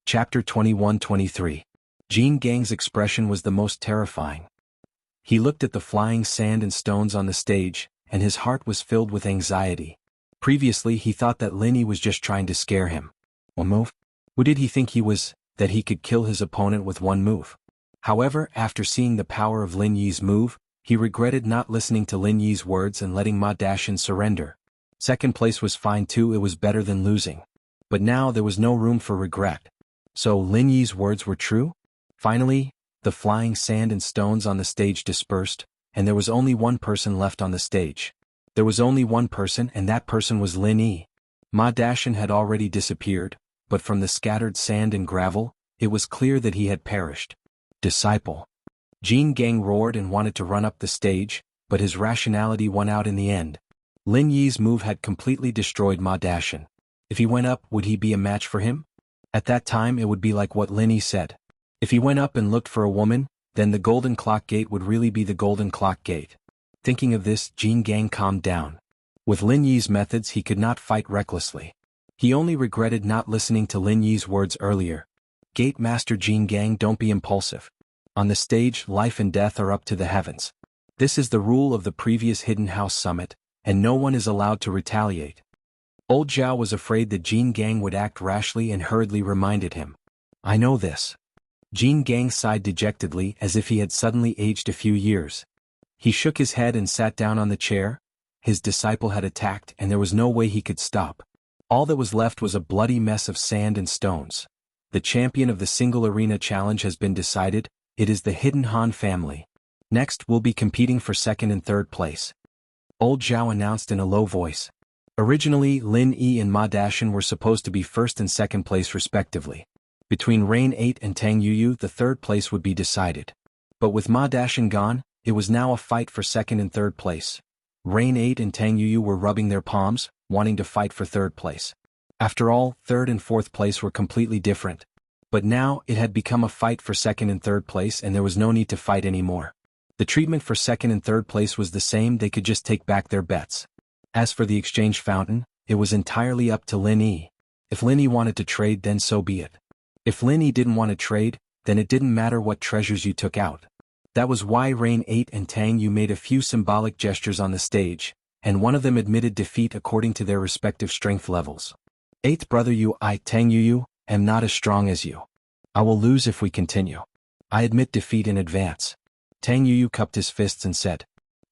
Chapter 21-23. Jianghu's expression was the most terrifying. He looked at the flying sand and stones on the stage, and his heart was filled with anxiety. Previously he thought that Lin Yi was just trying to scare him. One move? Who did he think he was, that he could kill his opponent with one move? However, after seeing the power of Lin Yi's move, he regretted not listening to Lin Yi's words and letting Ma Dashan surrender. Second place was fine too, it was better than losing. But now there was no room for regret. So Lin Yi's words were true? Finally, the flying sand and stones on the stage dispersed, and there was only one person left on the stage. There was only one person, and that person was Lin Yi. Ma Dashan had already disappeared, but from the scattered sand and gravel, it was clear that he had perished. Disciple. Jianghu roared and wanted to run up the stage, but his rationality won out in the end. Lin Yi's move had completely destroyed Ma Dashan. If he went up, would he be a match for him? At that time it would be like what Lin Yi said. If he went up and looked for a woman, then the golden clock gate would really be the golden clock gate. Thinking of this, Jianghu calmed down. With Lin Yi's methods he could not fight recklessly. He only regretted not listening to Lin Yi's words earlier. Gate Master Jianghu, don't be impulsive. On the stage, life and death are up to the heavens. This is the rule of the previous Hidden House Summit, and no one is allowed to retaliate. Old Zhao was afraid that Jianghu would act rashly and hurriedly reminded him. I know this. Jianghu sighed dejectedly as if he had suddenly aged a few years. He shook his head and sat down on the chair. His disciple had attacked and there was no way he could stop. All that was left was a bloody mess of sand and stones. The champion of the single arena challenge has been decided. It is the Hidden Han family. Next we'll be competing for second and third place. Old Zhao announced in a low voice. Originally, Lin Yi and Ma Dashan were supposed to be first and second place respectively. Between Rain 8 and Tang Yuyu the third place would be decided. But with Ma Dashan gone, it was now a fight for second and third place. Rain 8 and Tang Yuyu were rubbing their palms, wanting to fight for third place. After all, third and fourth place were completely different. But now, it had become a fight for second and third place and there was no need to fight anymore. The treatment for second and third place was the same, they could just take back their bets. As for the exchange fountain, it was entirely up to Lin Yi. If Lin Yi wanted to trade, then so be it. If Lin Yi didn't want to trade, then it didn't matter what treasures you took out. That was why Rain 8 and Tang Yu made a few symbolic gestures on the stage, and one of them admitted defeat according to their respective strength levels. Eighth brother Yu, I, Tang Yuyu, am not as strong as you. I will lose if we continue. I admit defeat in advance. Tang Yuyu cupped his fists and said.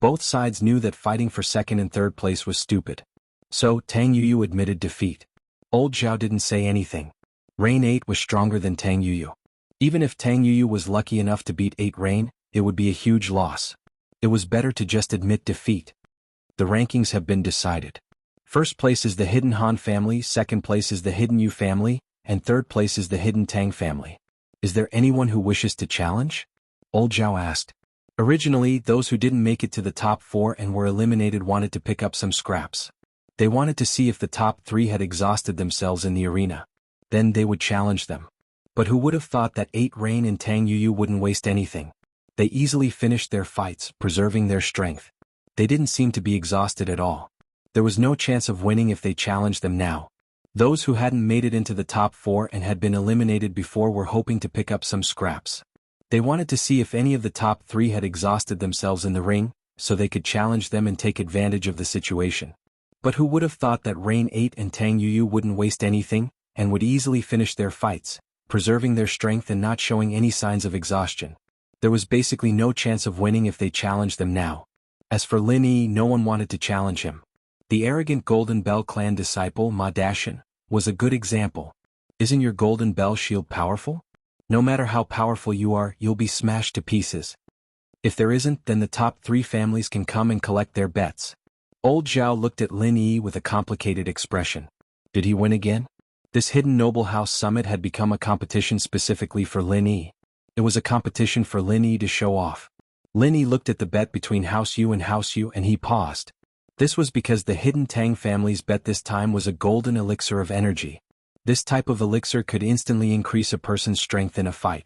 Both sides knew that fighting for second and third place was stupid. So, Tang Yuyu admitted defeat. Old Zhao didn't say anything. Rain 8 was stronger than Tang Yuyu. Even if Tang Yuyu was lucky enough to beat 8 Rain, it would be a huge loss. It was better to just admit defeat. The rankings have been decided. First place is the Hidden Han family, second place is the Hidden Yu family, and third place is the Hidden Tang family. Is there anyone who wishes to challenge? Old Zhao asked. Originally, those who didn't make it to the top 4 and were eliminated wanted to pick up some scraps. They wanted to see if the top 3 had exhausted themselves in the arena. Then they would challenge them. But who would have thought that 8 Rain and Tang Yuyu wouldn't waste anything? They easily finished their fights, preserving their strength. They didn't seem to be exhausted at all. There was no chance of winning if they challenged them now. Those who hadn't made it into the top 4 and had been eliminated before were hoping to pick up some scraps. They wanted to see if any of the top 3 had exhausted themselves in the ring, so they could challenge them and take advantage of the situation. But who would have thought that Rain 8 and Tang Yuyu wouldn't waste anything, and would easily finish their fights, preserving their strength and not showing any signs of exhaustion. There was basically no chance of winning if they challenged them now. As for Lin Yi, no one wanted to challenge him. The arrogant Golden Bell clan disciple Ma Dashan was a good example. Isn't your Golden Bell shield powerful? No matter how powerful you are, you'll be smashed to pieces. If there isn't, then the top 3 families can come and collect their bets. Old Zhao looked at Lin Yi with a complicated expression. Did he win again? This Hidden Noble House Summit had become a competition specifically for Lin Yi. It was a competition for Lin Yi to show off. Lin Yi looked at the bet between House Yu and House Yu and he paused. This was because the Hidden Tang family's bet this time was a golden elixir of energy. This type of elixir could instantly increase a person's strength in a fight.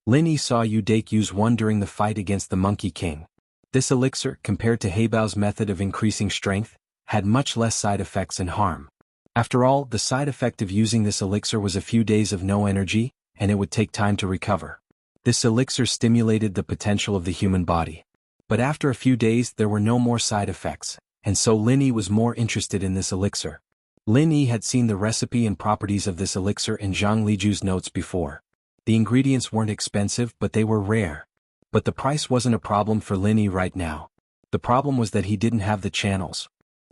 Lin Yi saw Yu Dake use one during the fight against the Monkey King. This elixir, compared to Heibao's method of increasing strength, had much less side effects and harm. After all, the side effect of using this elixir was a few days of no energy, and it would take time to recover. This elixir stimulated the potential of the human body. But after a few days there were no more side effects, and so Lin Yi was more interested in this elixir. Lin Yi had seen the recipe and properties of this elixir in Zhang Liju's notes before. The ingredients weren't expensive, but they were rare. But the price wasn't a problem for Lin Yi right now. The problem was that he didn't have the channels.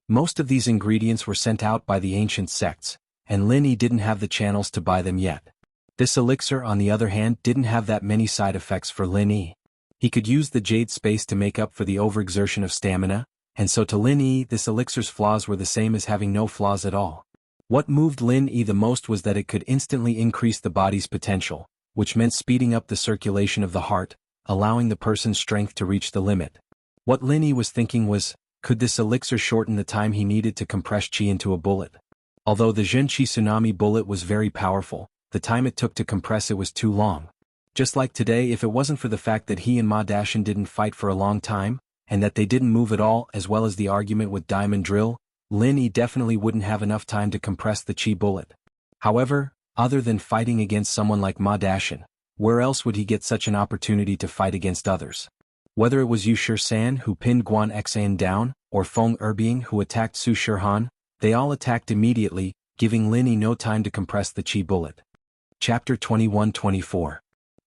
Most of these ingredients were sent out by the ancient sects, and Lin Yi didn't have the channels to buy them yet. This elixir, on the other hand, didn't have that many side effects for Lin Yi. He could use the jade space to make up for the overexertion of stamina, and so to Lin Yi this elixir's flaws were the same as having no flaws at all. What moved Lin Yi the most was that it could instantly increase the body's potential, which meant speeding up the circulation of the heart, allowing the person's strength to reach the limit. What Lin Yi was thinking was, could this elixir shorten the time he needed to compress qi into a bullet? Although the Zhen Qi tsunami bullet was very powerful, the time it took to compress it was too long. Just like today, if it wasn't for the fact that he and Ma Dashan didn't fight for a long time, and that they didn't move at all, as well as the argument with Diamond Drill, Lin Yi definitely wouldn't have enough time to compress the qi bullet. However, other than fighting against someone like Ma Dashan, where else would he get such an opportunity to fight against others? Whether it was Yu Shisan who pinned Guan Xan down, or Feng Erbiang who attacked Su Shihan, they all attacked immediately, giving Lin Yi no time to compress the qi bullet. Chapter 21-24.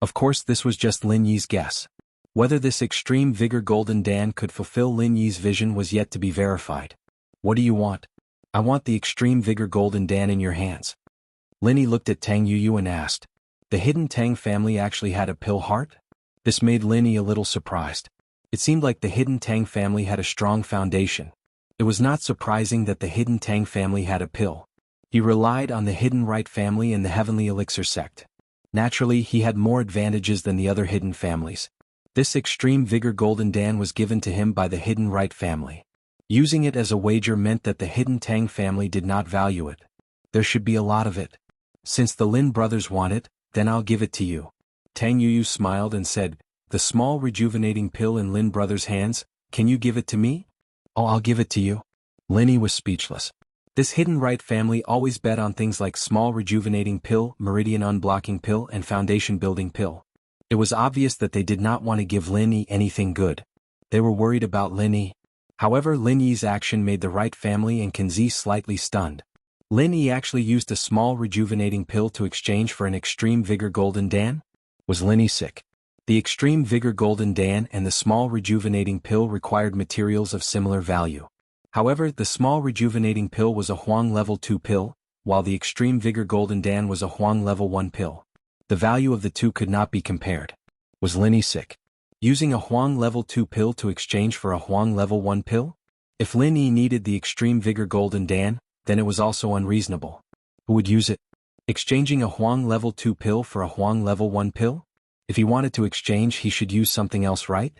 Of course this was just Lin Yi's guess. Whether this extreme vigor golden Dan could fulfill Lin Yi's vision was yet to be verified. What do you want? I want the extreme vigor golden Dan in your hands. Lin Yi looked at Tang Yuyu and asked. The hidden Tang family actually had a pill heart? This made Lin Yi a little surprised. It seemed like the hidden Tang family had a strong foundation. It was not surprising that the hidden Tang family had a pill. He relied on the hidden right family and the heavenly elixir sect. Naturally, he had more advantages than the other hidden families. This extreme vigor golden Dan was given to him by the hidden right family. Using it as a wager meant that the hidden Tang family did not value it. There should be a lot of it. Since the Lin brothers want it, then I'll give it to you. Tang Yuyu smiled and said, the small rejuvenating pill in Lin brothers' hands, can you give it to me? Oh, I'll give it to you. Lin Yi was speechless. This hidden right family always bet on things like small rejuvenating pill, meridian unblocking pill, and foundation building pill. It was obvious that they did not want to give Lin Yi anything good. They were worried about Lin Yi. However, Lin Yi's action made the right family and Kenzi slightly stunned. Lin Yi actually used a small rejuvenating pill to exchange for an extreme vigor golden Dan? Was Lin Yi sick? The extreme vigor golden Dan and the small rejuvenating pill required materials of similar value. However, the small rejuvenating pill was a Huang level 2 pill, while the extreme vigor golden Dan was a Huang level 1 pill. The value of the two could not be compared. Was Lin Yi sick? Using a Huang level 2 pill to exchange for a Huang level 1 pill? If Lin Yi needed the extreme vigor golden Dan, then it was also unreasonable. Who would use it? Exchanging a Huang level 2 pill for a Huang level 1 pill? If he wanted to exchange, he should use something else, right?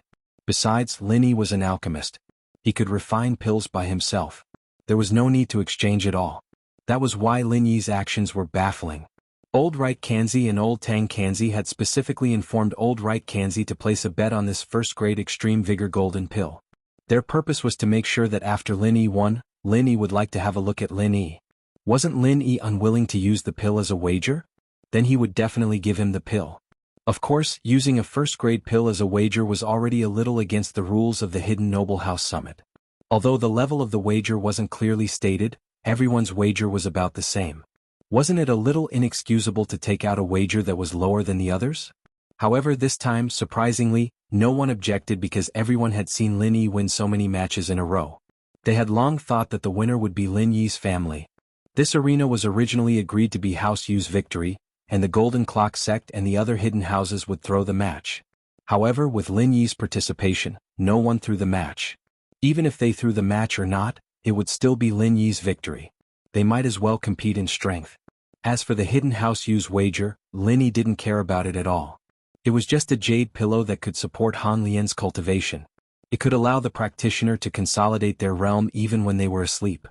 Besides, Lin Yi was an alchemist. He could refine pills by himself. There was no need to exchange at all. That was why Lin Yi's actions were baffling. Old Right Kanzi and Old Tang Kanzi had specifically informed Old Right Kanzi to place a bet on this first-grade extreme vigor golden pill. Their purpose was to make sure that after Lin Yi won, Lin Yi would like to have a look at Lin Yi. Wasn't Lin Yi unwilling to use the pill as a wager? Then he would definitely give him the pill. Of course, using a first-grade pill as a wager was already a little against the rules of the Hidden Noble House Summit. Although the level of the wager wasn't clearly stated, everyone's wager was about the same. Wasn't it a little inexcusable to take out a wager that was lower than the others? However, this time, surprisingly, no one objected because everyone had seen Lin Yi win so many matches in a row. They had long thought that the winner would be Lin Yi's family. This arena was originally agreed to be House Yu's victory, and the Golden Clock sect and the other hidden houses would throw the match. However, with Lin Yi's participation, no one threw the match. Even if they threw the match or not, it would still be Lin Yi's victory. They might as well compete in strength. As for the hidden House Yu's wager, Lin Yi didn't care about it at all. It was just a jade pillow that could support Han Lian's cultivation. It could allow the practitioner to consolidate their realm even when they were asleep.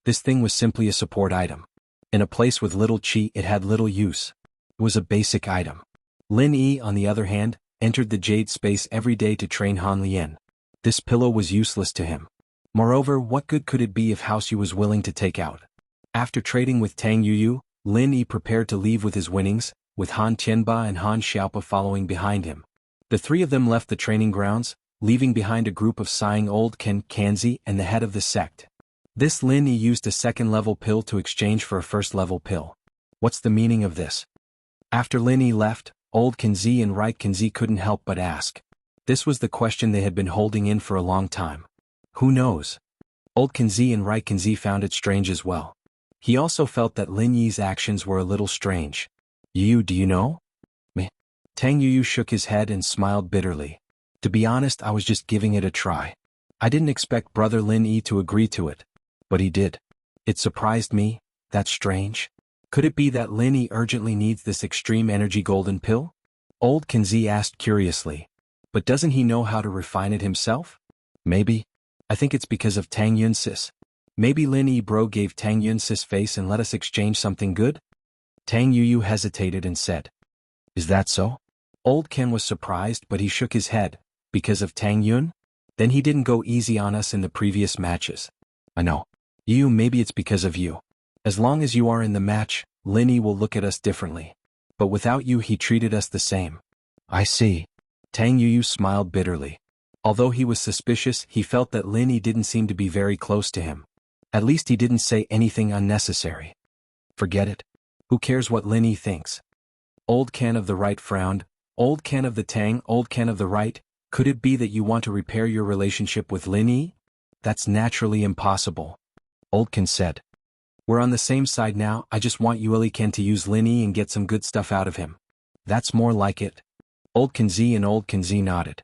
This thing was simply a support item. In a place with little qi, it had little use. It was a basic item. Lin Yi, on the other hand, entered the jade space every day to train Han Lian. This pillow was useless to him. Moreover, what good could it be if House Yu was willing to take out After trading with Tang Yuyu, Lin Yi prepared to leave with his winnings, with Han Tianba and Han Xiaopa following behind him. The three of them left the training grounds, leaving behind a group of sighing old Kanzi and the head of the sect. This Lin Yi used a second-level pill to exchange for a first-level pill. What's the meaning of this? After Lin Yi left, old Kanzi and right Kanzi couldn't help but ask. This was the question they had been holding in for a long time. Who knows? Old Kanzi and right Kanzi found it strange as well. He also felt that Lin Yi's actions were a little strange. You, do you know? Meh. Tang Yuyu shook his head and smiled bitterly. To be honest, I was just giving it a try. I didn't expect brother Lin Yi to agree to it. But he did. It surprised me. That's strange. Could it be that Lin Yi urgently needs this extreme energy golden pill? Old Kanzi asked curiously. But doesn't he know how to refine it himself? Maybe. I think it's because of Tang Yunsis. Maybe Lin Yi bro gave Tang Yunsis face and let us exchange something good? Tang Yuyu hesitated and said. Is that so? Old Ken was surprised, but he shook his head. Because of Tang Yun? Then he didn't go easy on us in the previous matches. I know. You, maybe it's because of you. As long as you are in the match, Lin Yi will look at us differently. But without you he treated us the same. I see. Tang Yuyu smiled bitterly. Although he was suspicious, he felt that Lin Yi didn't seem to be very close to him. At least he didn't say anything unnecessary. Forget it. Who cares what Lin Yi thinks? Old Ken of the right frowned. Old Ken of the Tang, old Ken of the right, could it be that you want to repair your relationship with Lin Yi? That's naturally impossible. Old Ken said. We're on the same side now, I just want you Ken to use Lin Yi and get some good stuff out of him. That's more like it. Old Kanzi and old Kanzi nodded.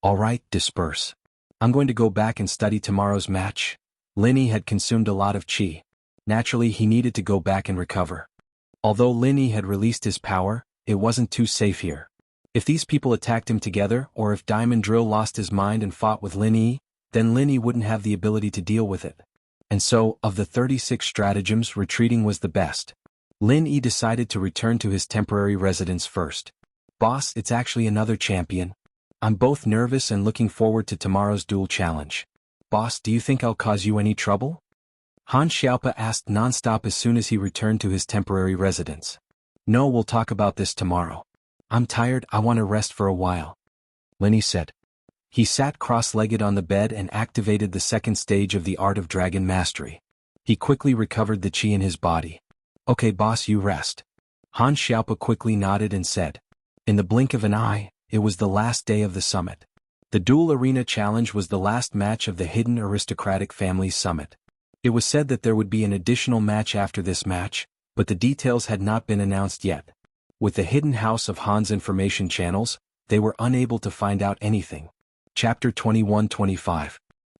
Alright, disperse. I'm going to go back and study tomorrow's match. Lin Yi had consumed a lot of qi. Naturally he needed to go back and recover. Although Lin Yi had released his power, it wasn't too safe here. If these people attacked him together, or if Diamond Drill lost his mind and fought with Lin Yi, then Lin Yi wouldn't have the ability to deal with it. And so, of the 36 stratagems, retreating was the best. Lin Yi decided to return to his temporary residence first. Boss, it's actually another champion. I'm both nervous and looking forward to tomorrow's duel challenge. Boss, do you think I'll cause you any trouble? Han Xiaopa asked nonstop as soon as he returned to his temporary residence. No, we'll talk about this tomorrow. I'm tired, I want to rest for a while. Lin Yi said. He sat cross-legged on the bed and activated the second stage of the Art of Dragon Mastery. He quickly recovered the qi in his body. Okay boss, you rest. Han Xiaopa quickly nodded and said. In the blink of an eye, it was the last day of the summit. The Duel Arena Challenge was the last match of the Hidden Aristocratic Families Summit. It was said that there would be an additional match after this match, but the details had not been announced yet. With the hidden house of Han's information channels, they were unable to find out anything. Chapter 21-25.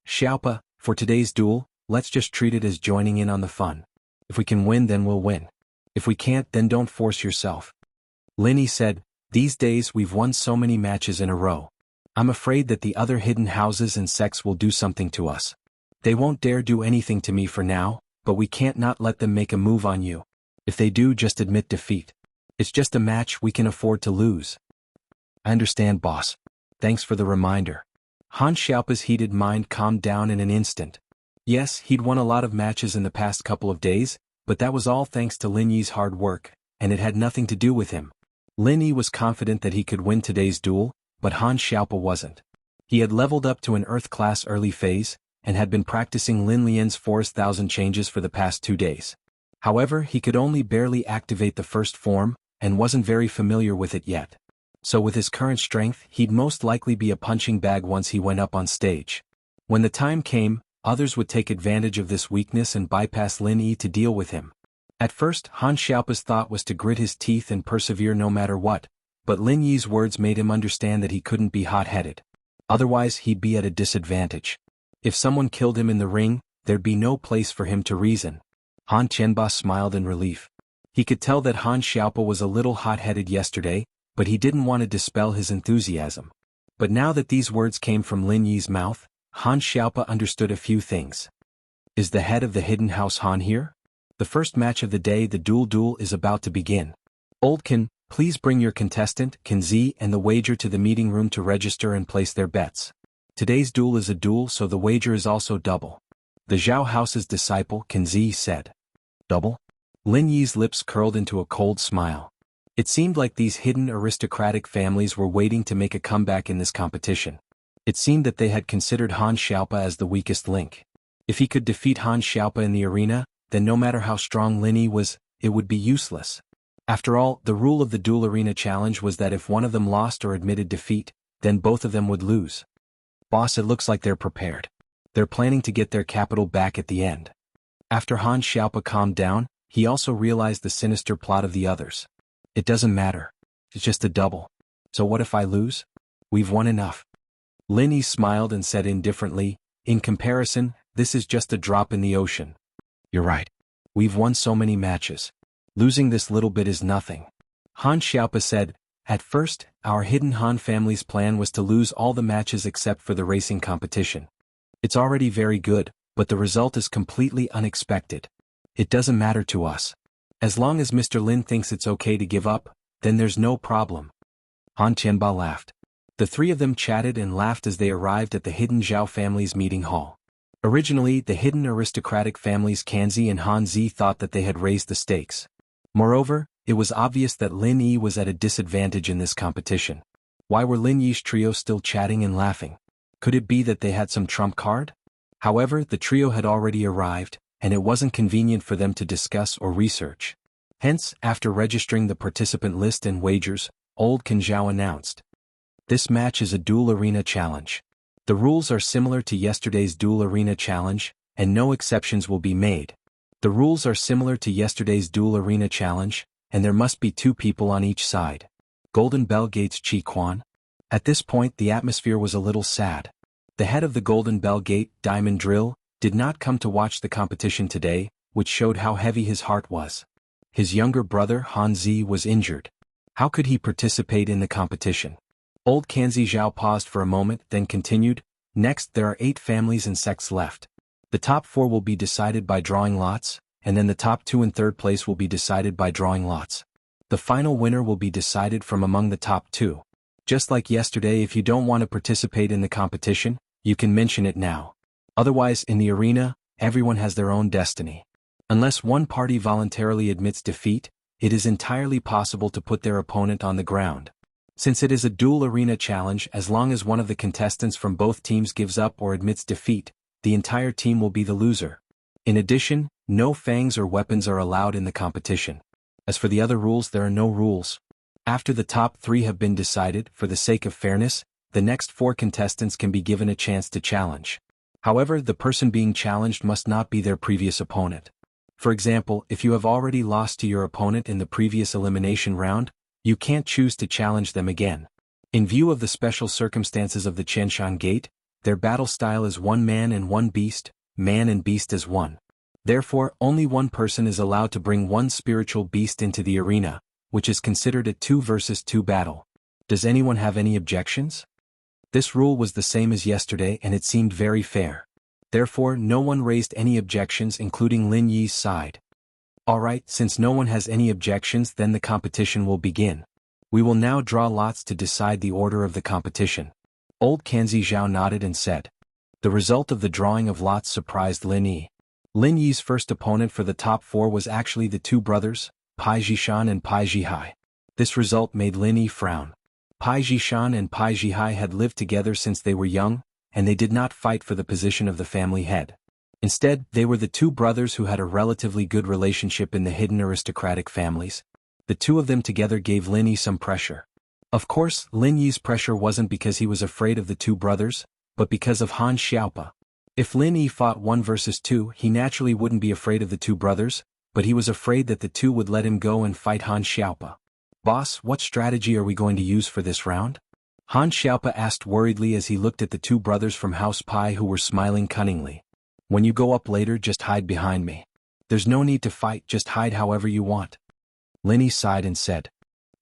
Xiaopa, for today's duel, let's just treat it as joining in on the fun. If we can win, then we'll win. If we can't, then don't force yourself. Lin Yi said, these days we've won so many matches in a row. I'm afraid that the other hidden houses and sects will do something to us. They won't dare do anything to me for now, but we can't not let them make a move on you. If they do, just admit defeat. It's just a match we can afford to lose. I understand, boss. Thanks for the reminder. Han Xiaopa's heated mind calmed down in an instant. Yes, he'd won a lot of matches in the past couple of days, but that was all thanks to Lin Yi's hard work, and it had nothing to do with him. Lin Yi was confident that he could win today's duel, but Han Xiaopa wasn't. He had leveled up to an Earth-class early phase, and had been practicing Lin Lian's Forest Thousand Changes for the past 2 days. However, he could only barely activate the first form, and wasn't very familiar with it yet. So with his current strength, he'd most likely be a punching bag once he went up on stage. When the time came, others would take advantage of this weakness and bypass Lin Yi to deal with him. At first, Han Xiaopa's thought was to grit his teeth and persevere no matter what, but Lin Yi's words made him understand that he couldn't be hot-headed. Otherwise he'd be at a disadvantage. If someone killed him in the ring, there'd be no place for him to reason. Han Tianba smiled in relief. He could tell that Han Xiaopa was a little hot-headed yesterday, but he didn't want to dispel his enthusiasm. But now that these words came from Lin Yi's mouth, Han Xiaopa understood a few things. Is the head of the hidden house Han here? The first match of the day, the duel is about to begin. Old Ken, please bring your contestant, Kanzi, and the wager to the meeting room to register and place their bets. Today's duel is a duel, so the wager is also double. The Zhao House's disciple, Kanzi, said. Double? Lin Yi's lips curled into a cold smile. It seemed like these hidden aristocratic families were waiting to make a comeback in this competition. It seemed that they had considered Han Xiaopa as the weakest link. If he could defeat Han Xiaopa in the arena, then no matter how strong Lin Yi was, it would be useless. After all, the rule of the dual arena challenge was that if one of them lost or admitted defeat, then both of them would lose. Boss, it looks like they're prepared. They're planning to get their capital back at the end. After Han Xiaopa calmed down, he also realized the sinister plot of the others. It doesn't matter. It's just a double. So what if I lose? We've won enough. Lin Yi smiled and said indifferently, in comparison, this is just a drop in the ocean. You're right. We've won so many matches. Losing this little bit is nothing. Han Xiaopa said, at first, our hidden Han family's plan was to lose all the matches except for the racing competition. It's already very good, but the result is completely unexpected. It doesn't matter to us. As long as Mr. Lin thinks it's okay to give up, then there's no problem. Han Qianba laughed. The three of them chatted and laughed as they arrived at the hidden Zhao family's meeting hall. Originally, the hidden aristocratic families Kanzi and Han Zi thought that they had raised the stakes. Moreover, it was obvious that Lin Yi was at a disadvantage in this competition. Why were Lin Yi's trio still chatting and laughing? Could it be that they had some trump card? However, the trio had already arrived, and it wasn't convenient for them to discuss or research. Hence, after registering the participant list and wagers, old Kan Zhao announced, "This match is a dual arena challenge. The rules are similar to yesterday's dual arena challenge, and no exceptions will be made. The rules are similar to yesterday's dual arena challenge, and there must be 2 people on each side." Golden Bell Gate's Chi Quan. At this point the atmosphere was a little sad. The head of the Golden Bell Gate, Diamond Drill, did not come to watch the competition today, which showed how heavy his heart was. His younger brother Han Zi was injured. How could he participate in the competition? Old Kanzi Zhao paused for a moment, then continued, "Next there are 8 families and sects left. The top 4 will be decided by drawing lots, and then the top 2 and 3rd place will be decided by drawing lots. The final winner will be decided from among the top 2. Just like yesterday, if you don't want to participate in the competition, you can mention it now. Otherwise, in the arena, everyone has their own destiny. Unless one party voluntarily admits defeat, it is entirely possible to put their opponent on the ground. Since it is a dual arena challenge, as long as one of the contestants from both teams gives up or admits defeat, the entire team will be the loser. In addition, no fangs or weapons are allowed in the competition. As for the other rules, there are no rules. After the top 3 have been decided, for the sake of fairness, the next 4 contestants can be given a chance to challenge. However, the person being challenged must not be their previous opponent. For example, if you have already lost to your opponent in the previous elimination round, you can't choose to challenge them again. In view of the special circumstances of the Qianshan Gate, their battle style is 1 man and 1 beast, man and beast as one. Therefore, only one person is allowed to bring 1 spiritual beast into the arena, which is considered a 2 versus 2 battle. Does anyone have any objections? This rule was the same as yesterday and it seemed very fair. Therefore, no one raised any objections, including Lin Yi's side. Alright, since no one has any objections, then the competition will begin. We will now draw lots to decide the order of the competition. Old Kanzi Zhao nodded and said. The result of the drawing of lots surprised Lin Yi. Lin Yi's first opponent for the top 4 was actually the 2 brothers, Pai Jishan and Pai Jihai. This result made Lin Yi frown. Pai Jishan and Pai Jihai had lived together since they were young, and they did not fight for the position of the family head. Instead, they were the 2 brothers who had a relatively good relationship in the hidden aristocratic families. The 2 of them together gave Lin Yi some pressure. Of course, Lin Yi's pressure wasn't because he was afraid of the 2 brothers, but because of Han Xiaopa. If Lin Yi fought 1 versus 2, he naturally wouldn't be afraid of the 2 brothers, but he was afraid that the 2 would let him go and fight Han Xiaopa. Boss, what strategy are we going to use for this round? Han Xiaopa asked worriedly as he looked at the 2 brothers from House Pai who were smiling cunningly. When you go up later, just hide behind me. There's no need to fight, just hide however you want. Lin Yi sighed and said.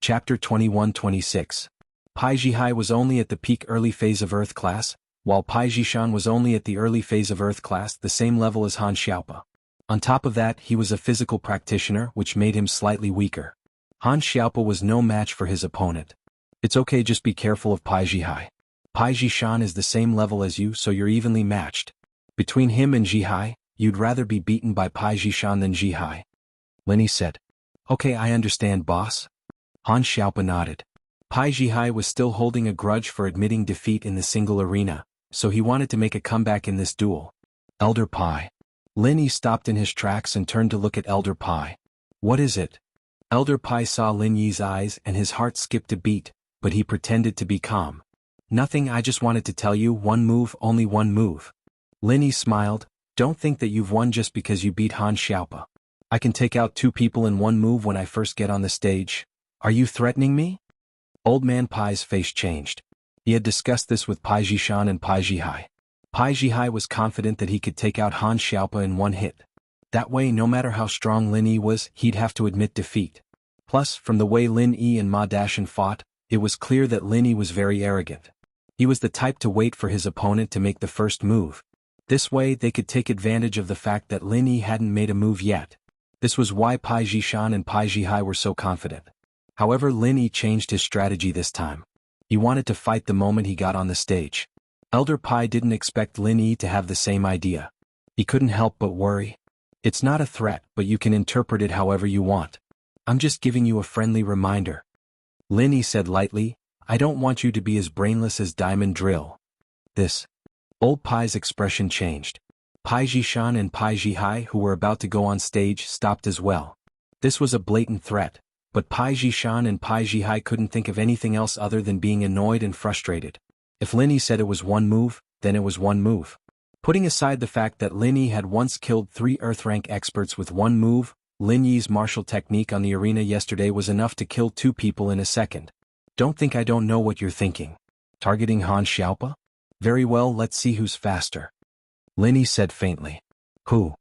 Chapter 21-26. Pai Jihai was only at the peak early phase of Earth class, while Pai Jishan was only at the early phase of Earth class, the same level as Han Xiaopa. On top of that, he was a physical practitioner, which made him slightly weaker. Han Xiaopa was no match for his opponent. It's okay, just be careful of Pai Jihai. Pai Jishan is the same level as you, so you're evenly matched. Between him and Jihai, you'd rather be beaten by Pai Jishan than Jihai. Lin Yi said. Okay, I understand, boss. Han Xiaopa nodded. Pai Jihai was still holding a grudge for admitting defeat in the single arena, so he wanted to make a comeback in this duel. Elder Pai. Lin Yi stopped in his tracks and turned to look at Elder Pai. What is it? Elder Pai saw Lin Yi's eyes and his heart skipped a beat, but he pretended to be calm. Nothing, I just wanted to tell you, one move, only one move. Lin Yi smiled. Don't think that you've won just because you beat Han Xiaopa. I can take out 2 people in one move when I first get on the stage. Are you threatening me? Old Man Pai's face changed. He had discussed this with Pai Jishan and Pai Jihai. Pai Jihai was confident that he could take out Han Xiaopa in one hit. That way, no matter how strong Lin Yi was, he'd have to admit defeat. Plus, from the way Lin Yi and Ma Dashan fought, it was clear that Lin Yi was very arrogant. He was the type to wait for his opponent to make the first move. This way, they could take advantage of the fact that Lin Yi hadn't made a move yet. This was why Pai Jishan and Pai Jihai were so confident. However, Lin Yi changed his strategy this time. He wanted to fight the moment he got on the stage. Elder Pai didn't expect Lin Yi to have the same idea. He couldn't help but worry. It's not a threat, but you can interpret it however you want. I'm just giving you a friendly reminder. Lin Yi said lightly, I don't want you to be as brainless as Diamond Drill. This. Old Pai's expression changed. Pai Jishan and Pai Jihai, who were about to go on stage, stopped as well. This was a blatant threat, but Pai Jishan and Pai Jihai couldn't think of anything else other than being annoyed and frustrated. If Lin Yi said it was one move, then it was one move. Putting aside the fact that Lin Yi had once killed 3 Earth-rank experts with one move, Lin Yi's martial technique on the arena yesterday was enough to kill 2 people in a second. Don't think I don't know what you're thinking. Targeting Han Xiaopa? Very well, let's see who's faster. Lin Yi said faintly. Who?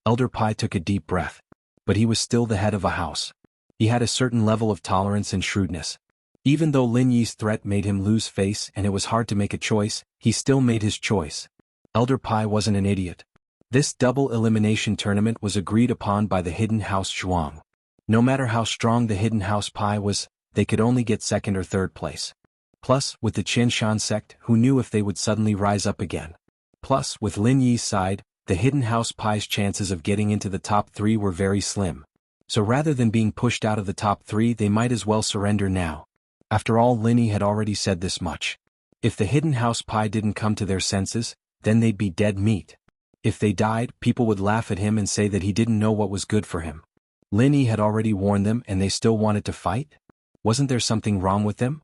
Elder Pai took a deep breath. But he was still the head of a house. He had a certain level of tolerance and shrewdness. Even though Lin Yi's threat made him lose face and it was hard to make a choice, he still made his choice. Elder Pai wasn't an idiot. This double elimination tournament was agreed upon by the Hidden House Zhuang. No matter how strong the Hidden House Pai was, they could only get 2nd or 3rd place. Plus, with the Qianshan sect, who knew if they would suddenly rise up again. Plus, with Lin Yi's side, the Hidden House Pai's chances of getting into the top 3 were very slim. So rather than being pushed out of the top 3, they might as well surrender now. After all, Lin Yi had already said this much. If the Hidden House Pai didn't come to their senses, then they'd be dead meat. If they died, people would laugh at him and say that he didn't know what was good for him. Lin Yi had already warned them and they still wanted to fight? Wasn't there something wrong with them?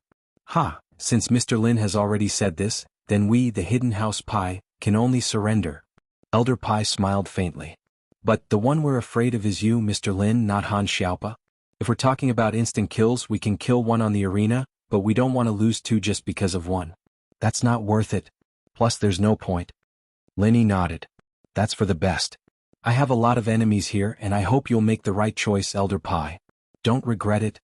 Since Mr. Lin has already said this, then we, the Hidden House Pai, can only surrender. Elder Pai smiled faintly. But the one we're afraid of is you, Mr. Lin, not Han Xiaopa. If we're talking about instant kills, we can kill 1 on the arena, but we don't want to lose 2 just because of 1. That's not worth it. Plus there's no point. Lin Yi nodded. That's for the best. I have a lot of enemies here and I hope you'll make the right choice, Elder Pai. Don't regret it.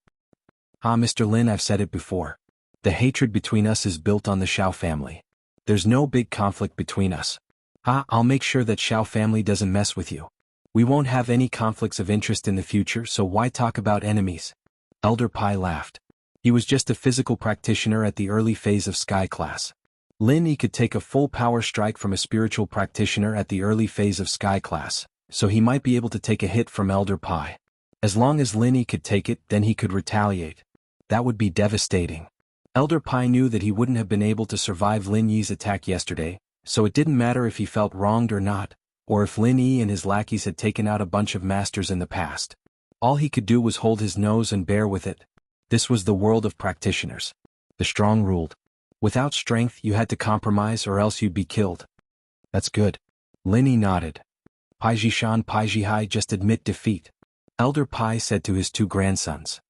Mr. Lin, I've said it before. The hatred between us is built on the Xiao family. There's no big conflict between us. I'll make sure that Xiao family doesn't mess with you. We won't have any conflicts of interest in the future, so why talk about enemies? Elder Pai laughed. He was just a physical practitioner at the early phase of Sky Class. Lin Yi could take a full power strike from a spiritual practitioner at the early phase of Sky Class, so he might be able to take a hit from Elder Pai. As long as Lin Yi could take it, then he could retaliate. That would be devastating. Elder Pai knew that he wouldn't have been able to survive Lin Yi's attack yesterday, so it didn't matter if he felt wronged or not, or if Lin Yi and his lackeys had taken out a bunch of masters in the past. All he could do was hold his nose and bear with it. This was the world of practitioners. The strong ruled. Without strength, you had to compromise or else you'd be killed. That's good. Lin Yi nodded. Pai Jishan, Pai Jihai, just admit defeat. Elder Pai said to his 2 grandsons.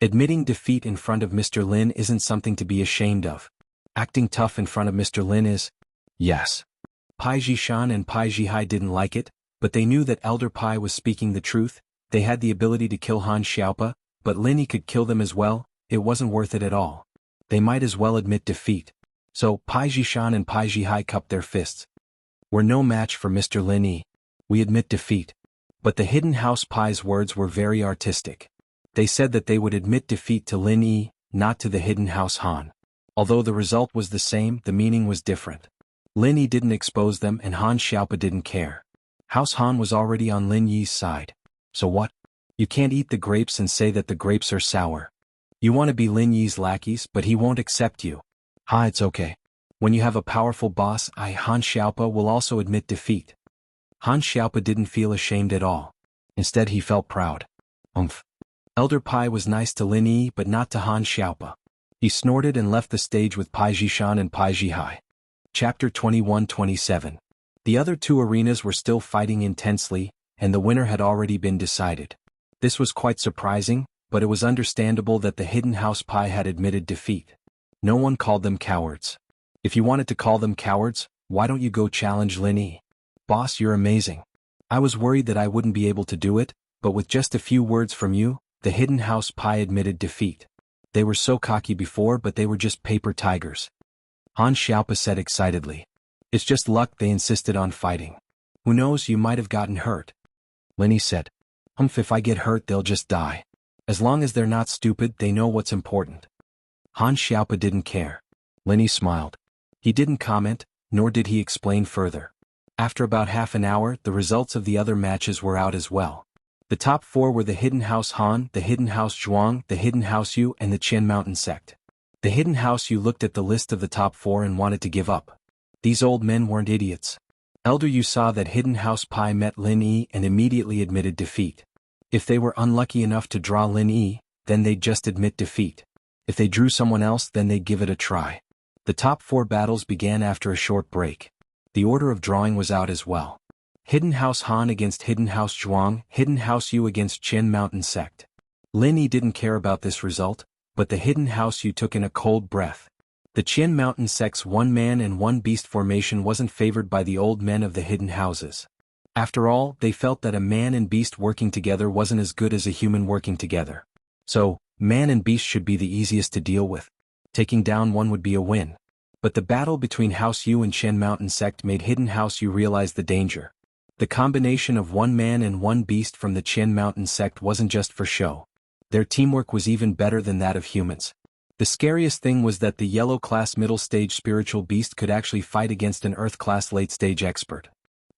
Admitting defeat in front of Mr. Lin isn't something to be ashamed of. Acting tough in front of Mr. Lin is. Yes. Pai Jishan and Pai Jihai didn't like it, but they knew that Elder Pai was speaking the truth. They had the ability to kill Han Xiaopa, but Lin Yi could kill them as well. It wasn't worth it at all. They might as well admit defeat. So Pai Jishan and Pai Jihai cupped their fists. We're no match for Mr. Lin Yi. We admit defeat. But the Hidden House Pai's words were very artistic. They said that they would admit defeat to Lin Yi, not to the Hidden House Han. Although the result was the same, the meaning was different. Lin Yi didn't expose them and Han Xiaopa didn't care. House Han was already on Lin Yi's side. So what? You can't eat the grapes and say that the grapes are sour. You want to be Lin Yi's lackeys, but he won't accept you. It's okay. When you have a powerful boss, Han Xiaopa will also admit defeat. Han Xiaopa didn't feel ashamed at all. Instead he felt proud. Elder Pai was nice to Lin Yi but not to Han Xiaopa. He snorted and left the stage with Pai Jishan and Pai Jihai. Chapter 21-27. The other two arenas were still fighting intensely, and the winner had already been decided. This was quite surprising, but it was understandable that the Hidden House Pai had admitted defeat. No one called them cowards. If you wanted to call them cowards, why don't you go challenge Lin Yi? Boss, you're amazing. I was worried that I wouldn't be able to do it, but with just a few words from you, the Hidden House Pai admitted defeat. They were so cocky before, but they were just paper tigers. Han Xiaopa said excitedly. It's just luck they insisted on fighting. Who knows, you might have gotten hurt. Lin Yi said. If I get hurt they'll just die. As long as they're not stupid, they know what's important. Han Xiaopa didn't care. Lin Yi smiled. He didn't comment, nor did he explain further. After about half an hour, the results of the other matches were out as well. The top four were the Hidden House Han, the Hidden House Zhuang, the Hidden House Yu, and the Qian Mountain Sect. The Hidden House Yu looked at the list of the top four and wanted to give up. These old men weren't idiots. Elder Yu saw that Hidden House Pai met Lin Yi and immediately admitted defeat. If they were unlucky enough to draw Lin Yi, then they'd just admit defeat. If they drew someone else, then they'd give it a try. The top four battles began after a short break. The order of drawing was out as well. Hidden House Han against Hidden House Zhuang, Hidden House Yu against Qian Mountain Sect. Lin Yi didn't care about this result, but the Hidden House Yu took in a cold breath. The Qian Mountain Sect's one-man and one-beast formation wasn't favored by the old men of the Hidden Houses. After all, they felt that a man and beast working together wasn't as good as a human working together. So, man and beast should be the easiest to deal with. Taking down one would be a win. But the battle between House Yu and Qian Mountain Sect made Hidden House Yu realize the danger. The combination of one man and one beast from the Qian Mountain Sect wasn't just for show. Their teamwork was even better than that of humans. The scariest thing was that the yellow-class middle-stage spiritual beast could actually fight against an Earth-class late-stage expert.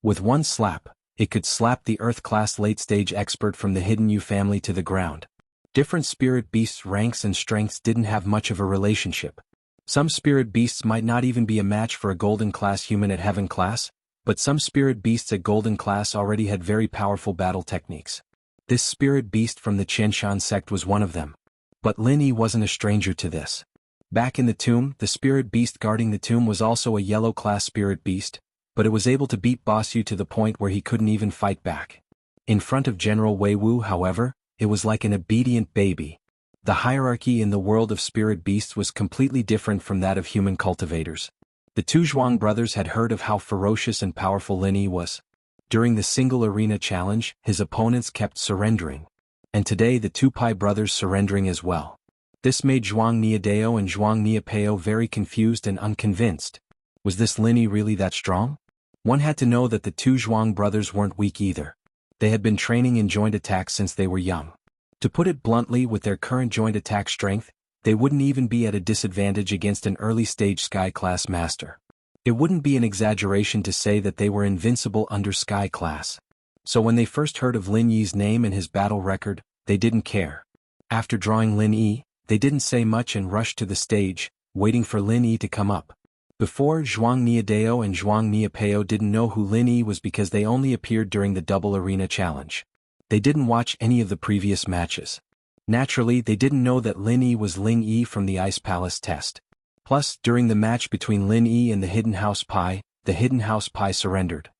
With one slap, it could slap the Earth-class late-stage expert from the Hidden Yu family to the ground. Different spirit beasts' ranks and strengths didn't have much of a relationship. Some spirit beasts might not even be a match for a golden-class human at Heaven class, but some spirit beasts at Golden class already had very powerful battle techniques. This spirit beast from the Qianshan sect was one of them. But Lin Yi wasn't a stranger to this. Back in the tomb, the spirit beast guarding the tomb was also a yellow-class spirit beast, but it was able to beat Boss Yu to the point where he couldn't even fight back. In front of General Wei Wu, however, it was like an obedient baby. The hierarchy in the world of spirit beasts was completely different from that of human cultivators. The two Zhuang brothers had heard of how ferocious and powerful Lin Yi was. During the single arena challenge, his opponents kept surrendering. And today the two Pai brothers surrendering as well. This made Zhuang Niadeo and Zhuang Niapeo very confused and unconvinced. Was this Lin Yi really that strong? One had to know that the two Zhuang brothers weren't weak either. They had been training in joint attacks since they were young. To put it bluntly, with their current joint attack strength, they wouldn't even be at a disadvantage against an early-stage Sky-class master. It wouldn't be an exaggeration to say that they were invincible under Sky-class. So when they first heard of Lin Yi's name and his battle record, they didn't care. After drawing Lin Yi, they didn't say much and rushed to the stage, waiting for Lin Yi to come up. Before, Zhuang Niadeo and Zhuang Niapeo didn't know who Lin Yi was because they only appeared during the double arena challenge. They didn't watch any of the previous matches. Naturally, they didn't know that Lin Yi was Lin Yi from the Ice Palace test. Plus, during the match between Lin Yi and the Hidden House Pai surrendered.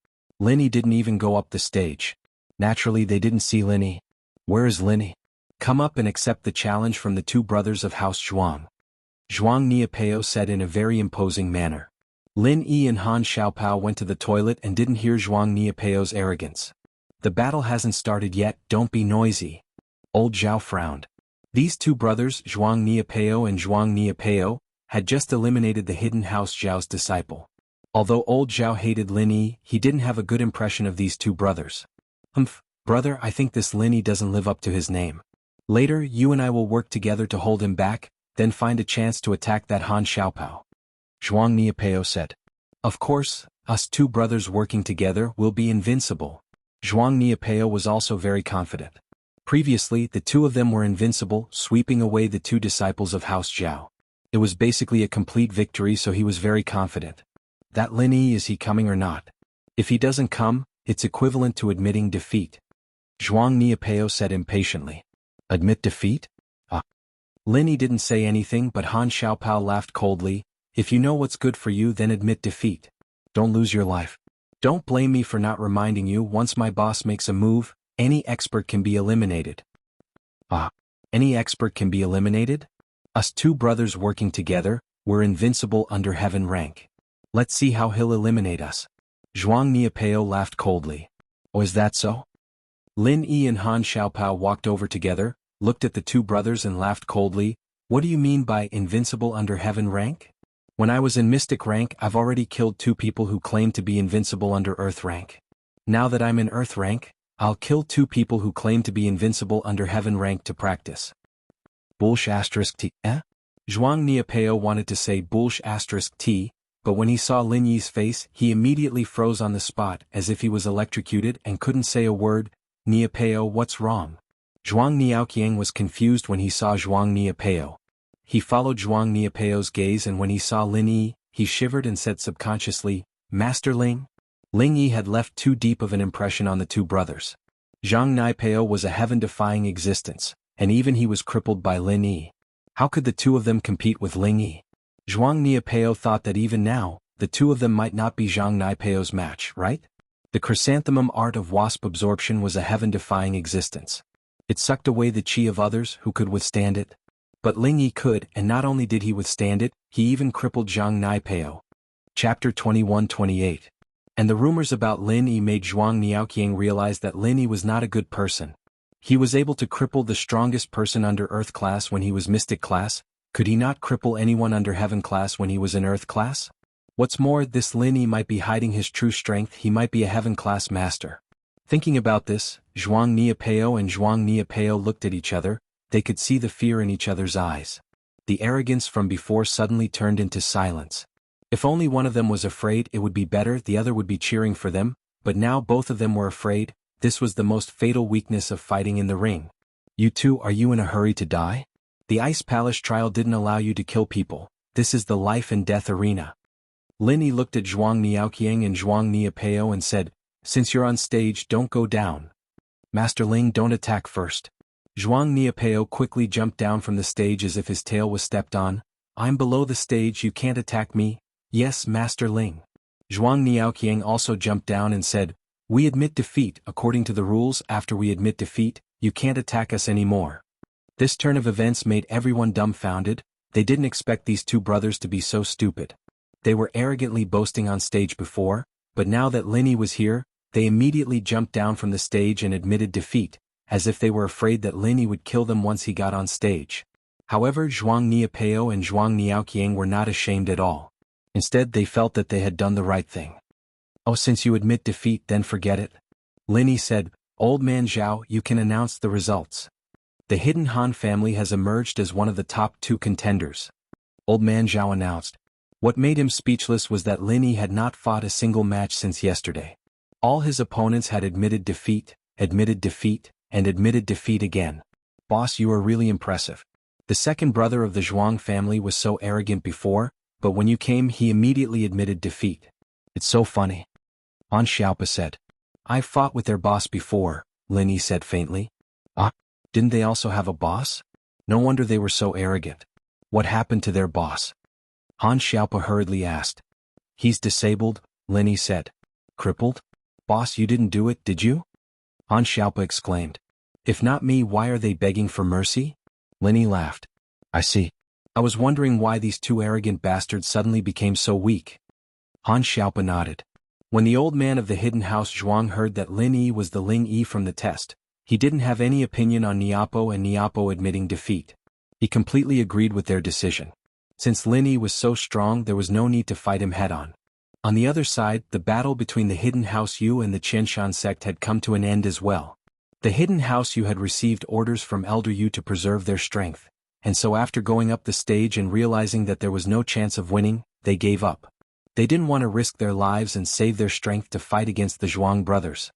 Lin Yi didn't even go up the stage. Naturally, they didn't see Lin Yi. Where is Lin Yi? Come up and accept the challenge from the two brothers of House Zhuang. Zhuang Niapeo said in a very imposing manner. Lin Yi and Han Xiaopao went to the toilet and didn't hear Zhuang Niapeo's arrogance. The battle hasn't started yet, don't be noisy. Old Zhao frowned. These two brothers, Zhuang Niapeo and Zhuang Niapeo, had just eliminated the Hidden House Zhao's disciple. Although old Zhao hated Lin Yi, he didn't have a good impression of these two brothers. Brother, I think this Lin Yi doesn't live up to his name. Later, you and I will work together to hold him back, then find a chance to attack that Han Xiaopao. Zhuang Niapeo said. Of course, us two brothers working together will be invincible. Zhuang Niapeo was also very confident. Previously, the two of them were invincible, sweeping away the two disciples of House Zhao. It was basically a complete victory, so he was very confident. That Lin Yi, is he coming or not? If he doesn't come, it's equivalent to admitting defeat. Zhuang Niapeo said impatiently. Admit defeat? Lin Yi didn't say anything, but Han Xiaopao laughed coldly. If you know what's good for you, then admit defeat. Don't lose your life. Don't blame me for not reminding you. Once my boss makes a move, any expert can be eliminated. Any expert can be eliminated? Us two brothers working together, we're invincible under heaven rank. Let's see how he'll eliminate us. Zhuang Niapeo laughed coldly. Oh, is that so? Lin Yi and Han Xiaopao walked over together, looked at the two brothers and laughed coldly. What do you mean by invincible under heaven rank? When I was in mystic rank, I've already killed two people who claim to be invincible under earth rank. Now that I'm in earth rank, I'll kill two people who claim to be invincible under heaven rank to practice. Bullsh*t. Zhuang Niapeo wanted to say bullsh*t, but when he saw Lin Yi's face, he immediately froze on the spot as if he was electrocuted and couldn't say a word. Niapeo, what's wrong? Zhuang Niaoqiang was confused when he saw Zhuang Niapeo. He followed Zhuang Niapeo's gaze, and when he saw Lin Yi, he shivered and said subconsciously, Master Ling? Ling Yi had left too deep of an impression on the two brothers. Zhuang Niapeo was a heaven-defying existence, and even he was crippled by Lin Yi. How could the two of them compete with Ling Yi? Zhuang Niapeo thought that even now, the two of them might not be Zhuang Niapeo's match, right? The chrysanthemum art of wasp absorption was a heaven-defying existence. It sucked away the chi of others who could withstand it. But Ling Yi could, and not only did he withstand it, he even crippled Zhuang Niapeo. Chapter 21-28. And the rumors about Lin Yi made Zhuang Niaoqiang realize that Lin Yi was not a good person. He was able to cripple the strongest person under Earth class when he was Mystic class. Could he not cripple anyone under Heaven class when he was in Earth class? What's more, this Lin Yi might be hiding his true strength. He might be a Heaven class master. Thinking about this, Zhuang Niapeo and Zhuang Niapeo looked at each other. They could see the fear in each other's eyes. The arrogance from before suddenly turned into silence. If only one of them was afraid, it would be better. The other would be cheering for them, but now both of them were afraid. This was the most fatal weakness of fighting in the ring. You two, are you in a hurry to die? The Ice Palace trial didn't allow you to kill people. This is the life and death arena. Lin Yi looked at Zhuang Niaoqiang and Zhuang Niapeo and said, Since you're on stage, don't go down. Master Ling, don't attack first. Zhuang Niapeo quickly jumped down from the stage as if his tail was stepped on. I'm below the stage, you can't attack me. Yes, Master Ling. Zhuang Niaoqiang also jumped down and said, We admit defeat. According to the rules, after we admit defeat, you can't attack us anymore. This turn of events made everyone dumbfounded. They didn't expect these two brothers to be so stupid. They were arrogantly boasting on stage before, but now that Lin Yi was here, they immediately jumped down from the stage and admitted defeat, as if they were afraid that Lin Yi would kill them once he got on stage. However, Zhuang Niapeo and Zhuang Niaoqiang were not ashamed at all. Instead, they felt that they had done the right thing. Oh, since you admit defeat, then forget it. Lin Yi said, Old man Zhao, you can announce the results. The hidden Han family has emerged as one of the top two contenders. Old man Zhao announced. What made him speechless was that Lin Yi had not fought a single match since yesterday. All his opponents had admitted defeat, and admitted defeat again. Boss, you are really impressive. The second brother of the Zhuang family was so arrogant before, but when you came he immediately admitted defeat. It's so funny. Han Xiaopa said. I've fought with their boss before, Lin Yi said faintly. Didn't they also have a boss? No wonder they were so arrogant. What happened to their boss? Han Xiaopa hurriedly asked. He's disabled, Lin Yi said. Crippled? Boss, you didn't do it, did you? Han Xiaopa exclaimed. If not me, why are they begging for mercy? Lin Yi laughed. I see. I was wondering why these two arrogant bastards suddenly became so weak. Han Xiaopa nodded. When the old man of the hidden house Zhuang heard that Lin Yi was the Ling Yi from the test, he didn't have any opinion on Niapo and Niapo admitting defeat. He completely agreed with their decision. Since Lin Yi was so strong, there was no need to fight him head-on. On the other side, the battle between the hidden house Yu and the Qianshan sect had come to an end as well. The hidden house Yu had received orders from Elder Yu to preserve their strength, and so after going up the stage and realizing that there was no chance of winning, they gave up. They didn't want to risk their lives and save their strength to fight against the Zhuang brothers.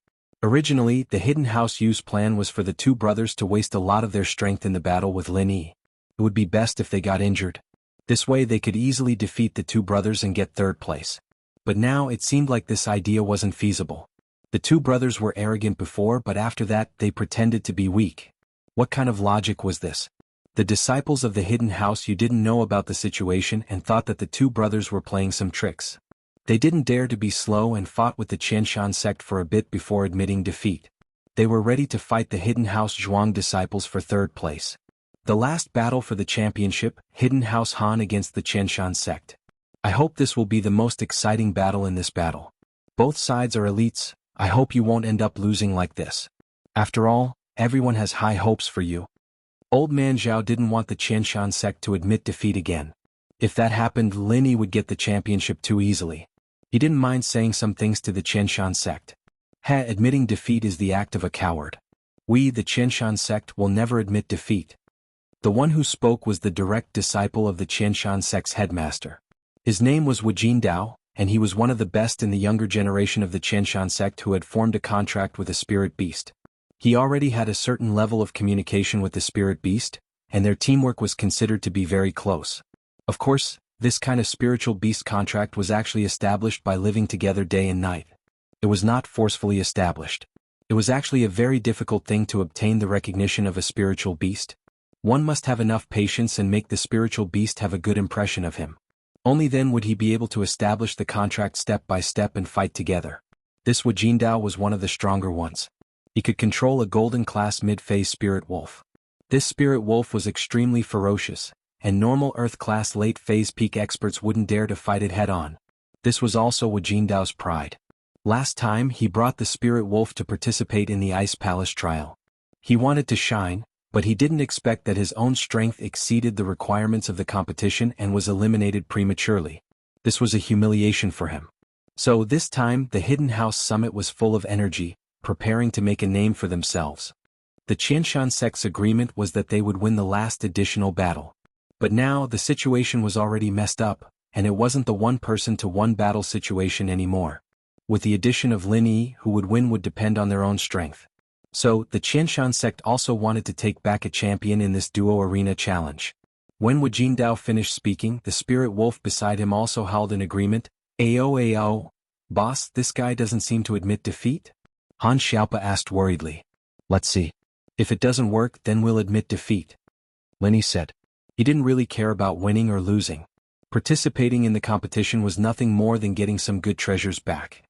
Originally, the Hidden House Yu's plan was for the two brothers to waste a lot of their strength in the battle with Lin Yi. It would be best if they got injured. This way they could easily defeat the two brothers and get third place. But now it seemed like this idea wasn't feasible. The two brothers were arrogant before, but after that they pretended to be weak. What kind of logic was this? The disciples of the Hidden House Yu didn't know about the situation and thought that the two brothers were playing some tricks. They didn't dare to be slow and fought with the Qianshan sect for a bit before admitting defeat. They were ready to fight the Hidden House Zhuang disciples for third place. The last battle for the championship, Hidden House Han against the Qianshan sect. I hope this will be the most exciting battle in this battle. Both sides are elites. I hope you won't end up losing like this. After all, everyone has high hopes for you. Old man Zhao didn't want the Qianshan sect to admit defeat again. If that happened, Lin Yi would get the championship too easily. He didn't mind saying some things to the Qianshan sect. Admitting defeat is the act of a coward. We, the Qianshan sect, will never admit defeat. The one who spoke was the direct disciple of the Qianshan sect's headmaster. His name was Wu Jindao, and he was one of the best in the younger generation of the Qianshan sect who had formed a contract with a spirit beast. He already had a certain level of communication with the spirit beast, and their teamwork was considered to be very close. Of course, this kind of spiritual beast contract was actually established by living together day and night. It was not forcefully established. It was actually a very difficult thing to obtain the recognition of a spiritual beast. One must have enough patience and make the spiritual beast have a good impression of him. Only then would he be able to establish the contract step by step and fight together. This Wu Jindao was one of the stronger ones. He could control a golden-class mid-phase spirit wolf. This spirit wolf was extremely ferocious, and normal Earth-class late-phase peak experts wouldn't dare to fight it head-on. This was also Wu Jindao's pride. Last time he brought the spirit wolf to participate in the Ice Palace trial. He wanted to shine, but he didn't expect that his own strength exceeded the requirements of the competition and was eliminated prematurely. This was a humiliation for him. So this time the Hidden House Summit was full of energy, preparing to make a name for themselves. The Qianshan sect's agreement was that they would win the last additional battle. But now the situation was already messed up, and it wasn't the one-person-to-one battle situation anymore. With the addition of Lin Yi, who would win would depend on their own strength. So, the Qianshan sect also wanted to take back a champion in this duo arena challenge. When Wu Jindao finished speaking, the spirit wolf beside him also howled in agreement. Ao, boss, this guy doesn't seem to admit defeat? Han Xiaopa asked worriedly. Let's see. If it doesn't work, then we'll admit defeat. Lin Yi said. He didn't really care about winning or losing. Participating in the competition was nothing more than getting some good treasures back.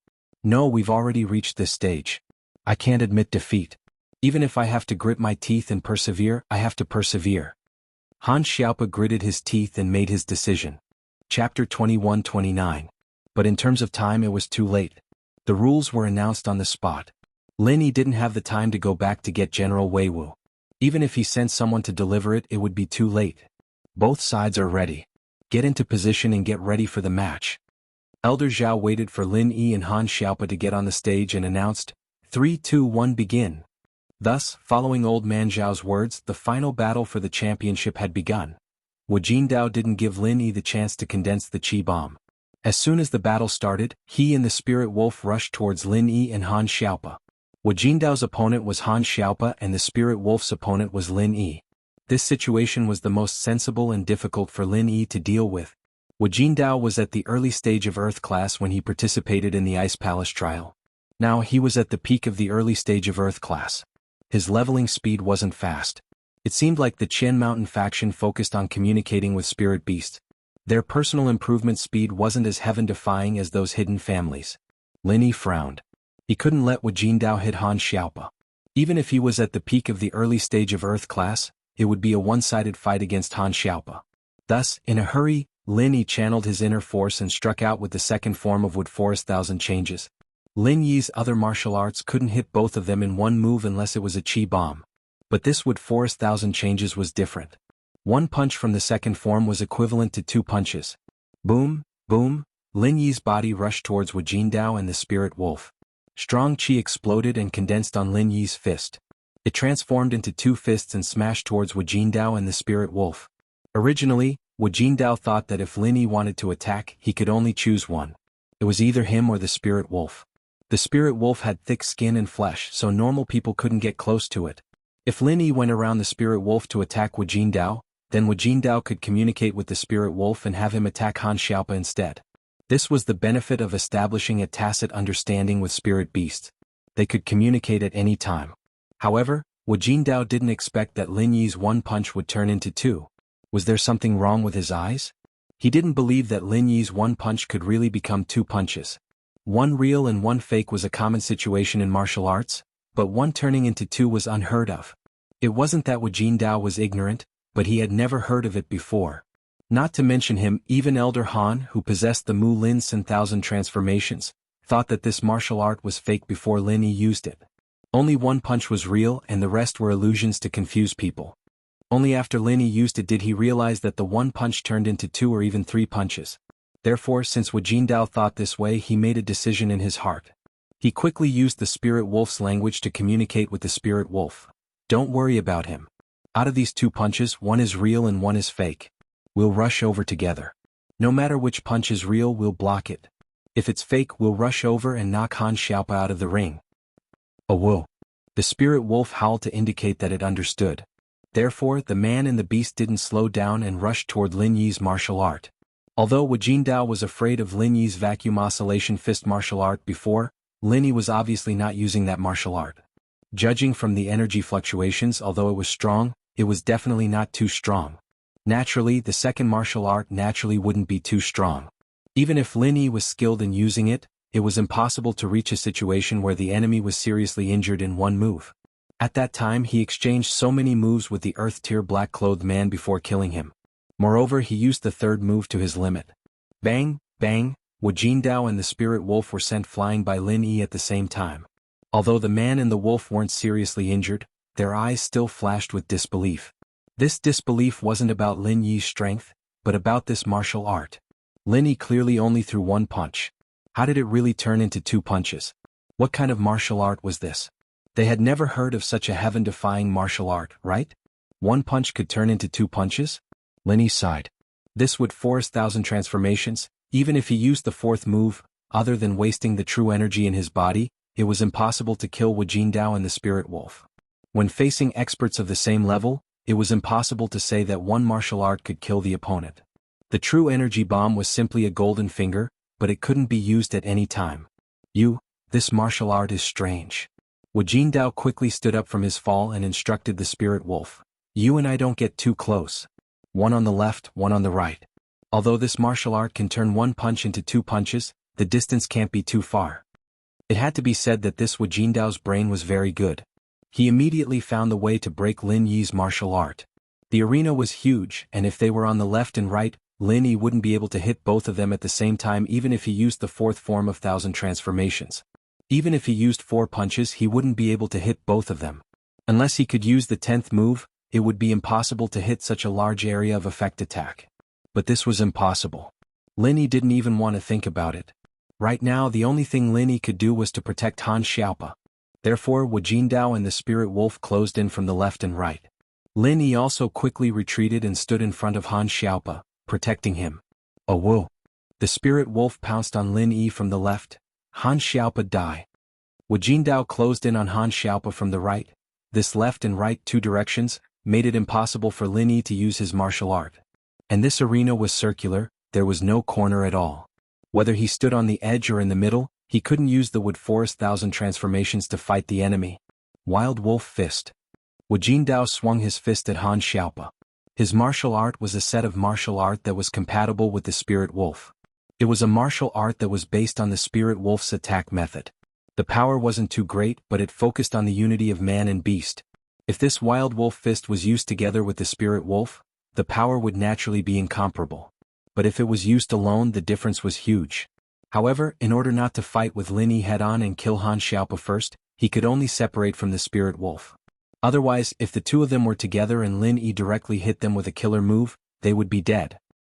No, we've already reached this stage. I can't admit defeat. Even if I have to grit my teeth and persevere, I have to persevere. Han Xiaopa gritted his teeth and made his decision. Chapter 21-29. But in terms of time it was too late. The rules were announced on the spot. Lin Yi didn't have the time to go back to get General Wei Wu. Even if he sent someone to deliver it, it would be too late. Both sides are ready. Get into position and get ready for the match. Elder Zhao waited for Lin Yi and Han Xiaopa to get on the stage and announced, 3, 2, 1, begin. Thus, following Old Man Zhao's words, the final battle for the championship had begun. Wu Jindao didn't give Lin Yi the chance to condense the chi bomb. As soon as the battle started, he and the spirit wolf rushed towards Lin Yi and Han Xiaopa. Wu Jindao's opponent was Han Xiaopa and the spirit wolf's opponent was Lin Yi. This situation was the most sensible and difficult for Lin Yi to deal with. Wu Jindao was at the early stage of Earth class when he participated in the Ice Palace trial. Now he was at the peak of the early stage of Earth class. His leveling speed wasn't fast. It seemed like the Qian Mountain faction focused on communicating with spirit beasts. Their personal improvement speed wasn't as heaven-defying as those hidden families. Lin Yi frowned. He couldn't let Wu Jindao hit Han Xiaopa. Even if he was at the peak of the early stage of Earth class, it would be a one-sided fight against Han Xiaopa. Thus, in a hurry, Lin Yi channeled his inner force and struck out with the second form of Wood Forest Thousand Changes. Lin Yi's other martial arts couldn't hit both of them in one move unless it was a chi bomb. But this Wood Forest Thousand Changes was different. One punch from the second form was equivalent to 2 punches. Boom, boom, Lin Yi's body rushed towards Wu Jindao and the spirit wolf. Strong chi exploded and condensed on Lin Yi's fist. It transformed into 2 fists and smashed towards Wu Jindao and the spirit wolf. Originally, Wu Jindao thought that if Lin Yi wanted to attack, he could only choose one. It was either him or the spirit wolf. The spirit wolf had thick skin and flesh, so normal people couldn't get close to it. If Lin Yi went around the spirit wolf to attack Wu Jindao, then Wu Jindao could communicate with the spirit wolf and have him attack Han Xiaopa instead. This was the benefit of establishing a tacit understanding with spirit beasts. They could communicate at any time. However, Wu Jindao didn't expect that Lin Yi's one punch would turn into two. Was there something wrong with his eyes? He didn't believe that Lin Yi's one punch could really become two punches. One real and one fake was a common situation in martial arts, but one turning into two was unheard of. It wasn't that Wu Jindao was ignorant, but he had never heard of it before. Not to mention him, even Elder Han, who possessed the Mu Lin Sin Thousand transformations, thought that this martial art was fake before Lin Yi used it. Only one punch was real and the rest were illusions to confuse people. Only after Lin Yi used it did he realize that the one punch turned into two or even three punches. Therefore, since Wu Jindao thought this way, he made a decision in his heart. He quickly used the spirit wolf's language to communicate with the spirit wolf. Don't worry about him. Out of these two punches, one is real and one is fake. We'll rush over together. No matter which punch is real, we'll block it. If it's fake, we'll rush over and knock Han Xiaopa out of the ring. Oh whoa. The spirit wolf howled to indicate that it understood. Therefore, the man and the beast didn't slow down and rushed toward Lin Yi's martial art. Although Wu Jindao was afraid of Lin Yi's vacuum oscillation fist martial art before, Lin Yi was obviously not using that martial art. Judging from the energy fluctuations, although it was strong, it was definitely not too strong. Naturally, the second martial art naturally wouldn't be too strong. Even if Lin Yi was skilled in using it, it was impossible to reach a situation where the enemy was seriously injured in one move. At that time he exchanged so many moves with the earth-tier black-clothed man before killing him. Moreover, he used the third move to his limit. Bang, bang, Wu Jindao and the spirit wolf were sent flying by Lin Yi at the same time. Although the man and the wolf weren't seriously injured, their eyes still flashed with disbelief. This disbelief wasn't about Lin Yi's strength, but about this martial art. Lin Yi clearly only threw one punch. How did it really turn into two punches? What kind of martial art was this? They had never heard of such a heaven-defying martial art, right? One punch could turn into two punches? Lin Yi sighed. This would force 1,000 transformations. Even if he used the fourth move, other than wasting the true energy in his body, it was impossible to kill Wu Jindao and the spirit wolf. When facing experts of the same level, it was impossible to say that one martial art could kill the opponent. The true energy bomb was simply a golden finger, but it couldn't be used at any time. This martial art is strange. Wu Jindao quickly stood up from his fall and instructed the spirit wolf. You and I don't get too close. One on the left, one on the right. Although this martial art can turn one punch into two punches, the distance can't be too far. It had to be said that this Wu Jindao's brain was very good. He immediately found the way to break Lin Yi's martial art. The arena was huge, and if they were on the left and right, Lin Yi wouldn't be able to hit both of them at the same time even if he used the fourth form of 1,000 transformations. Even if he used 4 punches, he wouldn't be able to hit both of them. Unless he could use the 10th move, it would be impossible to hit such a large area of effect attack. But this was impossible. Lin Yi didn't even want to think about it. Right now, the only thing Lin Yi could do was to protect Han Xiaopa. Therefore, Wu Jindao and the spirit wolf closed in from the left and right. Lin Yi also quickly retreated and stood in front of Han Xiaopa, protecting him. Oh whoa! The spirit wolf pounced on Lin Yi from the left. Han Xiaopa die. Wu Jindao closed in on Han Xiaopa from the right. This left and right two directions made it impossible for Lin Yi to use his martial art. And this arena was circular, there was no corner at all. Whether he stood on the edge or in the middle, he couldn't use the Wood Forest 1,000 transformations to fight the enemy. Wild Wolf Fist. Wu Jindao swung his fist at Han Xiaopa. His martial art was a set of martial art that was compatible with the spirit wolf. It was a martial art that was based on the spirit wolf's attack method. The power wasn't too great, but it focused on the unity of man and beast. If this Wild Wolf Fist was used together with the spirit wolf, the power would naturally be incomparable. But if it was used alone, the difference was huge. However, in order not to fight with Lin Yi head-on and kill Han Xiaopa first, he could only separate from the spirit wolf. Otherwise, if the two of them were together and Lin Yi directly hit them with a killer move, they would be dead.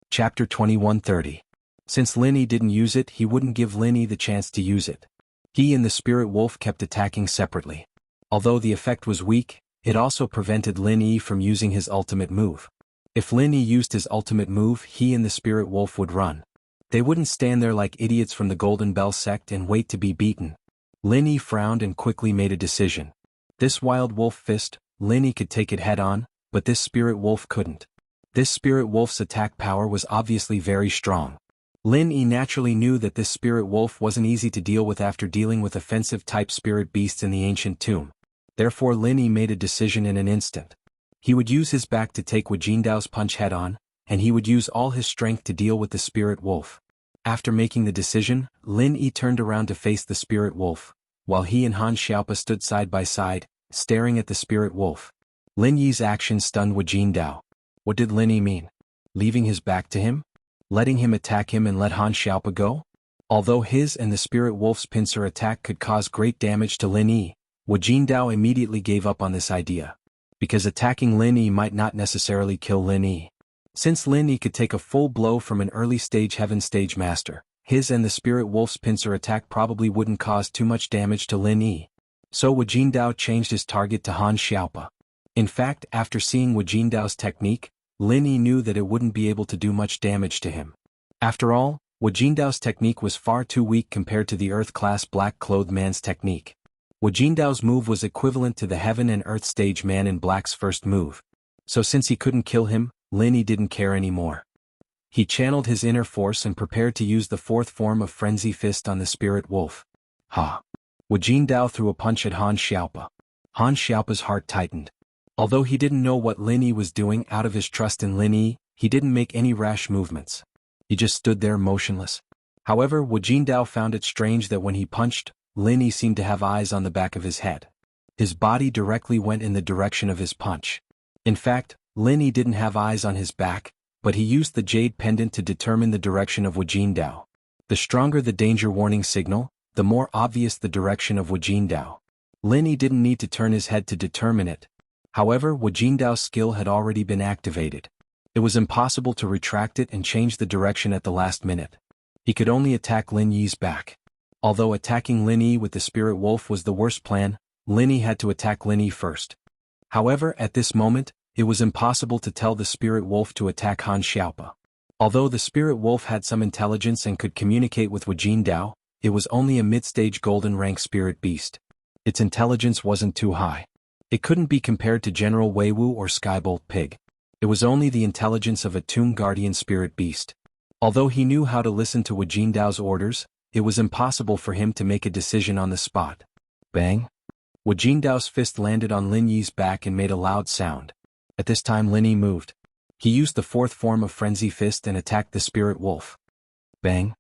Chapter 2130. Since Lin Yi didn't use it, he wouldn't give Lin Yi the chance to use it. He and the spirit wolf kept attacking separately. Although the effect was weak, it also prevented Lin Yi from using his ultimate move. If Lin Yi used his ultimate move, he and the spirit wolf would run. They wouldn't stand there like idiots from the Golden Bell sect and wait to be beaten. Lin Yi frowned and quickly made a decision. This wild wolf fist, Lin Yi could take it head-on, but this spirit wolf couldn't. This spirit wolf's attack power was obviously very strong. Lin Yi naturally knew that this spirit wolf wasn't easy to deal with after dealing with offensive-type spirit beasts in the ancient tomb. Therefore Lin Yi made a decision in an instant. He would use his back to take Wu Jindao's punch head-on, and he would use all his strength to deal with the spirit wolf. After making the decision, Lin Yi turned around to face the spirit wolf, while he and Han Xiaopa stood side by side, staring at the spirit wolf. Lin Yi's action stunned Wu Jindao. What did Lin Yi mean? Leaving his back to him? Letting him attack him and let Han Xiaopa go? Although his and the spirit wolf's pincer attack could cause great damage to Lin Yi, Wu Jindao immediately gave up on this idea. Because attacking Lin Yi might not necessarily kill Lin Yi. Since Lin Yi could take a full blow from an early-stage Heaven Stage Master, his and the Spirit Wolf's pincer attack probably wouldn't cause too much damage to Lin Yi. So Wu Jindao changed his target to Han Xiaopa. In fact, after seeing Wu Jindao's technique, Lin Yi knew that it wouldn't be able to do much damage to him. After all, Wu Jindao's technique was far too weak compared to the Earth-class black-clothed man's technique. Wu Jindao's move was equivalent to the Heaven and Earth stage man in Black's first move. So since he couldn't kill him, Lin Yi didn't care anymore. He channeled his inner force and prepared to use the fourth form of Frenzy Fist on the Spirit Wolf. Ha! Wu Jindao threw a punch at Han Xiaopa. Han Xiaopa's heart tightened. Although he didn't know what Lin Yi was doing, out of his trust in Lin Yi, he didn't make any rash movements. He just stood there motionless. However, Wu Jindao found it strange that when he punched, Lin Yi seemed to have eyes on the back of his head. His body directly went in the direction of his punch. In fact, Lin Yi didn't have eyes on his back, but he used the jade pendant to determine the direction of Wu Jindao. The stronger the danger warning signal, the more obvious the direction of Wu Jindao. Lin Yi didn't need to turn his head to determine it. However, Wu Jindao's skill had already been activated. It was impossible to retract it and change the direction at the last minute. He could only attack Lin Yi's back. Although attacking Lin Yi with the Spirit Wolf was the worst plan, Lin Yi had to attack Lin Yi first. However, at this moment, it was impossible to tell the Spirit Wolf to attack Han Xiaopa. Although the Spirit Wolf had some intelligence and could communicate with Wu Jindao, it was only a mid-stage golden rank spirit beast. Its intelligence wasn't too high. It couldn't be compared to General Weiwu or Skybolt Pig. It was only the intelligence of a Tomb Guardian spirit beast. Although he knew how to listen to Wu Jindao's orders, it was impossible for him to make a decision on the spot. Bang! Wu Jindao's fist landed on Lin Yi's back and made a loud sound. At this time Lin Yi moved. He used the fourth form of Frenzy Fist and attacked the Spirit Wolf. Bang!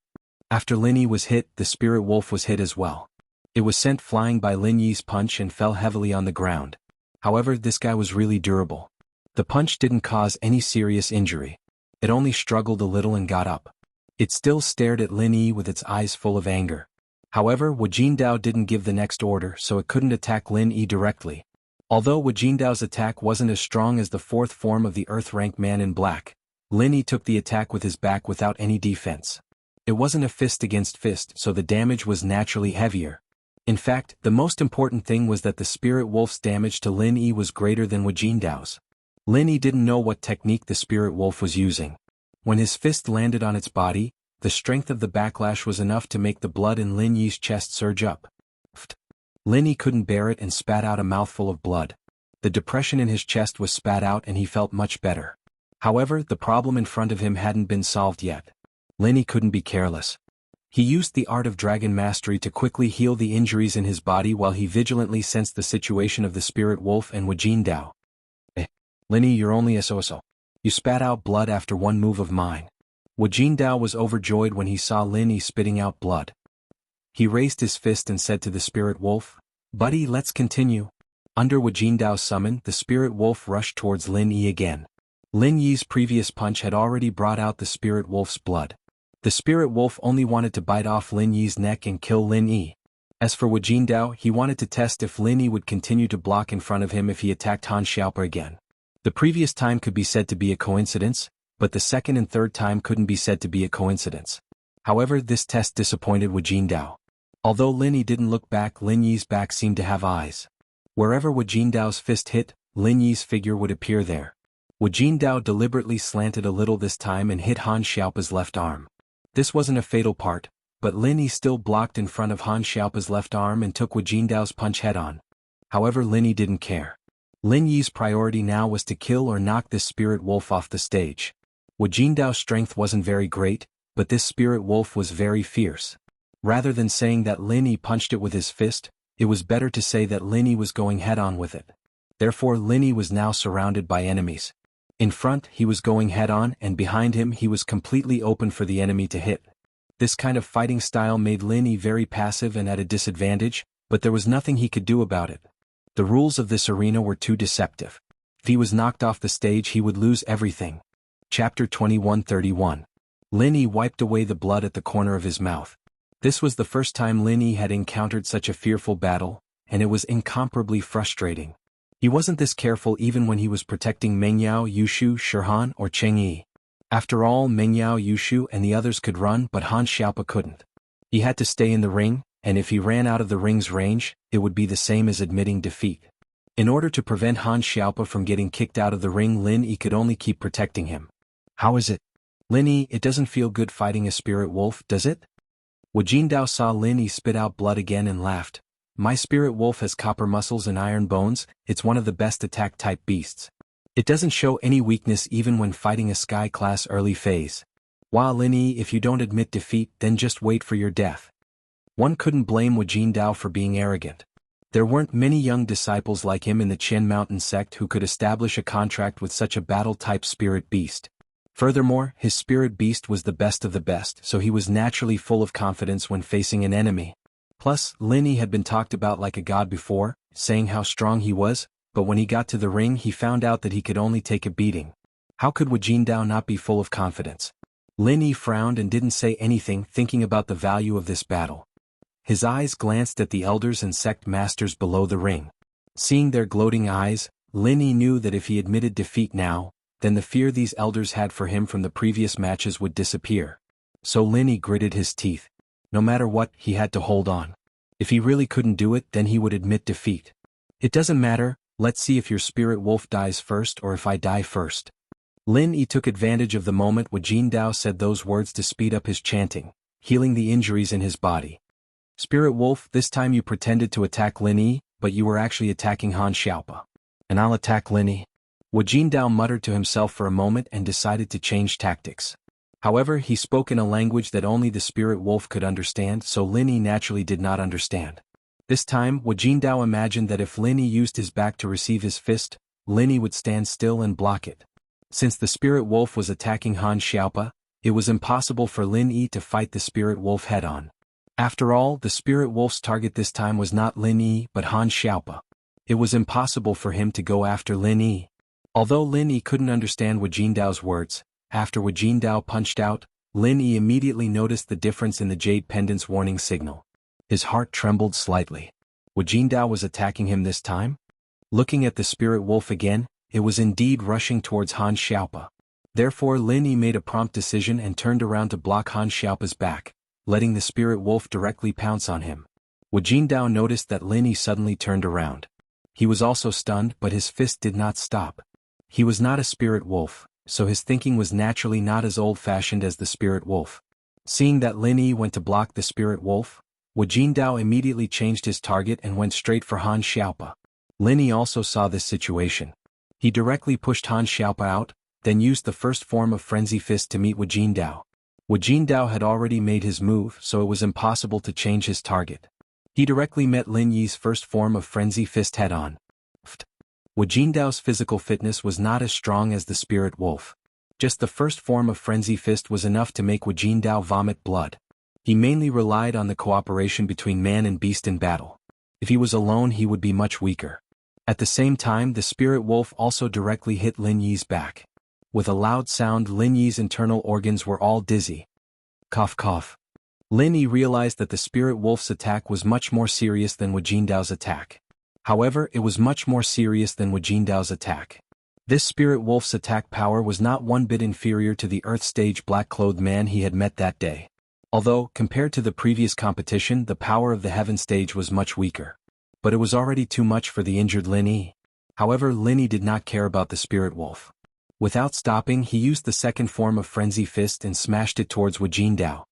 After Lin Yi was hit, the Spirit Wolf was hit as well. It was sent flying by Lin Yi's punch and fell heavily on the ground. However, this guy was really durable. The punch didn't cause any serious injury. It only struggled a little and got up. It still stared at Lin Yi with its eyes full of anger. However, Wu Jindao didn't give the next order, so it couldn't attack Lin Yi directly. Although Wu Jindao's attack wasn't as strong as the fourth form of the Earth-rank man in black, Lin Yi took the attack with his back without any defense. It wasn't a fist against fist, so the damage was naturally heavier. In fact, the most important thing was that the Spirit Wolf's damage to Lin Yi was greater than Wu Jindao's. Lin Yi didn't know what technique the Spirit Wolf was using. When his fist landed on its body, the strength of the backlash was enough to make the blood in Lin Yi's chest surge up. Lin Yi couldn't bear it and spat out a mouthful of blood. The depression in his chest was spat out and he felt much better. However, the problem in front of him hadn't been solved yet. Lin Yi couldn't be careless. He used the art of dragon mastery to quickly heal the injuries in his body while he vigilantly sensed the situation of the Spirit Wolf and Wu Jindao. Lin Yi, you're only a so-so. You spat out blood after one move of mine. Wu Jindao was overjoyed when he saw Lin Yi spitting out blood. He raised his fist and said to the Spirit Wolf, "Buddy, let's continue." Under Wu Jindao's summon, the Spirit Wolf rushed towards Lin Yi again. Lin Yi's previous punch had already brought out the Spirit Wolf's blood. The Spirit Wolf only wanted to bite off Lin Yi's neck and kill Lin Yi. As for Wu Jindao, he wanted to test if Lin Yi would continue to block in front of him if he attacked Han Xiaopa again. The previous time could be said to be a coincidence, but the second and third time couldn't be said to be a coincidence. However, this test disappointed Wu Jindao. Although Lin Yi didn't look back, Lin Yi's back seemed to have eyes. Wherever Wu Jindao's fist hit, Lin Yi's figure would appear there. Wu Jindao deliberately slanted a little this time and hit Han Xiaopa's left arm. This wasn't a fatal part, but Lin Yi still blocked in front of Han Xiaopa's left arm and took Wu Jindao's punch head-on. However, Lin Yi didn't care. Lin Yi's priority now was to kill or knock this spirit wolf off the stage. Wu Jindao's strength wasn't very great, but this spirit wolf was very fierce. Rather than saying that Lin Yi punched it with his fist, it was better to say that Lin Yi was going head-on with it. Therefore Lin Yi was now surrounded by enemies. In front he was going head-on, and behind him he was completely open for the enemy to hit. This kind of fighting style made Lin Yi very passive and at a disadvantage, but there was nothing he could do about it. The rules of this arena were too deceptive. If he was knocked off the stage he would lose everything. Chapter 21:31. Lin Yi wiped away the blood at the corner of his mouth. This was the first time Lin Yi had encountered such a fearful battle, and it was incomparably frustrating. He wasn't this careful even when he was protecting Mengyao, Yushu, Shirhan, or Chengyi. After all, Mengyao, Yushu, and the others could run, but Han Xiaopa couldn't. He had to stay in the ring, and if he ran out of the ring's range, it would be the same as admitting defeat. In order to prevent Han Xiaopa from getting kicked out of the ring, Lin Yi could only keep protecting him. How is it? Lin Yi, it doesn't feel good fighting a spirit wolf, does it? Wu Jindao saw Lin Yi spit out blood again and laughed. My spirit wolf has copper muscles and iron bones, it's one of the best attack-type beasts. It doesn't show any weakness even when fighting a sky-class early phase. While Lin Yi, if you don't admit defeat, then just wait for your death. One couldn't blame Wu Jindao for being arrogant. There weren't many young disciples like him in the Qian Mountain sect who could establish a contract with such a battle-type spirit beast. Furthermore, his spirit beast was the best of the best, so he was naturally full of confidence when facing an enemy. Plus, Lin Yi had been talked about like a god before, saying how strong he was, but when he got to the ring he found out that he could only take a beating. How could Wu Jindao not be full of confidence? Lin Yi frowned and didn't say anything, thinking about the value of this battle. His eyes glanced at the elders and sect masters below the ring. Seeing their gloating eyes, Lin Yi knew that if he admitted defeat now, then the fear these elders had for him from the previous matches would disappear. So Lin Yi gritted his teeth. No matter what, he had to hold on. If he really couldn't do it, then he would admit defeat. It doesn't matter, let's see if your spirit wolf dies first or if I die first. Lin Yi took advantage of the moment Wu Jindao said those words to speed up his chanting, healing the injuries in his body. Spirit wolf, this time you pretended to attack Lin Yi, but you were actually attacking Han Xiaopa. And I'll attack Lin Yi. Wu Jindao muttered to himself for a moment and decided to change tactics. However, he spoke in a language that only the spirit wolf could understand, so Lin Yi naturally did not understand. This time, Wu Jindao imagined that if Lin Yi used his back to receive his fist, Lin Yi would stand still and block it. Since the spirit wolf was attacking Han Xiaopa, it was impossible for Lin Yi to fight the spirit wolf head-on. After all, the spirit wolf's target this time was not Lin Yi but Han Xiaopa. It was impossible for him to go after Lin Yi. Although Lin Yi couldn't understand Wu Jindao's words, after Wu Jindao punched out, Lin Yi immediately noticed the difference in the jade pendant's warning signal. His heart trembled slightly. Wu Jindao was attacking him this time? Looking at the spirit wolf again, it was indeed rushing towards Han Xiaopa. Therefore Lin Yi made a prompt decision and turned around to block Han Xiaopa's back, letting the spirit wolf directly pounce on him. Wu Jindao noticed that Lin Yi suddenly turned around. He was also stunned, but his fist did not stop. He was not a spirit wolf, so his thinking was naturally not as old-fashioned as the spirit wolf. Seeing that Lin Yi went to block the spirit wolf, Wu Jindao immediately changed his target and went straight for Han Xiaopa. Lin Yi also saw this situation. He directly pushed Han Xiaopa out, then used the first form of Frenzy Fist to meet Wu Jindao. Wu Jindao had already made his move, so it was impossible to change his target. He directly met Lin Yi's first form of Frenzy Fist head-on. Wu Jindao's physical fitness was not as strong as the spirit wolf. Just the first form of Frenzy Fist was enough to make Wu Jindao vomit blood. He mainly relied on the cooperation between man and beast in battle. If he was alone he would be much weaker. At the same time the spirit wolf also directly hit Lin Yi's back. With a loud sound Lin Yi's internal organs were all dizzy. Cough cough. Lin Yi realized that the spirit wolf's attack was much more serious than Wu Jindao's attack. However, it was much more serious than Wu Jindao's attack. This spirit wolf's attack power was not one bit inferior to the Earth Stage black-clothed man he had met that day. Although, compared to the previous competition, the power of the Heaven Stage was much weaker. But it was already too much for the injured Lin Yi. However, Lin Yi did not care about the spirit wolf. Without stopping, he used the second form of Frenzy Fist and smashed it towards Wu Jindao.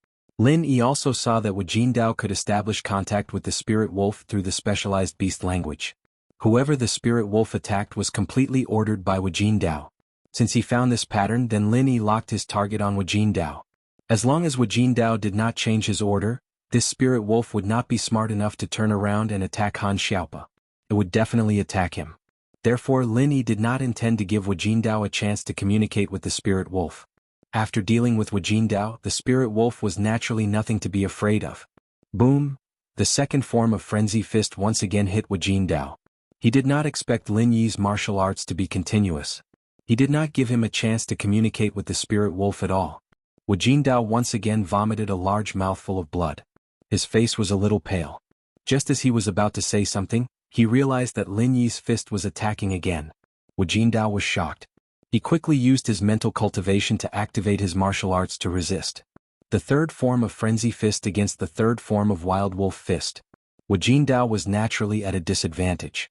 Lin Yi also saw that Wu Jindao could establish contact with the spirit wolf through the specialized beast language. Whoever the spirit wolf attacked was completely ordered by Wu Jindao. Since he found this pattern, then Lin Yi locked his target on Wu Jindao. As long as Wu Jindao did not change his order, this spirit wolf would not be smart enough to turn around and attack Han Xiaopa. It would definitely attack him. Therefore Lin Yi did not intend to give Wu Jindao a chance to communicate with the spirit wolf. After dealing with Wu Jindao, the spirit wolf was naturally nothing to be afraid of. Boom! The second form of Frenzy Fist once again hit Wu Jindao. He did not expect Lin Yi's martial arts to be continuous. He did not give him a chance to communicate with the spirit wolf at all. Wu Jindao once again vomited a large mouthful of blood. His face was a little pale. Just as he was about to say something, he realized that Lin Yi's fist was attacking again. Wu Jindao was shocked. He quickly used his mental cultivation to activate his martial arts to resist. The third form of Frenzy Fist against the third form of Wild Wolf Fist. Wu Jindao was naturally at a disadvantage.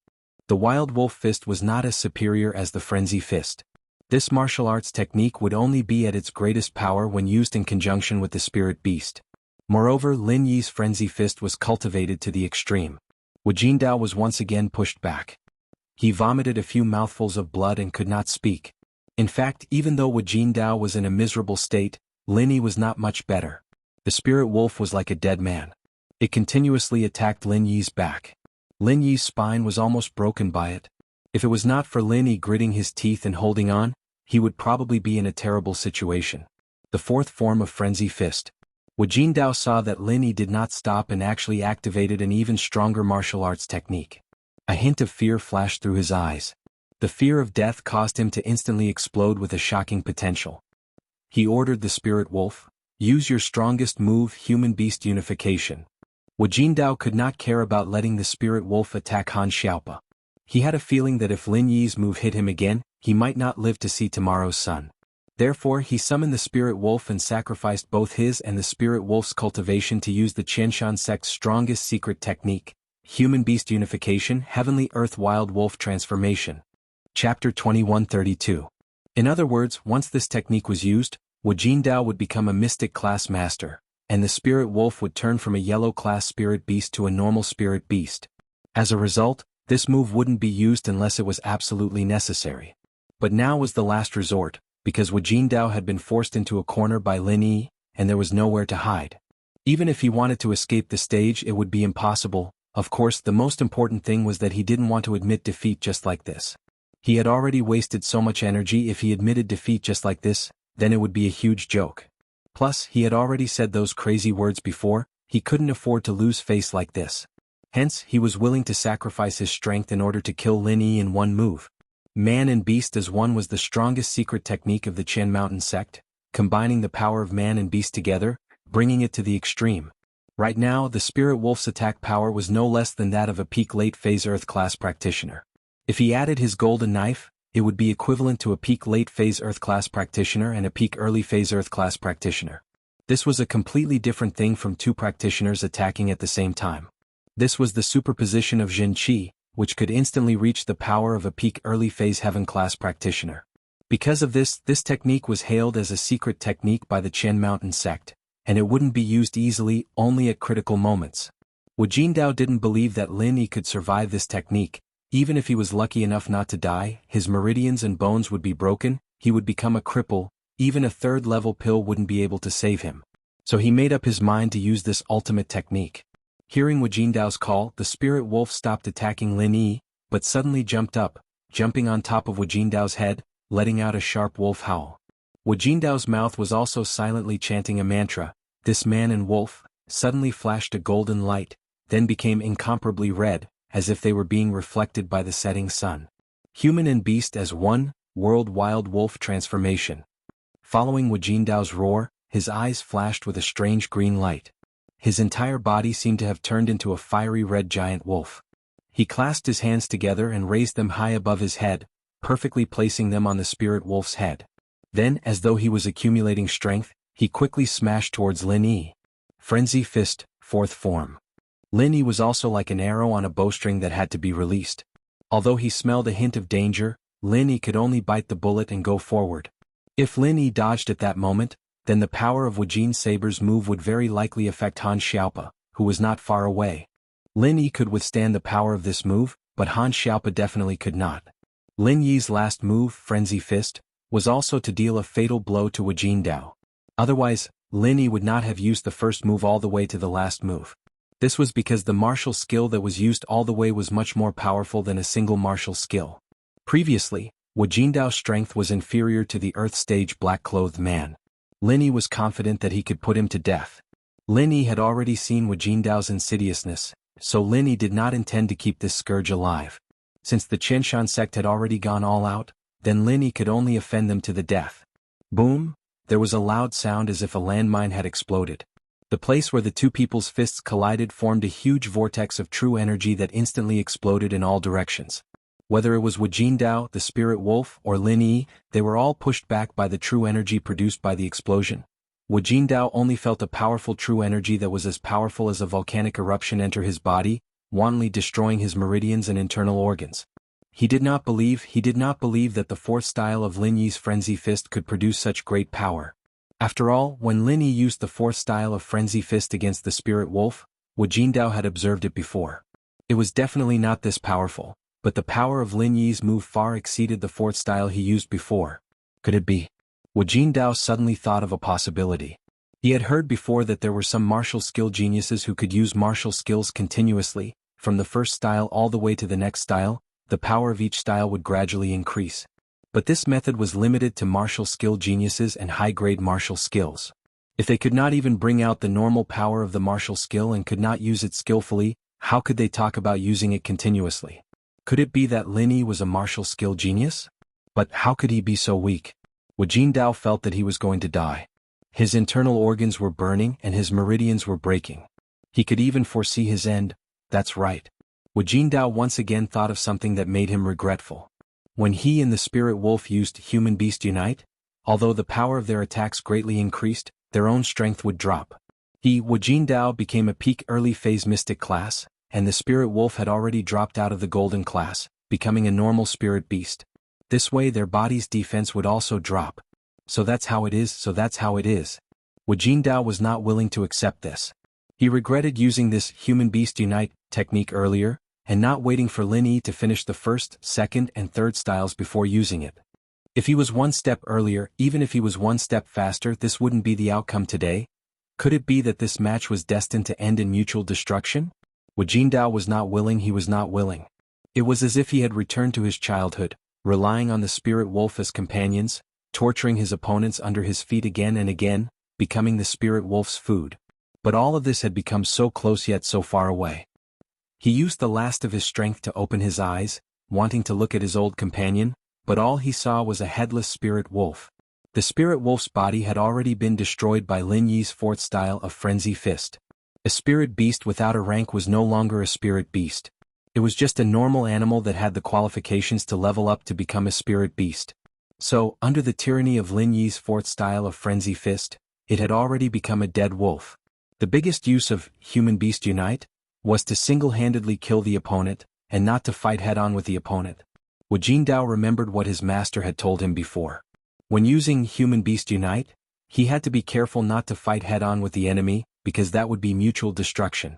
The Wild Wolf Fist was not as superior as the Frenzy Fist. This martial arts technique would only be at its greatest power when used in conjunction with the spirit beast. Moreover, Lin Yi's Frenzy Fist was cultivated to the extreme. Wu Jindao was once again pushed back. He vomited a few mouthfuls of blood and could not speak. In fact, even though Wu Jindao was in a miserable state, Lin Yi was not much better. The spirit wolf was like a dead man. It continuously attacked Lin Yi's back. Lin Yi's spine was almost broken by it. If it was not for Lin Yi gritting his teeth and holding on, he would probably be in a terrible situation. The fourth form of Frenzy Fist. Wu Jindao saw that Lin Yi did not stop and actually activated an even stronger martial arts technique. A hint of fear flashed through his eyes. The fear of death caused him to instantly explode with a shocking potential. He ordered the spirit wolf, "Use your strongest move, human-beast unification." Wu Jindao could not care about letting the spirit wolf attack Han Xiaopa. He had a feeling that if Lin Yi's move hit him again, he might not live to see tomorrow's sun. Therefore he summoned the spirit wolf and sacrificed both his and the spirit wolf's cultivation to use the Qianshan sect's strongest secret technique, human-beast unification, heavenly earth wild wolf transformation. Chapter 2132. In other words, once this technique was used, Wu Jindao would become a mystic class master, and the spirit wolf would turn from a yellow class spirit beast to a normal spirit beast. As a result, this move wouldn't be used unless it was absolutely necessary. But now was the last resort, because Wu Jindao had been forced into a corner by Lin Yi, and there was nowhere to hide. Even if he wanted to escape the stage, it would be impossible. Of course, the most important thing was that he didn't want to admit defeat just like this. He had already wasted so much energy. If he admitted defeat just like this, then it would be a huge joke. Plus, he had already said those crazy words before. He couldn't afford to lose face like this. Hence, he was willing to sacrifice his strength in order to kill Lin Yi in one move. Man and beast as one was the strongest secret technique of the Qian Mountain sect, combining the power of man and beast together, bringing it to the extreme. Right now, the spirit wolf's attack power was no less than that of a peak late phase earth class practitioner. If he added his golden knife, it would be equivalent to a peak late phase earth class practitioner and a peak early phase earth class practitioner. This was a completely different thing from two practitioners attacking at the same time. This was the superposition of Jin Qi, which could instantly reach the power of a peak early phase heaven class practitioner. Because of this technique was hailed as a secret technique by the Qian Mountain sect, and it wouldn't be used easily, only at critical moments. Wu Jindao didn't believe that Lin Yi could survive this technique. Even if he was lucky enough not to die, his meridians and bones would be broken, he would become a cripple, even a third-level pill wouldn't be able to save him. So he made up his mind to use this ultimate technique. Hearing Wu Jindao's call, the spirit wolf stopped attacking Lin Yi, but suddenly jumped up, jumping on top of Wu Jindao's head, letting out a sharp wolf howl. Wu Jindao's mouth was also silently chanting a mantra. This man and wolf suddenly flashed a golden light, then became incomparably red, as if they were being reflected by the setting sun. Human and beast as one, world wild wolf transformation. Following Wu Jindao's roar, his eyes flashed with a strange green light. His entire body seemed to have turned into a fiery red giant wolf. He clasped his hands together and raised them high above his head, perfectly placing them on the spirit wolf's head. Then, as though he was accumulating strength, he quickly smashed towards Lin Yi. Frenzy Fist, fourth form. Lin Yi was also like an arrow on a bowstring that had to be released. Although he smelled a hint of danger, Lin Yi could only bite the bullet and go forward. If Lin Yi dodged at that moment, then the power of Wu Jin's saber's move would very likely affect Han Xiaopa, who was not far away. Lin Yi could withstand the power of this move, but Han Xiaopa definitely could not. Lin Yi's last move, Frenzy Fist, was also to deal a fatal blow to Wu Jindao. Otherwise, Lin Yi would not have used the first move all the way to the last move. This was because the martial skill that was used all the way was much more powerful than a single martial skill. Previously, Wu Jindao's strength was inferior to the Earth Stage black-clothed man. Lin Yi was confident that he could put him to death. Lin Yi had already seen Wu Jindao's insidiousness, so Lin Yi did not intend to keep this scourge alive. Since the Qianshan sect had already gone all out, then Lin Yi could only offend them to the death. Boom! There was a loud sound as if a landmine had exploded. The place where the two people's fists collided formed a huge vortex of true energy that instantly exploded in all directions. Whether it was Wu Jindao, the spirit wolf, or Lin Yi, they were all pushed back by the true energy produced by the explosion. Wu Jindao only felt a powerful true energy that was as powerful as a volcanic eruption enter his body, wantonly destroying his meridians and internal organs. He did not believe that the fourth style of Lin Yi's Frenzy Fist could produce such great power. After all, when Lin Yi used the fourth style of Frenzy Fist against the spirit wolf, Wu Jindao had observed it before. It was definitely not this powerful, but the power of Lin Yi's move far exceeded the fourth style he used before. Could it be? Wu Jindao suddenly thought of a possibility. He had heard before that there were some martial skill geniuses who could use martial skills continuously, from the first style all the way to the next style. The power of each style would gradually increase. But this method was limited to martial skill geniuses and high-grade martial skills. If they could not even bring out the normal power of the martial skill and could not use it skillfully, how could they talk about using it continuously? Could it be that Lin Yi was a martial skill genius? But how could he be so weak? Wu Jindao felt that he was going to die. His internal organs were burning and his meridians were breaking. He could even foresee his end. That's right. Wu Jindao once again thought of something that made him regretful. When he and the spirit wolf used Human Beast Unite, although the power of their attacks greatly increased, their own strength would drop. Wu Jindao became a peak early phase mystic class, and the spirit wolf had already dropped out of the golden class, becoming a normal spirit beast. This way their body's defense would also drop. So that's how it is. Wu Jindao was not willing to accept this. He regretted using this Human Beast Unite technique earlier, and not waiting for Lin Yi to finish the first, second, and third styles before using it. If he was one step earlier, even if he was one step faster, this wouldn't be the outcome today. Could it be that this match was destined to end in mutual destruction? Wu Jindao was not willing. He was not willing. It was as if he had returned to his childhood, relying on the spirit wolf as companions, torturing his opponents under his feet again and again, becoming the spirit wolf's food. But all of this had become so close yet so far away. He used the last of his strength to open his eyes, wanting to look at his old companion, but all he saw was a headless spirit wolf. The spirit wolf's body had already been destroyed by Lin Yi's fourth style of Frenzy Fist. A spirit beast without a rank was no longer a spirit beast. It was just a normal animal that had the qualifications to level up to become a spirit beast. So, under the tyranny of Lin Yi's fourth style of Frenzy Fist, it had already become a dead wolf. The biggest use of Human Beast Unite was to single-handedly kill the opponent, and not to fight head-on with the opponent. Wu Jindao remembered what his master had told him before. When using Human Beast Unite, he had to be careful not to fight head-on with the enemy, because that would be mutual destruction.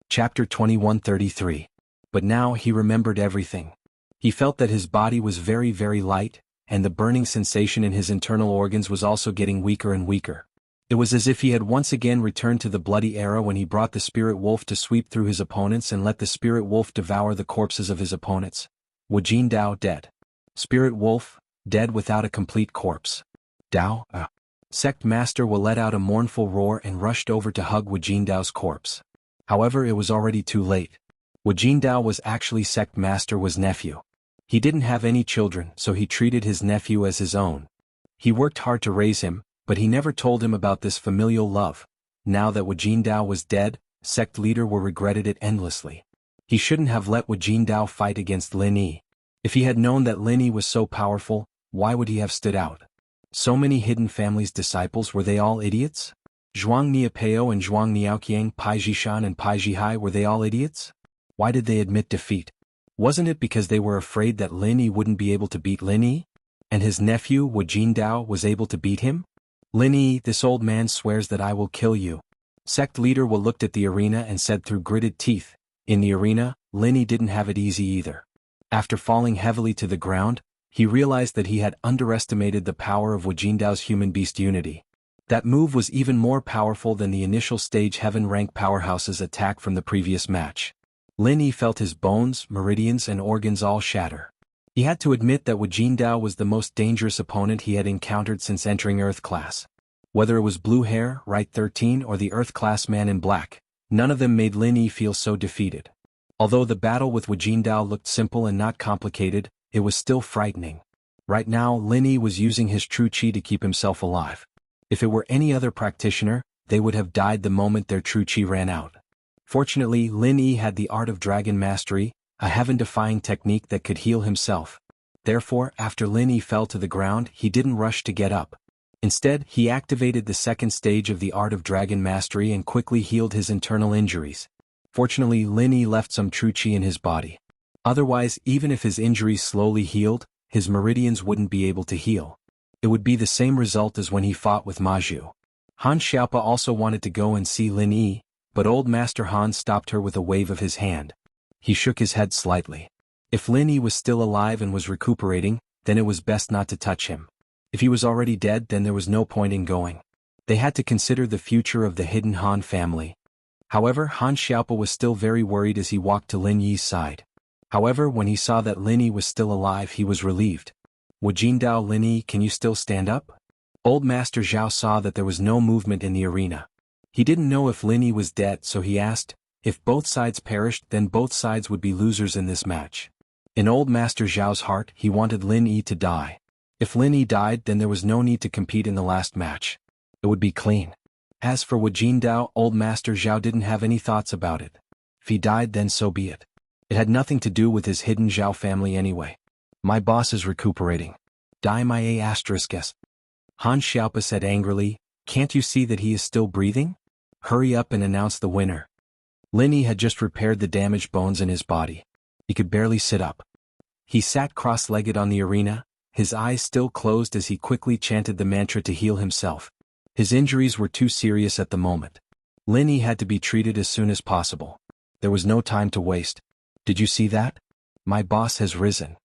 Chapter 2133. But now he remembered everything. He felt that his body was very, very light, and the burning sensation in his internal organs was also getting weaker and weaker. It was as if he had once again returned to the bloody era when he brought the spirit wolf to sweep through his opponents and let the spirit wolf devour the corpses of his opponents. Wu Jindao dead. Spirit wolf, dead without a complete corpse. Dao, Sect Master Wu let out a mournful roar and rushed over to hug Wu Jindao's corpse. However, it was already too late. Wu Jindao was actually Sect Master Wu's nephew. He didn't have any children, so he treated his nephew as his own. He worked hard to raise him, but he never told him about this familial love. Now that Wu Jindao was dead, sect leader Wu regretted it endlessly. He shouldn't have let Wu Jindao fight against Lin Yi. If he had known that Lin Yi was so powerful, why would he have stood out? So many hidden family's disciples, were they all idiots? Zhuang Niapeo and Zhuang Niaoqiang, Pai Jishan and Pai Jihai, were they all idiots? Why did they admit defeat? Wasn't it because they were afraid that Lin Yi wouldn't be able to beat Lin Yi? And his nephew Wu Jindao was able to beat him? Lin Yi, this old man swears that I will kill you. Sect leader Wu looked at the arena and said through gritted teeth. In the arena, Lin Yi didn't have it easy either. After falling heavily to the ground, he realized that he had underestimated the power of Wu Jindao's human-beast unity. That move was even more powerful than the initial stage heaven-rank powerhouse's attack from the previous match. Lin Yi felt his bones, meridians and organs all shatter. He had to admit that Wu Jindao was the most dangerous opponent he had encountered since entering Earth Class. Whether it was Blue Hair, Right 13 or the Earth Class man in black, none of them made Lin Yi feel so defeated. Although the battle with Wu Jindao looked simple and not complicated, it was still frightening. Right now, Lin Yi was using his true chi to keep himself alive. If it were any other practitioner, they would have died the moment their true chi ran out. Fortunately, Lin Yi had the art of dragon mastery, a heaven-defying technique that could heal himself. Therefore, after Lin Yi fell to the ground, he didn't rush to get up. Instead, he activated the second stage of the art of dragon mastery and quickly healed his internal injuries. Fortunately, Lin Yi left some true chi in his body. Otherwise, even if his injuries slowly healed, his meridians wouldn't be able to heal. It would be the same result as when he fought with Ma Zhu. Han Xiaopa also wanted to go and see Lin Yi, but old Master Han stopped her with a wave of his hand. He shook his head slightly. If Lin Yi was still alive and was recuperating, then it was best not to touch him. If he was already dead, then there was no point in going. They had to consider the future of the hidden Han family. However, Han Xiaopa was still very worried as he walked to Lin Yi's side. However, when he saw that Lin Yi was still alive, he was relieved. Wu Jindao, Lin Yi, can you still stand up? Old Master Zhao saw that there was no movement in the arena. He didn't know if Lin Yi was dead, so he asked, if both sides perished, then both sides would be losers in this match. In Old Master Zhao's heart, he wanted Lin Yi to die. If Lin Yi died, then there was no need to compete in the last match. It would be clean. As for Wu Jindao, Old Master Zhao didn't have any thoughts about it. If he died, then so be it. It had nothing to do with his hidden Zhao family anyway. My boss is recuperating. Die my A***s. Han Xiaopa said angrily, can't you see that he is still breathing? Hurry up and announce the winner. Lin Yi had just repaired the damaged bones in his body. He could barely sit up. He sat cross-legged on the arena, his eyes still closed as he quickly chanted the mantra to heal himself. His injuries were too serious at the moment. Lin Yi had to be treated as soon as possible. There was no time to waste. Did you see that? My boss has risen.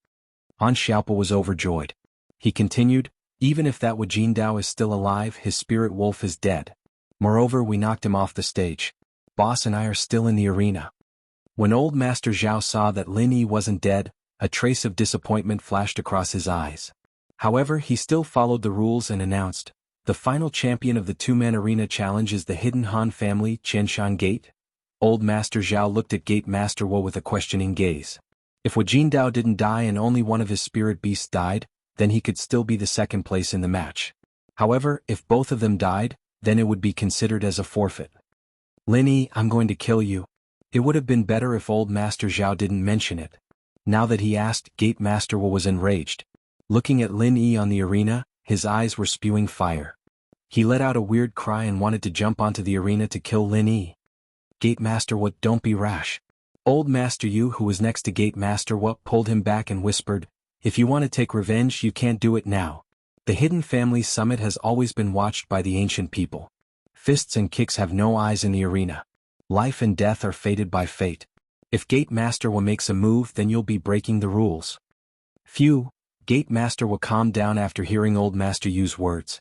Han Xiaopa was overjoyed. He continued, even if that Wu Jindao is still alive, his spirit wolf is dead. Moreover, we knocked him off the stage. Boss and I are still in the arena. When old Master Zhao saw that Lin Yi wasn't dead, a trace of disappointment flashed across his eyes. However, he still followed the rules and announced, the final champion of the two-man arena challenge is the hidden Han family, Qianshan Gate. Old Master Zhao looked at Gate Master Wu with a questioning gaze. If Wu Jindao didn't die and only one of his spirit beasts died, then he could still be the second place in the match. However, if both of them died, then it would be considered as a forfeit. Lin Yi, I'm going to kill you. It would have been better if old Master Zhao didn't mention it. Now that he asked, Gate Master Wu was enraged. Looking at Lin Yi on the arena, his eyes were spewing fire. He let out a weird cry and wanted to jump onto the arena to kill Lin Yi. Gate Master Wu, don't be rash. Old Master Yu, who was next to Gate Master Wu, pulled him back and whispered, if you want to take revenge, you can't do it now. The Hidden Family Summit has always been watched by the ancient people. Fists and kicks have no eyes in the arena. Life and death are fated by fate. If Gate Master Wu makes a move, then you'll be breaking the rules. Phew, Gate Master Wu calmed down after hearing Old Master Yu's words.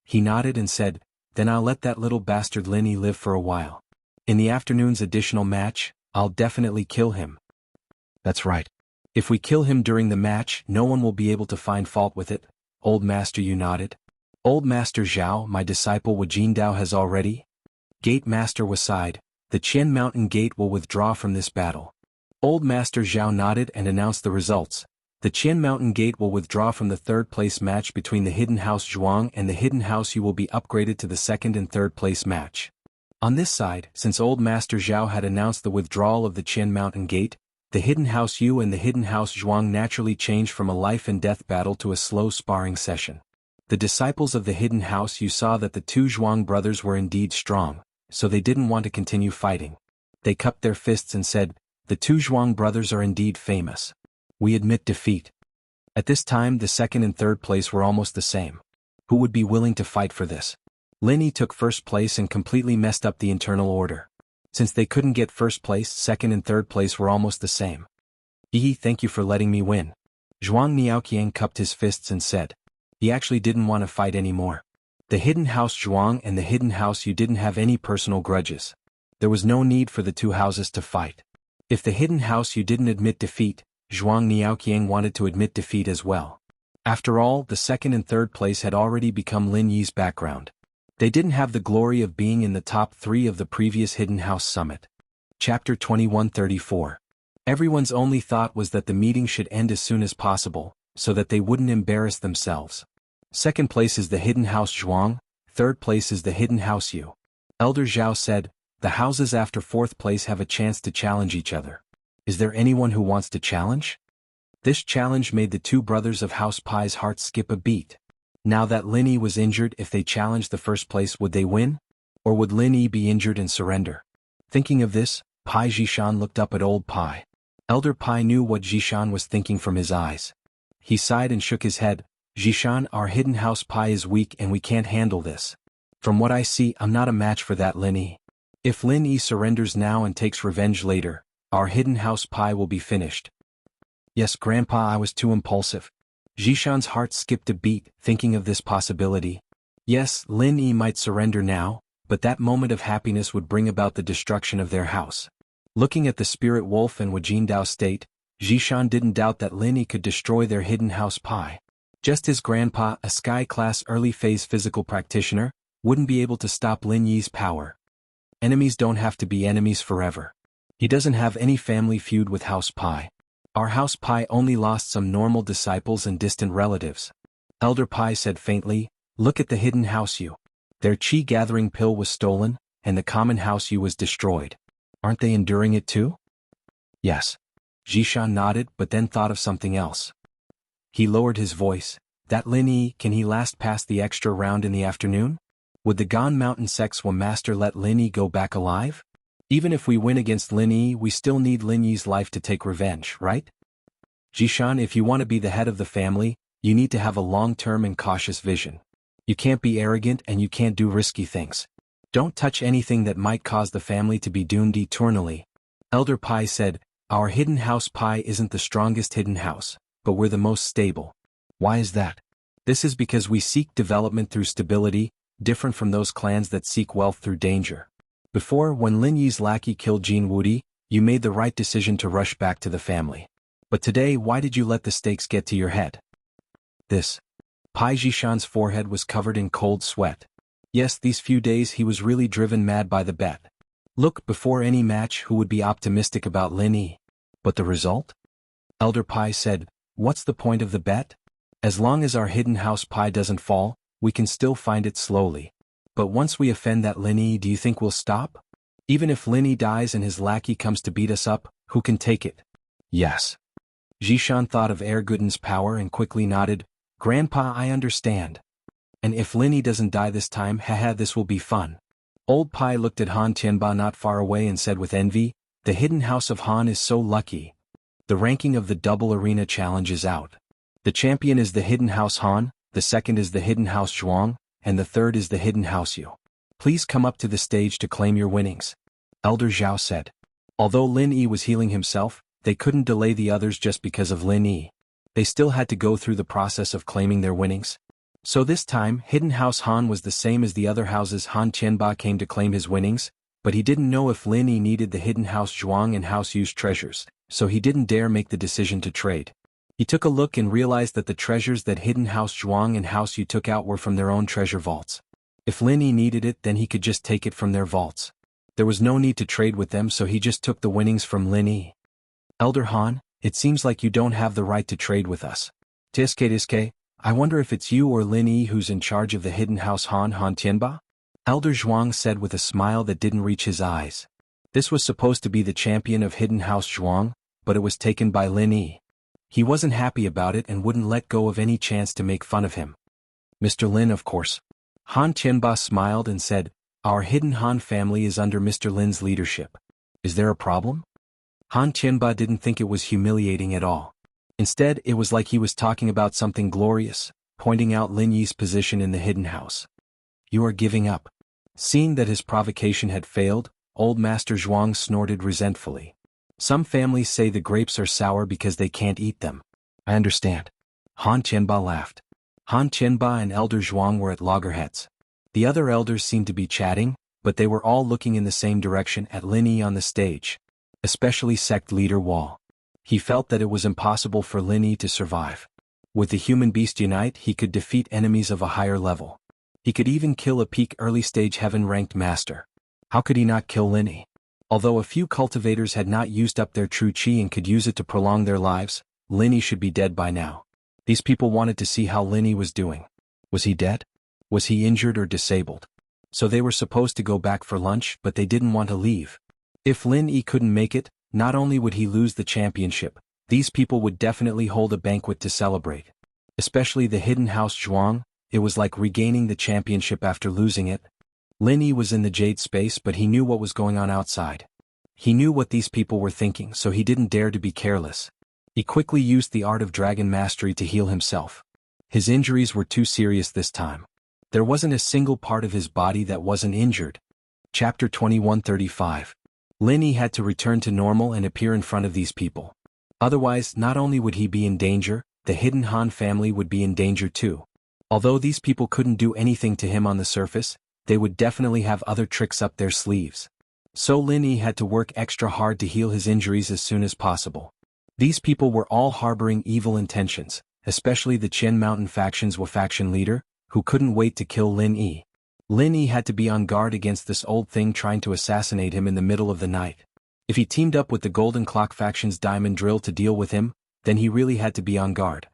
He nodded and said, then I'll let that little bastard Lin Yi live for a while. In the afternoon's additional match, I'll definitely kill him. That's right. If we kill him during the match, no one will be able to find fault with it. Old Master Yu nodded. Old Master Zhao, my disciple Wu Jindao has already. Gate Master Wu sighed. The Qian Mountain Gate will withdraw from this battle. Old Master Zhao nodded and announced the results. The Qian Mountain Gate will withdraw from the third-place match between the Hidden House Zhuang and the Hidden House Yu will be upgraded to the second and third-place match. On this side, since Old Master Zhao had announced the withdrawal of the Qian Mountain Gate, the Hidden House Yu and the Hidden House Zhuang naturally changed from a life-and-death battle to a slow sparring session. The disciples of the Hidden House Yu saw that the two Zhuang brothers were indeed strong, so they didn't want to continue fighting. They cupped their fists and said, the two Zhuang brothers are indeed famous. We admit defeat. At this time the second and third place were almost the same. Who would be willing to fight for this? Lin Yi took first place and completely messed up the internal order. Since they couldn't get first place, second and third place were almost the same. Yi, thank you for letting me win. Zhuang Niaoqiang cupped his fists and said. He actually didn't want to fight anymore. The hidden house Zhuang and the hidden house Yu didn't have any personal grudges. There was no need for the two houses to fight. If the hidden house Yu didn't admit defeat, Zhuang Niaoqiang wanted to admit defeat as well. After all, the second and third place had already become Lin Yi's background. They didn't have the glory of being in the top 3 of the previous Hidden House Summit. Chapter 2134. Everyone's only thought was that the meeting should end as soon as possible, so that they wouldn't embarrass themselves. Second place is the Hidden House Zhuang, third place is the Hidden House Yu. Elder Zhao said, the houses after fourth place have a chance to challenge each other. Is there anyone who wants to challenge? This challenge made the two brothers of House Pai's hearts skip a beat. Now that Lin Yi was injured, if they challenged the first place, would they win? Or would Lin Yi be injured and surrender? Thinking of this, Pai Zhishan looked up at old Pai. Elder Pai knew what Zhishan was thinking from his eyes. He sighed and shook his head. Zhishan, our hidden house Pai is weak and we can't handle this. From what I see, I'm not a match for that Lin Yi. If Lin Yi surrenders now and takes revenge later, our hidden house Pai will be finished. Yes, Grandpa, I was too impulsive. Zhishan's heart skipped a beat, thinking of this possibility. Yes, Lin Yi might surrender now, but that moment of happiness would bring about the destruction of their house. Looking at the spirit wolf and Wajin Dao's state, Zhishan didn't doubt that Lin Yi could destroy their hidden house Pai. Just his grandpa, a sky-class early-phase physical practitioner, wouldn't be able to stop Lin Yi's power. Enemies don't have to be enemies forever. He doesn't have any family feud with House Pai. Our House Pai only lost some normal disciples and distant relatives. Elder Pai said faintly, look at the hidden house Yu. Their chi-gathering pill was stolen, and the common house Yu was destroyed. Aren't they enduring it too? Yes. Zhishan nodded but then thought of something else. He lowered his voice. That Lin Yi, can he last past the extra round in the afternoon? Would the Gan Mountain Sexwa Master let Lin Yi go back alive? Even if we win against Lin Yi, we still need Lin Yi's life to take revenge, right? Zhishan, if you want to be the head of the family, you need to have a long-term and cautious vision. You can't be arrogant and you can't do risky things. Don't touch anything that might cause the family to be doomed eternally. Elder Pai said, our hidden house Pai isn't the strongest hidden house, but we're the most stable. Why is that? This is because we seek development through stability, different from those clans that seek wealth through danger. Before, when Lin Yi's lackey killed Jin Wudi, you made the right decision to rush back to the family. But today, why did you let the stakes get to your head? This. Pai Zhishan's forehead was covered in cold sweat. Yes, these few days he was really driven mad by the bet. Look, before any match, who would be optimistic about Lin Yi? But the result? Elder Pai said, what's the point of the bet? As long as our hidden house Pai doesn't fall, we can still find it slowly. But once we offend that Lin Yi, do you think we'll stop? Even if Lin Yi dies and his lackey comes to beat us up, who can take it? Yes. Zhishan thought of Erguden's power and quickly nodded. Grandpa, I understand. And if Lin Yi doesn't die this time, haha, this will be fun. Old Pai looked at Han Tianba not far away and said with envy, the hidden house of Han is so lucky. The ranking of the double arena challenge is out. The champion is the hidden house Han, the second is the hidden house Zhuang, and the third is the hidden house Yu. Please come up to the stage to claim your winnings. Elder Zhao said. Although Lin Yi was healing himself, they couldn't delay the others just because of Lin Yi. They still had to go through the process of claiming their winnings. So this time, hidden house Han was the same as the other houses. Han Tianba came to claim his winnings, but he didn't know if Lin Yi needed the hidden house Zhuang and house Yu's treasures, so he didn't dare make the decision to trade. He took a look and realized that the treasures that hidden house Zhuang and house Yu took out were from their own treasure vaults. If Lin Yi needed it, then he could just take it from their vaults. There was no need to trade with them, so he just took the winnings from Lin Yi. Elder Han, it seems like you don't have the right to trade with us. Tiske, I wonder if it's you or Lin Yi who's in charge of the hidden house Han Tianba? Elder Zhuang said with a smile that didn't reach his eyes. This was supposed to be the champion of hidden house Zhuang, but it was taken by Lin Yi. He wasn't happy about it and wouldn't let go of any chance to make fun of him. Mr. Lin, of course. Han Tianba smiled and said, our hidden Han family is under Mr. Lin's leadership. Is there a problem? Han Tianba didn't think it was humiliating at all. Instead, it was like he was talking about something glorious. pointing out Lin Yi's position in the hidden house. You are giving up. Seeing that his provocation had failed, old Master Zhuang snorted resentfully. Some families say the grapes are sour because they can't eat them. I understand. Han Qianba laughed. Han Qianba and Elder Zhuang were at loggerheads. The other elders seemed to be chatting, but they were all looking in the same direction at Lin Yi on the stage. Especially sect leader Wall. He felt that it was impossible for Lin Yi to survive. With the human beast unite, he could defeat enemies of a higher level. He could even kill a peak early-stage heaven-ranked master. How could he not kill Lin Yi? Although a few cultivators had not used up their true qi and could use it to prolong their lives, Lin Yi should be dead by now. These people wanted to see how Lin Yi was doing. Was he dead? Was he injured or disabled? So they were supposed to go back for lunch, but they didn't want to leave. If Lin Yi couldn't make it, not only would he lose the championship, these people would definitely hold a banquet to celebrate. Especially the hidden house Zhuang, it was like regaining the championship after losing it. Lin Yi was in the jade space, but he knew what was going on outside. He knew what these people were thinking, so he didn't dare to be careless. He quickly used the art of dragon mastery to heal himself. His injuries were too serious this time. There wasn't a single part of his body that wasn't injured. Chapter 2135. Lin Yi had to return to normal and appear in front of these people. Otherwise, not only would he be in danger, the hidden Han family would be in danger too. Although these people couldn't do anything to him on the surface, they would definitely have other tricks up their sleeves. So Lin Yi had to work extra hard to heal his injuries as soon as possible. These people were all harboring evil intentions, especially the Qian Mountain faction's faction leader, who couldn't wait to kill Lin Yi. Lin Yi had to be on guard against this old thing trying to assassinate him in the middle of the night. If he teamed up with the Golden Clock faction's diamond drill to deal with him, then he really had to be on guard.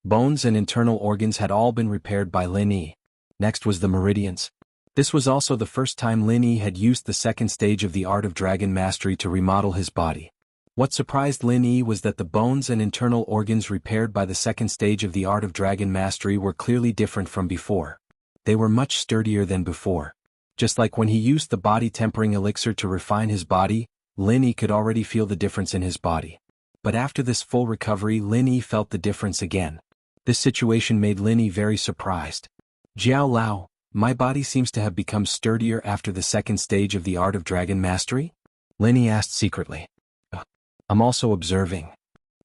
Bones and internal organs had all been repaired by Lin Yi. Next was the meridians. This was also the first time Lin Yi had used the second stage of the art of dragon mastery to remodel his body. What surprised Lin Yi was that the bones and internal organs repaired by the second stage of the art of dragon mastery were clearly different from before. They were much sturdier than before. Just like when he used the body tempering elixir to refine his body, Lin Yi could already feel the difference in his body. But after this full recovery, Lin Yi felt the difference again. This situation made Lin Yi very surprised. Jiao Lao, my body seems to have become sturdier after the second stage of the art of dragon mastery? Lin Yi asked secretly. I'm also observing.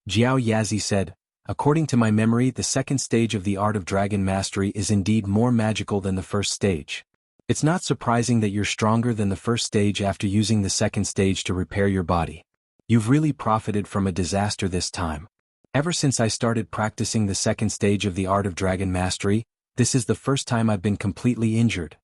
Jiao Yazi said, according to my memory, the second stage of the art of dragon mastery is indeed more magical than the first stage. It's not surprising that you're stronger than the first stage after using the second stage to repair your body. You've really profited from a disaster this time. Ever since I started practicing the second stage of the art of dragon mastery, this is the first time I've been completely injured.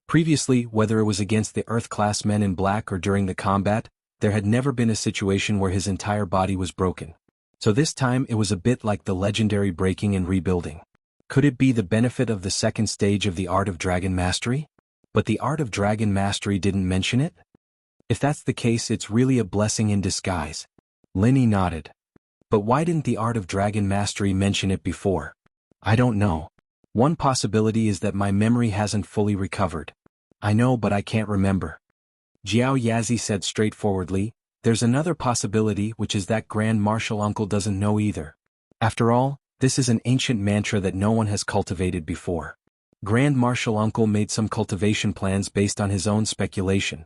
Previously, whether it was against the Earth-class men in black or during the combat, there had never been a situation where his entire body was broken. So this time it was a bit like the legendary breaking and rebuilding. Could it be the benefit of the second stage of the art of dragon mastery? But the art of dragon mastery didn't mention it? If that's the case, it's really a blessing in disguise. Lin Yi nodded. But why didn't the art of dragon mastery mention it before? I don't know. One possibility is that my memory hasn't fully recovered. I know, but I can't remember. Jiao Yazi said straightforwardly, there's another possibility, which is that Grand Marshal Uncle doesn't know either. After all, this is an ancient mantra that no one has cultivated before. Grand Marshal Uncle made some cultivation plans based on his own speculation.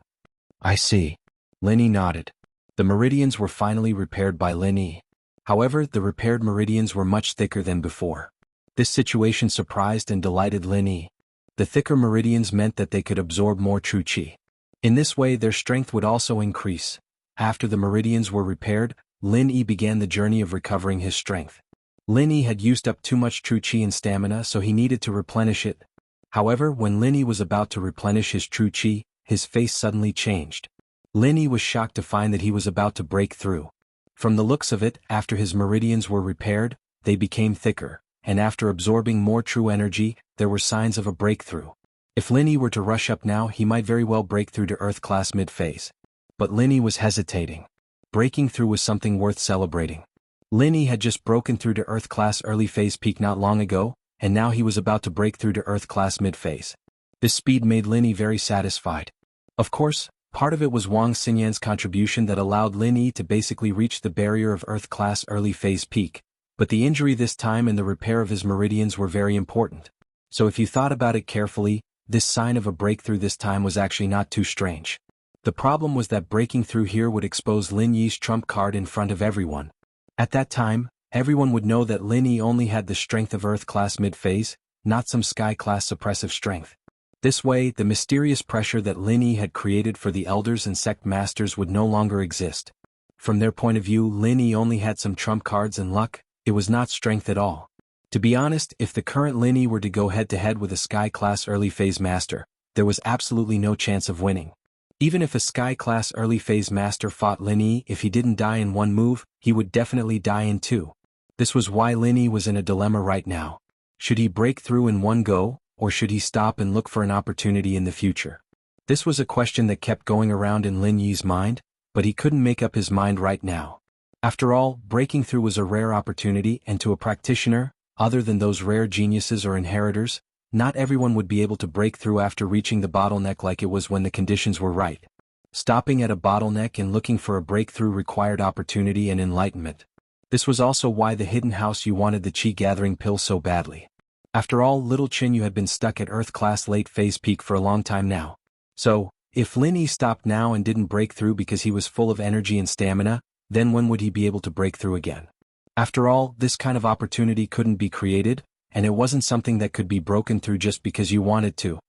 I see. Lin Yi nodded. The meridians were finally repaired by Lin Yi. However, the repaired meridians were much thicker than before. This situation surprised and delighted Lin Yi. The thicker meridians meant that they could absorb more true qi. In this way, their strength would also increase. After the meridians were repaired, Lin Yi began the journey of recovering his strength. Lin Yi had used up too much true qi and stamina, so he needed to replenish it. However, when Lin Yi was about to replenish his true qi, his face suddenly changed. Lin Yi was shocked to find that he was about to break through. From the looks of it, after his meridians were repaired, they became thicker, and after absorbing more true energy, there were signs of a breakthrough. If Lin Yi were to rush up now, he might very well break through to Earth-class mid-phase. But Lin Yi was hesitating. Breaking through was something worth celebrating. Lin Yi had just broken through to Earth-class early-phase peak not long ago, and now he was about to break through to Earth-class mid-phase. This speed made Lin Yi very satisfied. Of course, part of it was Wang Xinyan's contribution that allowed Lin Yi to basically reach the barrier of Earth-class early-phase peak, But the injury this time and the repair of his meridians were very important. So if you thought about it carefully, this sign of a breakthrough this time was actually not too strange. The problem was that breaking through here would expose Lin Yi's trump card in front of everyone. At that time, everyone would know that Lin Yi only had the strength of Earth-class mid-phase, not some Sky-class suppressive strength. This way, the mysterious pressure that Lin Yi had created for the elders and sect masters would no longer exist. From their point of view, Lin Yi only had some trump cards and luck, it was not strength at all. To be honest, if the current Lin Yi were to go head-to-head with a Sky-class early-phase master, there was absolutely no chance of winning. Even if a Sky-class early-phase master fought Lin Yi, if he didn't die in one move, he would definitely die in two. This was why Lin Yi was in a dilemma right now. Should he break through in one go, or should he stop and look for an opportunity in the future? This was a question that kept going around in Lin Yi's mind, but he couldn't make up his mind right now. After all, breaking through was a rare opportunity, and to a practitioner, other than those rare geniuses or inheritors, not everyone would be able to break through after reaching the bottleneck like it was when the conditions were right. Stopping at a bottleneck and looking for a breakthrough required opportunity and enlightenment. This was also why the hidden house you wanted the chi-gathering pill so badly. After all, little Chin Yu had been stuck at Earth-class late-phase peak for a long time now. So, if Lin Yi stopped now and didn't break through because he was full of energy and stamina, then when would he be able to break through again? After all, this kind of opportunity couldn't be created, and it wasn't something that could be broken through just because you wanted to.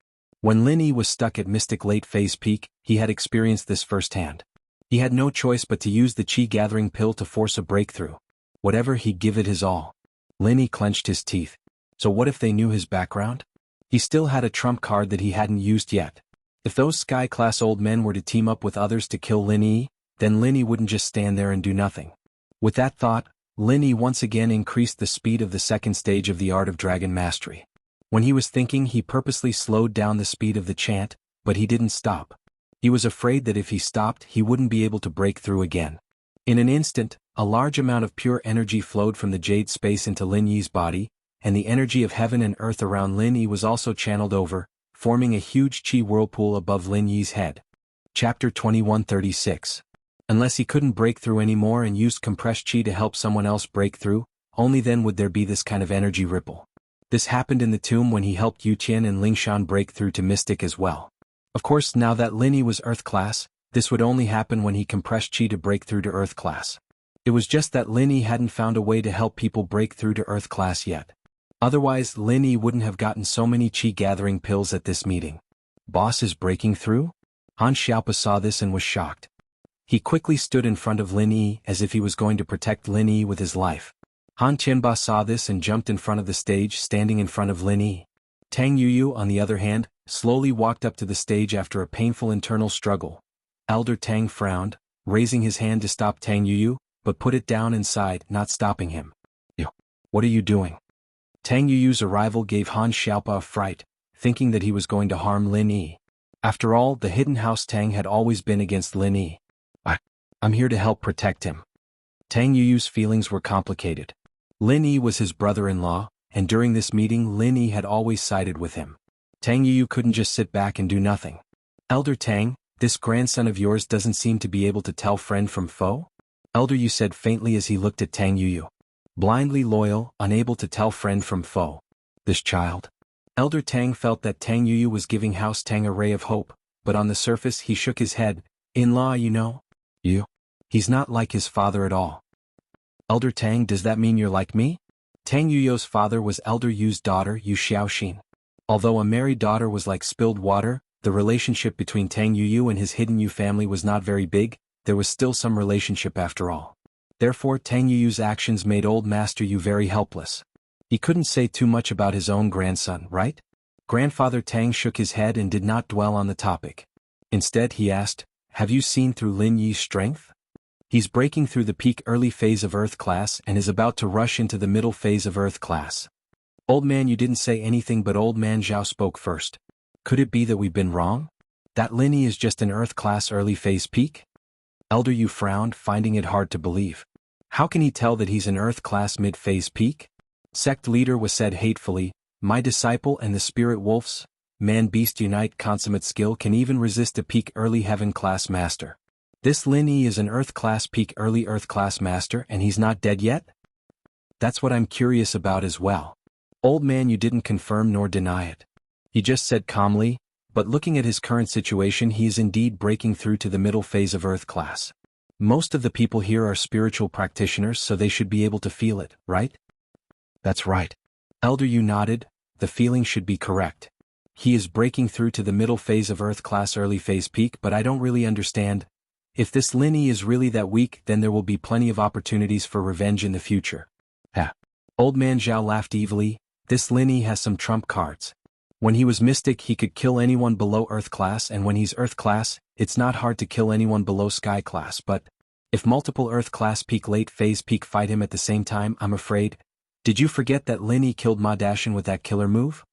When Lin Yi was stuck at Mystic late-phase peak, he had experienced this firsthand. He had no choice but to use the chi-gathering pill to force a breakthrough. Whatever, he'd give it his all. Lin Yi clenched his teeth. So what if they knew his background? He still had a trump card that he hadn't used yet. If those Sky-class old men were to team up with others to kill Lin Yi, then Lin Yi wouldn't just stand there and do nothing. With that thought, Lin Yi once again increased the speed of the second stage of the Art of Dragon Mastery. When he was thinking, he purposely slowed down the speed of the chant, but he didn't stop. He was afraid that if he stopped, he wouldn't be able to break through again. In an instant, a large amount of pure energy flowed from the jade space into Lin Yi's body, and the energy of heaven and earth around Lin Yi was also channeled over, forming a huge chi whirlpool above Lin Yi's head. Chapter 2136. Unless he couldn't break through anymore and used compressed chi to help someone else break through, only then would there be this kind of energy ripple. This happened in the tomb when he helped Yu Qian and Ling Shan break through to Mystic as well. Of course, now that Lin Yi was Earth class, this would only happen when he compressed chi to break through to Earth class. It was just that Lin Yi hadn't found a way to help people break through to Earth class yet. Otherwise, Lin Yi wouldn't have gotten so many chi-gathering pills at this meeting. Boss is breaking through? Han Xiaopa saw this and was shocked. He quickly stood in front of Lin Yi as if he was going to protect Lin Yi with his life. Han Qianba saw this and jumped in front of the stage, standing in front of Lin Yi. Tang Yuyu, on the other hand, slowly walked up to the stage after a painful internal struggle. Elder Tang frowned, raising his hand to stop Tang Yuyu, but put it down inside, not stopping him. What are you doing? Tang Yuyu's arrival gave Han Xiaopa a fright, thinking that he was going to harm Lin Yi. After all, the hidden house Tang had always been against Lin Yi. I'm here to help protect him. Tang Yuyu's feelings were complicated. Lin Yi was his brother-in-law, and during this meeting Lin Yi had always sided with him. Tang Yuyu couldn't just sit back and do nothing. Elder Tang, this grandson of yours doesn't seem to be able to tell friend from foe? Elder Yu said faintly as he looked at Tang Yuyu. Blindly loyal, unable to tell friend from foe. This child? Elder Tang felt that Tang Yuyu was giving House Tang a ray of hope, but on the surface he shook his head. In-law, you know? He's not like his father at all. Elder Tang, does that mean you're like me? Tang Yuyu's father was Elder Yu's daughter, Yu Xiaoxin. Although a married daughter was like spilled water, the relationship between Tang Yuyu and his hidden Yu family was not very big, there was still some relationship after all. Therefore Tang Yuyu's actions made old Master Yu very helpless. He couldn't say too much about his own grandson, right? Grandfather Tang shook his head and did not dwell on the topic. Instead he asked, have you seen through Lin Yi's strength? He's breaking through the peak early phase of Earth class and is about to rush into the middle phase of Earth class. Old man, you didn't say anything, but old man Zhao spoke first. Could it be that we've been wrong? That Lin Yi is just an Earth class early phase peak? Elder Yu frowned, finding it hard to believe. How can he tell that he's an Earth class mid-phase peak? Sect leader was said hatefully, my disciple and the spirit wolves, man-beast unite consummate skill can even resist a peak early heaven class master. This Lin Yi is an Earth class peak early Earth class master and he's not dead yet? That's what I'm curious about as well. Old man, you didn't confirm nor deny it. He just said calmly, but looking at his current situation, he is indeed breaking through to the middle phase of Earth class. Most of the people here are spiritual practitioners, so they should be able to feel it, right? That's right. Elder Yu nodded, the feeling should be correct. He is breaking through to the middle phase of Earth class early phase peak, but I don't really understand. If this Lin Yi is really that weak, then there will be plenty of opportunities for revenge in the future. Ha! Old man Zhao laughed evilly, this Lin Yi has some trump cards. When he was mystic, he could kill anyone below Earth class, and when he's Earth class, it's not hard to kill anyone below Sky class, but if multiple Earth class peak late phase peak fight him at the same time, I'm afraid. Did you forget that Lin Yi killed Ma Dashin with that killer move?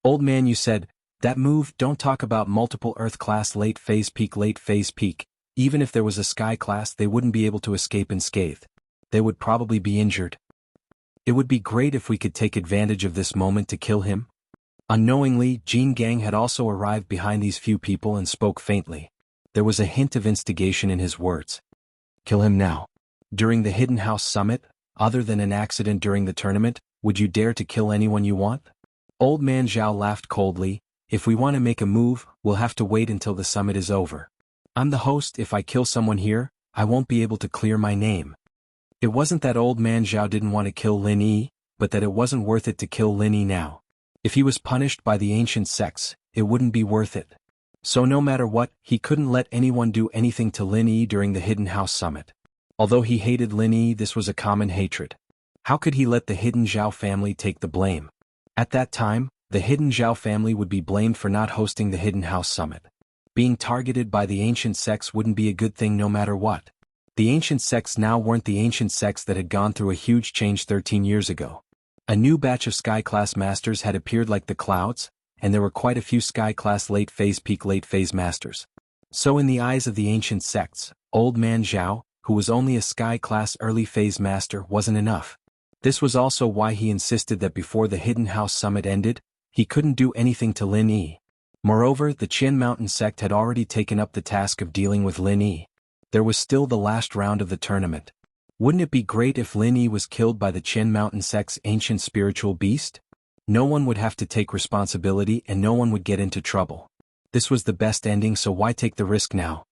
Old man, you said, that move, don't talk about multiple Earth class late phase peak. Even if there was a Sky class, they wouldn't be able to escape unscathed. They would probably be injured. It would be great if we could take advantage of this moment to kill him. Unknowingly, Jin Gang had also arrived behind these few people and spoke faintly. There was a hint of instigation in his words. Kill him now. During the Hidden House Summit, other than an accident during the tournament, would you dare to kill anyone you want? Old man Zhao laughed coldly, if we want to make a move, we'll have to wait until the summit is over. I'm the host, if I kill someone here, I won't be able to clear my name. It wasn't that old man Zhao didn't want to kill Lin Yi, but that it wasn't worth it to kill Lin Yi now. If he was punished by the ancient sects, it wouldn't be worth it. So no matter what, he couldn't let anyone do anything to Lin Yi during the Hidden House Summit. Although he hated Lin Yi, this was a common hatred. How could he let the Hidden Zhao family take the blame? At that time, the Hidden Zhao family would be blamed for not hosting the Hidden House Summit. Being targeted by the ancient sects wouldn't be a good thing no matter what. The ancient sects now weren't the ancient sects that had gone through a huge change 13 years ago. A new batch of Sky-class masters had appeared like the clouds, and there were quite a few Sky-class late-phase peak late-phase masters. So in the eyes of the ancient sects, old man Zhao, who was only a Sky-class early-phase master, wasn't enough. This was also why he insisted that before the Hidden House Summit ended, he couldn't do anything to Lin Yi. Moreover, the Qin Mountain sect had already taken up the task of dealing with Lin Yi. There was still the last round of the tournament. Wouldn't it be great if Lin Yi was killed by the Qin Mountain sect's ancient spiritual beast? No one would have to take responsibility and no one would get into trouble. This was the best ending, so why take the risk now?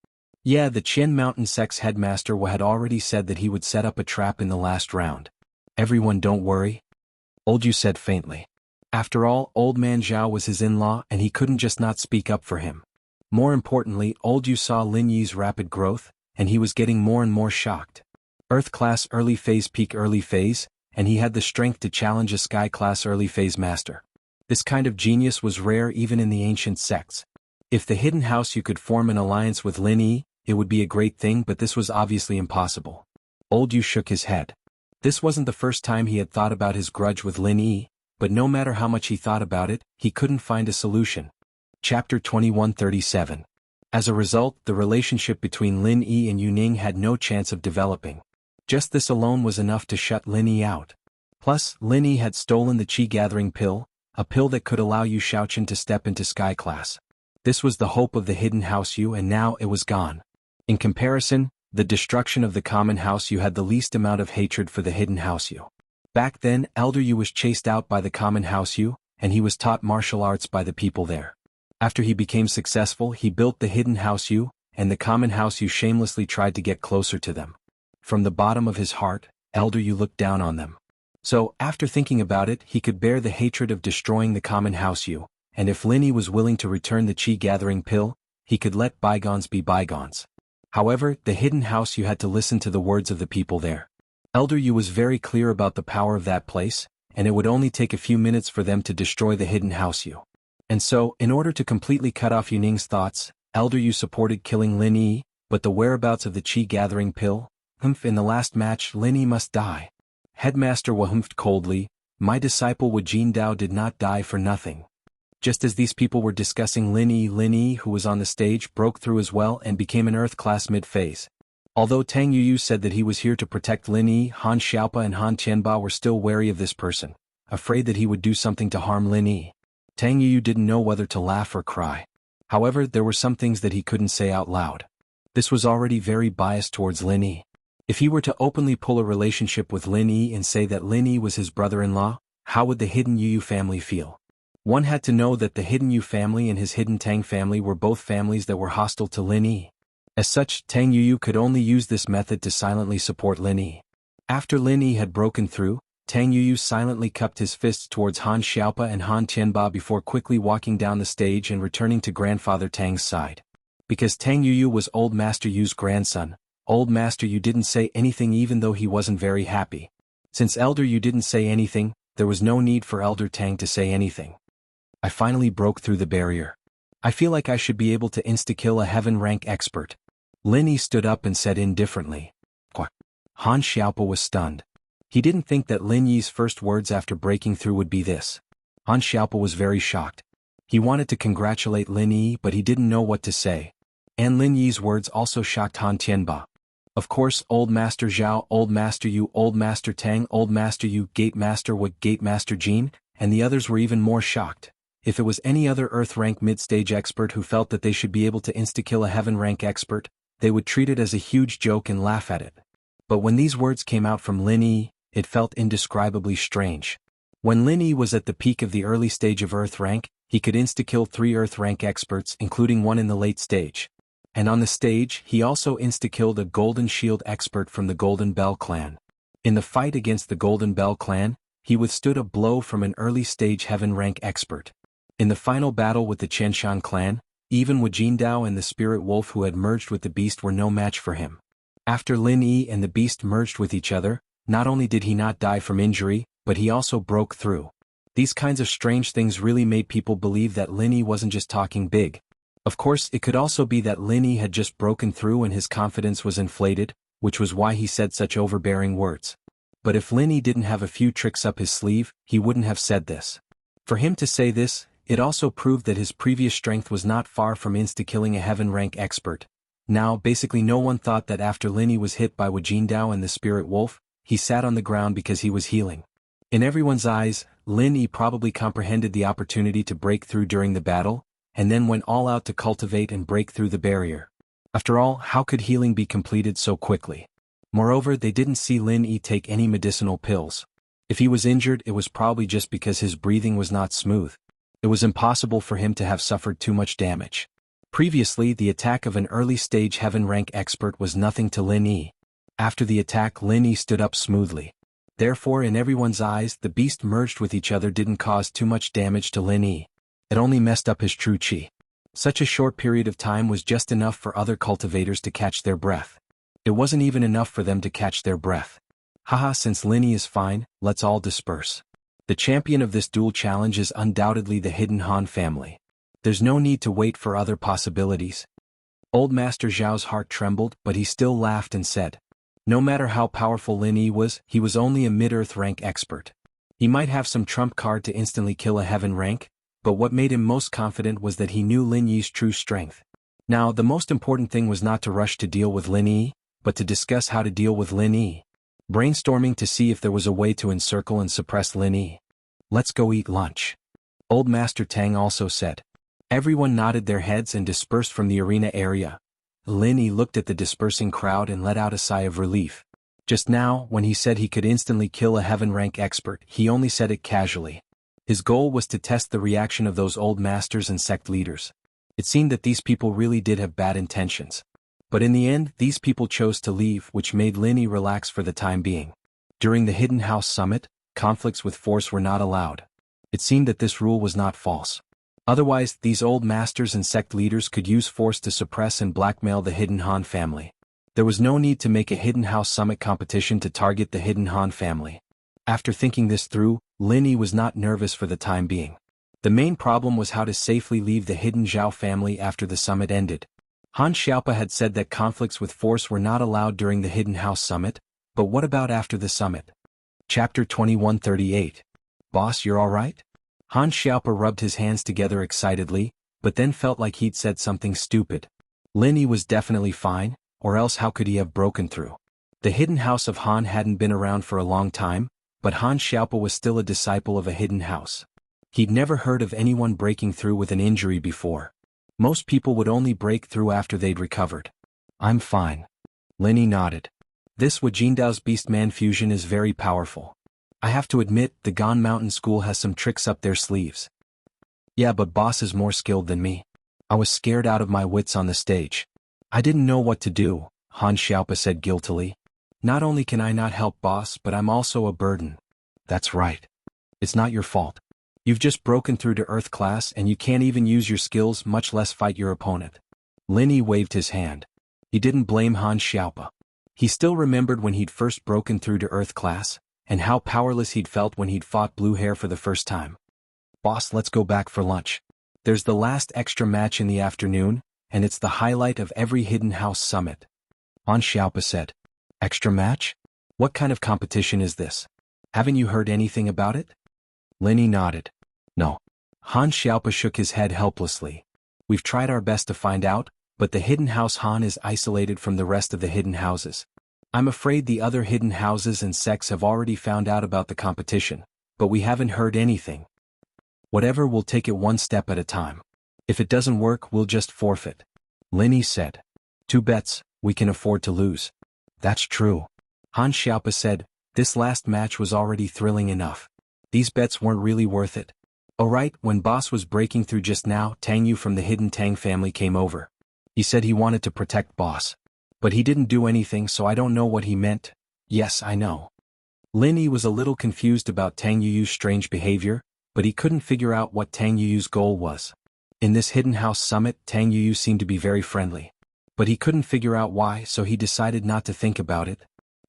Yeah, the Qin Mountain sect's headmaster had already said that he would set up a trap in the last round. Everyone, don't worry. Old Yu said faintly. After all, old man Zhao was his in-law and he couldn't just not speak up for him. More importantly, old Yu saw Lin Yi's rapid growth, and he was getting more and more shocked. Earth class early phase peak early phase, and he had the strength to challenge a Sky class early phase master. This kind of genius was rare even in the ancient sects. If the Hidden House you could form an alliance with Lin Yi, it would be a great thing, but this was obviously impossible. Old Yu shook his head. This wasn't the first time he had thought about his grudge with Lin Yi, but no matter how much he thought about it, he couldn't find a solution. Chapter 2137. As a result, the relationship between Lin Yi and Yu Ning had no chance of developing. Just this alone was enough to shut Lin Yi out. Plus, Lin Yi had stolen the Qi-gathering pill, a pill that could allow Yu Shaoqian to step into Sky class. This was the hope of the Hidden House Yu, and now it was gone. In comparison, the destruction of the Common House Yu had the least amount of hatred for the Hidden House Yu. Back then, Elder Yu was chased out by the Common House Yu, and he was taught martial arts by the people there. After he became successful, he built the Hidden House Yu, and the Common House Yu shamelessly tried to get closer to them. From the bottom of his heart, Elder Yu looked down on them. So, after thinking about it, he could bear the hatred of destroying the Common House Yu, and if Lin Yi was willing to return the Qi-gathering pill, he could let bygones be bygones. However, the Hidden House Yu had to listen to the words of the people there. Elder Yu was very clear about the power of that place, and it would only take a few minutes for them to destroy the Hidden House Yu. And so, in order to completely cut off Yu Ning's thoughts, Elder Yu supported killing Lin Yi, but the whereabouts of the Qi-gathering pill? In the last match, Lin Yi must die. Headmaster humphed coldly, my disciple Wu Jindao did not die for nothing. Just as these people were discussing Lin Yi, who was on the stage, broke through as well and became an Earth class mid-phase. Although Tang Yuyu said that he was here to protect Lin Yi, Han Xiaopa and Han Tianba were still wary of this person, afraid that he would do something to harm Lin Yi. Tang Yuyu didn't know whether to laugh or cry. However, there were some things that he couldn't say out loud. This was already very biased towards Lin Yi. If he were to openly pull a relationship with Lin Yi and say that Lin Yi was his brother-in-law, how would the hidden Yu family feel? One had to know that the hidden Yu family and his hidden Tang family were both families that were hostile to Lin Yi. As such, Tang Yu could only use this method to silently support Lin Yi. After Lin Yi had broken through, Tang Yu silently cupped his fists towards Han Xiaopa and Han Tianba before quickly walking down the stage and returning to Grandfather Tang's side. Because Tang Yu was Old Master Yu's grandson, Old Master Yu didn't say anything even though he wasn't very happy. Since Elder Yu didn't say anything, there was no need for Elder Tang to say anything. I finally broke through the barrier. I feel like I should be able to insta-kill a heaven rank expert. Lin Yi stood up and said indifferently. Han Xiaopa was stunned. He didn't think that Lin Yi's first words after breaking through would be this. Han Xiaopa was very shocked. He wanted to congratulate Lin Yi but he didn't know what to say. And Lin Yi's words also shocked Han Tianba. Of course, Old Master Zhao, Old Master Yu, Old Master Tang, Old Master Yu, Gate Master Wei, Gate Master Jin, and the others were even more shocked. If it was any other Earth rank mid-stage expert who felt that they should be able to insta-kill a heaven rank expert, they would treat it as a huge joke and laugh at it. But when these words came out from Lin Yi, it felt indescribably strange. When Lin Yi was at the peak of the early stage of Earth rank, he could insta-kill 3 Earth rank experts including one in the late stage. And on the stage, he also insta-killed a Golden Shield expert from the Golden Bell clan. In the fight against the Golden Bell clan, he withstood a blow from an early stage heaven rank expert. In the final battle with the Chenshan clan, even Wu Jindao and the Spirit Wolf who had merged with the Beast were no match for him. After Lin Yi and the Beast merged with each other, not only did he not die from injury, but he also broke through. These kinds of strange things really made people believe that Lin Yi wasn't just talking big. Of course, it could also be that Lin Yi had just broken through and his confidence was inflated, which was why he said such overbearing words. But if Lin Yi didn't have a few tricks up his sleeve, he wouldn't have said this. For him to say this, it also proved that his previous strength was not far from insta-killing a heaven rank expert. Now, basically no one thought that after Lin Yi was hit by Wu Jindao and the Spirit Wolf, he sat on the ground because he was healing. In everyone's eyes, Lin Yi probably comprehended the opportunity to break through during the battle, and then went all out to cultivate and break through the barrier. After all, how could healing be completed so quickly? Moreover, they didn't see Lin Yi take any medicinal pills. If he was injured, it was probably just because his breathing was not smooth. It was impossible for him to have suffered too much damage. Previously, the attack of an early-stage heaven rank expert was nothing to Lin Yi. After the attack, Lin Yi stood up smoothly. Therefore, in everyone's eyes, the beast merged with each other didn't cause too much damage to Lin Yi. It only messed up his true qi. Such a short period of time was just enough for other cultivators to catch their breath. It wasn't even enough for them to catch their breath. Haha, since Lin Yi is fine, let's all disperse. The champion of this duel challenge is undoubtedly the hidden Han family. There's no need to wait for other possibilities. Old Master Zhao's heart trembled, but he still laughed and said, no matter how powerful Lin Yi was, he was only a mid-earth rank expert. He might have some trump card to instantly kill a heaven rank, but what made him most confident was that he knew Lin Yi's true strength. Now, the most important thing was not to rush to deal with Lin Yi, but to discuss how to deal with Lin Yi. Brainstorming to see if there was a way to encircle and suppress Lin Yi. Let's go eat lunch. Old Master Tang also said. Everyone nodded their heads and dispersed from the arena area. Lin Yi looked at the dispersing crowd and let out a sigh of relief. Just now, when he said he could instantly kill a heaven rank expert, he only said it casually. His goal was to test the reaction of those old masters and sect leaders. It seemed that these people really did have bad intentions. But in the end, these people chose to leave, which made Lin Yi relax for the time being. During the Hidden House Summit, conflicts with force were not allowed. It seemed that this rule was not false. Otherwise, these old masters and sect leaders could use force to suppress and blackmail the Hidden Han family. There was no need to make a Hidden House Summit competition to target the Hidden Han family. After thinking this through, Lin Yi was not nervous for the time being. The main problem was how to safely leave the Hidden Zhao family after the summit ended. Han Xiaopa had said that conflicts with force were not allowed during the Hidden House Summit, but what about after the summit? Chapter 2138. Boss, you're alright? Han Xiaopa rubbed his hands together excitedly, but then felt like he'd said something stupid. Lin Yi was definitely fine, or else how could he have broken through? The hidden house of Han hadn't been around for a long time, but Han Xiaopa was still a disciple of a hidden house. He'd never heard of anyone breaking through with an injury before. Most people would only break through after they'd recovered. I'm fine. Lin Yi nodded. This Wajindao's Beastman fusion is very powerful. I have to admit, the Gon Mountain School has some tricks up their sleeves. Yeah, but boss is more skilled than me. I was scared out of my wits on the stage. I didn't know what to do, Han Xiaopa said guiltily. Not only can I not help boss, but I'm also a burden. That's right. It's not your fault. You've just broken through to Earth class and you can't even use your skills, much less fight your opponent. Lin Yi waved his hand. He didn't blame Han Xiaopa. He still remembered when he'd first broken through to Earth class, and how powerless he'd felt when he'd fought Blue Hair for the first time. Boss, let's go back for lunch. There's the last extra match in the afternoon, and it's the highlight of every Hidden House summit. Han Xiaopa said. Extra match? What kind of competition is this? Haven't you heard anything about it? Lin Yi nodded. No. Han Xiaopa shook his head helplessly. We've tried our best to find out, but the Hidden House Han is isolated from the rest of the hidden houses. I'm afraid the other hidden houses and sects have already found out about the competition, but we haven't heard anything. Whatever, we'll take it one step at a time. If it doesn't work, we'll just forfeit. Lin Yi said. 2 bets, we can afford to lose. That's true. Han Xiaopa said, this last match was already thrilling enough. These bets weren't really worth it. Alright, when boss was breaking through just now, Tang Yu from the hidden Tang family came over. He said he wanted to protect boss. But he didn't do anything, so I don't know what he meant. Yes, I know. Lin Yi was a little confused about Tang Yu's strange behavior, but he couldn't figure out what Tang Yu's goal was. In this Hidden House summit, Tang Yu seemed to be very friendly. But he couldn't figure out why, so he decided not to think about it.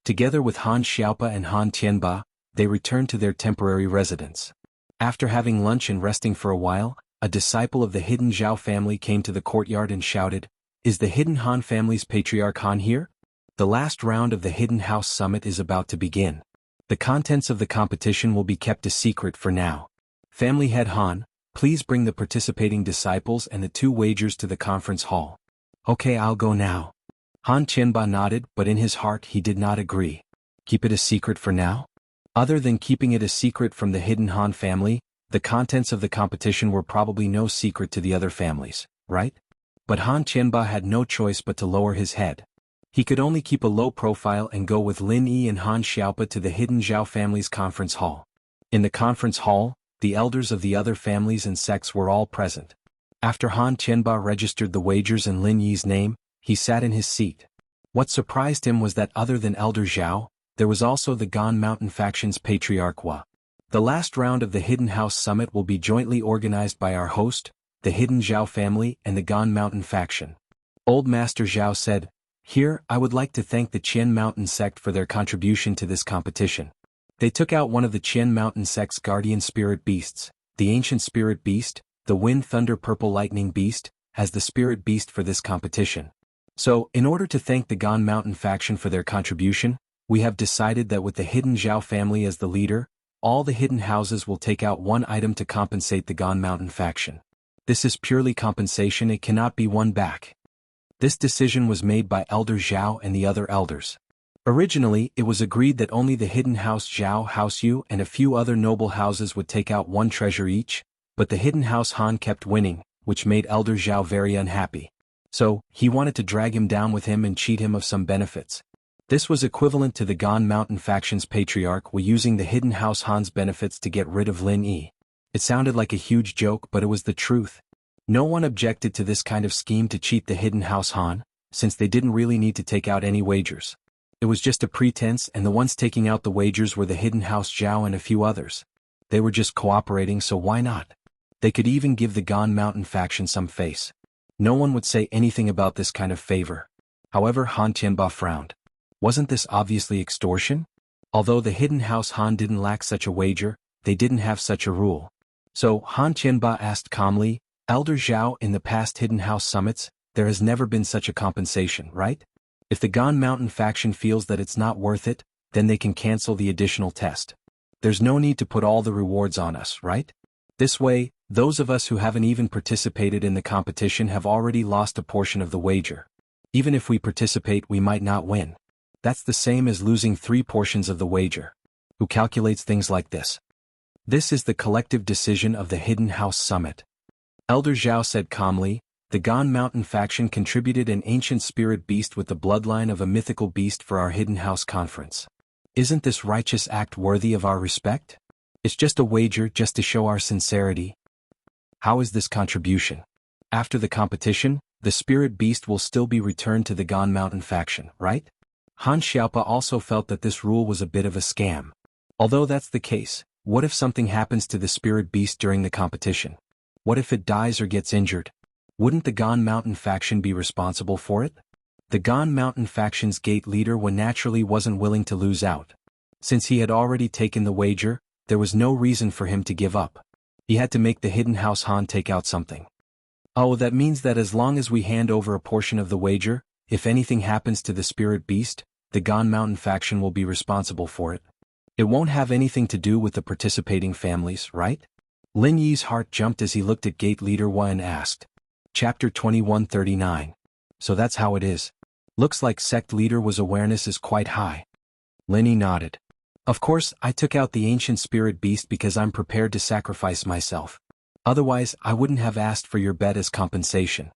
Together with Han Xiaopa and Han Tianba, they returned to their temporary residence. After having lunch and resting for a while, a disciple of the hidden Zhao family came to the courtyard and shouted, Is the hidden Han family's patriarch Han here? The last round of the Hidden House Summit is about to begin. The contents of the competition will be kept a secret for now. Family head Han, please bring the participating disciples and the 2 wagers to the conference hall. Okay, I'll go now. Han Tianba nodded, but in his heart he did not agree. Keep it a secret for now? Other than keeping it a secret from the hidden Han family, the contents of the competition were probably no secret to the other families, right? But Han Tianba had no choice but to lower his head. He could only keep a low profile and go with Lin Yi and Han Xiaopa to the hidden Zhao family's conference hall. In the conference hall, the elders of the other families and sects were all present. After Han Tianba registered the wagers in Lin Yi's name, he sat in his seat. What surprised him was that other than Elder Zhao, there was also the Gon Mountain faction's patriarch Hua. The last round of the Hidden House Summit will be jointly organized by our host, the hidden Zhao family and the Gon Mountain faction. Old Master Zhao said, Here, I would like to thank the Qian Mountain sect for their contribution to this competition. They took out one of the Qian Mountain sect's guardian spirit beasts, the ancient spirit beast, the Wind Thunder Purple Lightning beast, as the spirit beast for this competition. So, in order to thank the Gon Mountain faction for their contribution, we have decided that with the hidden Zhao family as the leader, all the hidden houses will take out 1 item to compensate the Gon Mountain faction. This is purely compensation, it cannot be won back. This decision was made by Elder Zhao and the other elders. Originally, it was agreed that only the hidden house Zhao, House Yu, and a few other noble houses would take out 1 treasure each, but the hidden house Han kept winning, which made Elder Zhao very unhappy. So, he wanted to drag him down with him and cheat him of some benefits. This was equivalent to the Gon Mountain faction's patriarch Wu using the hidden house Han's benefits to get rid of Lin Yi. It sounded like a huge joke, but it was the truth. No one objected to this kind of scheme to cheat the hidden house Han, since they didn't really need to take out any wagers. It was just a pretense, and the ones taking out the wagers were the hidden house Zhao and a few others. They were just cooperating, so why not? They could even give the Gon Mountain faction some face. No one would say anything about this kind of favor. However, Han Tianba frowned. Wasn't this obviously extortion? Although the hidden house Han didn't lack such a wager, they didn't have such a rule. So, Han Tianba asked calmly, Elder Zhao, in the past hidden house summits, there has never been such a compensation, right? If the Gon Mountain faction feels that it's not worth it, then they can cancel the additional test. There's no need to put all the rewards on us, right? This way, those of us who haven't even participated in the competition have already lost a portion of the wager. Even if we participate, we might not win. That's the same as losing 3 portions of the wager. Who calculates things like this? This is the collective decision of the Hidden House Summit. Elder Zhao said calmly, the Gan Mountain faction contributed an ancient spirit beast with the bloodline of a mythical beast for our Hidden House conference. Isn't this righteous act worthy of our respect? It's just a wager just to show our sincerity. How is this contribution? After the competition, the spirit beast will still be returned to the Gan Mountain faction, right? Han Xiaopa also felt that this rule was a bit of a scam. Although that's the case, what if something happens to the spirit beast during the competition? What if it dies or gets injured? Wouldn't the Gan Mountain faction be responsible for it? The Gan Mountain faction's gate leader naturally wasn't willing to lose out. Since he had already taken the wager, there was no reason for him to give up. He had to make the Hidden House Han take out something. Oh, that means that as long as we hand over a portion of the wager, if anything happens to the spirit beast, the Gan Mountain faction will be responsible for it. It won't have anything to do with the participating families, right? Lin Yi's heart jumped as he looked at gate leader Hua and asked. Chapter 2139. So that's how it is. Looks like sect leader Hua's awareness is quite high. Lin Yi nodded. Of course, I took out the ancient spirit beast because I'm prepared to sacrifice myself. Otherwise, I wouldn't have asked for your bet as compensation.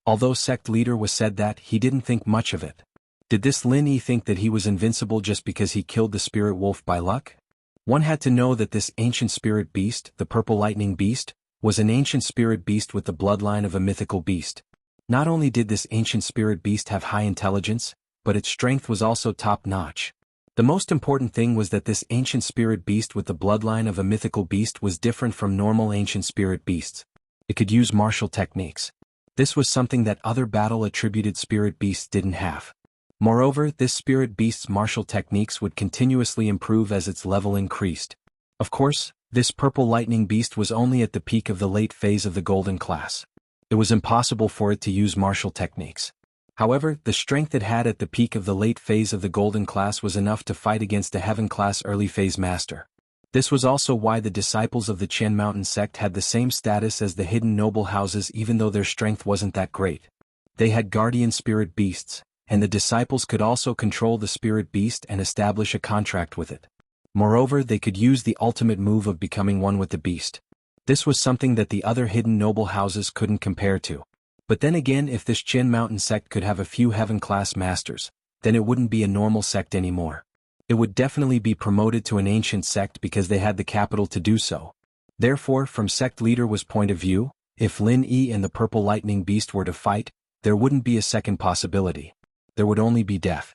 Although sect leader Hua said that, he didn't think much of it. Did this Lin Yi think that he was invincible just because he killed the spirit wolf by luck? One had to know that this ancient spirit beast, the purple lightning beast, was an ancient spirit beast with the bloodline of a mythical beast. Not only did this ancient spirit beast have high intelligence, but its strength was also top-notch. The most important thing was that this ancient spirit beast with the bloodline of a mythical beast was different from normal ancient spirit beasts. It could use martial techniques. This was something that other battle-attributed spirit beasts didn't have. Moreover, this spirit beast's martial techniques would continuously improve as its level increased. Of course, this purple lightning beast was only at the peak of the late phase of the golden class. It was impossible for it to use martial techniques. However, the strength it had at the peak of the late phase of the golden class was enough to fight against a heaven class early phase master. This was also why the disciples of the Qian Mountain sect had the same status as the hidden noble houses even though their strength wasn't that great. They had guardian spirit beasts, and the disciples could also control the spirit beast and establish a contract with it. Moreover, they could use the ultimate move of becoming one with the beast. This was something that the other hidden noble houses couldn't compare to. But then again, if this Qian Mountain sect could have a few heaven-class masters, then it wouldn't be a normal sect anymore. It would definitely be promoted to an ancient sect because they had the capital to do so. Therefore, from sect leader Hua's point of view, if Lin Yi and the purple lightning beast were to fight, there wouldn't be a second possibility. There would only be death.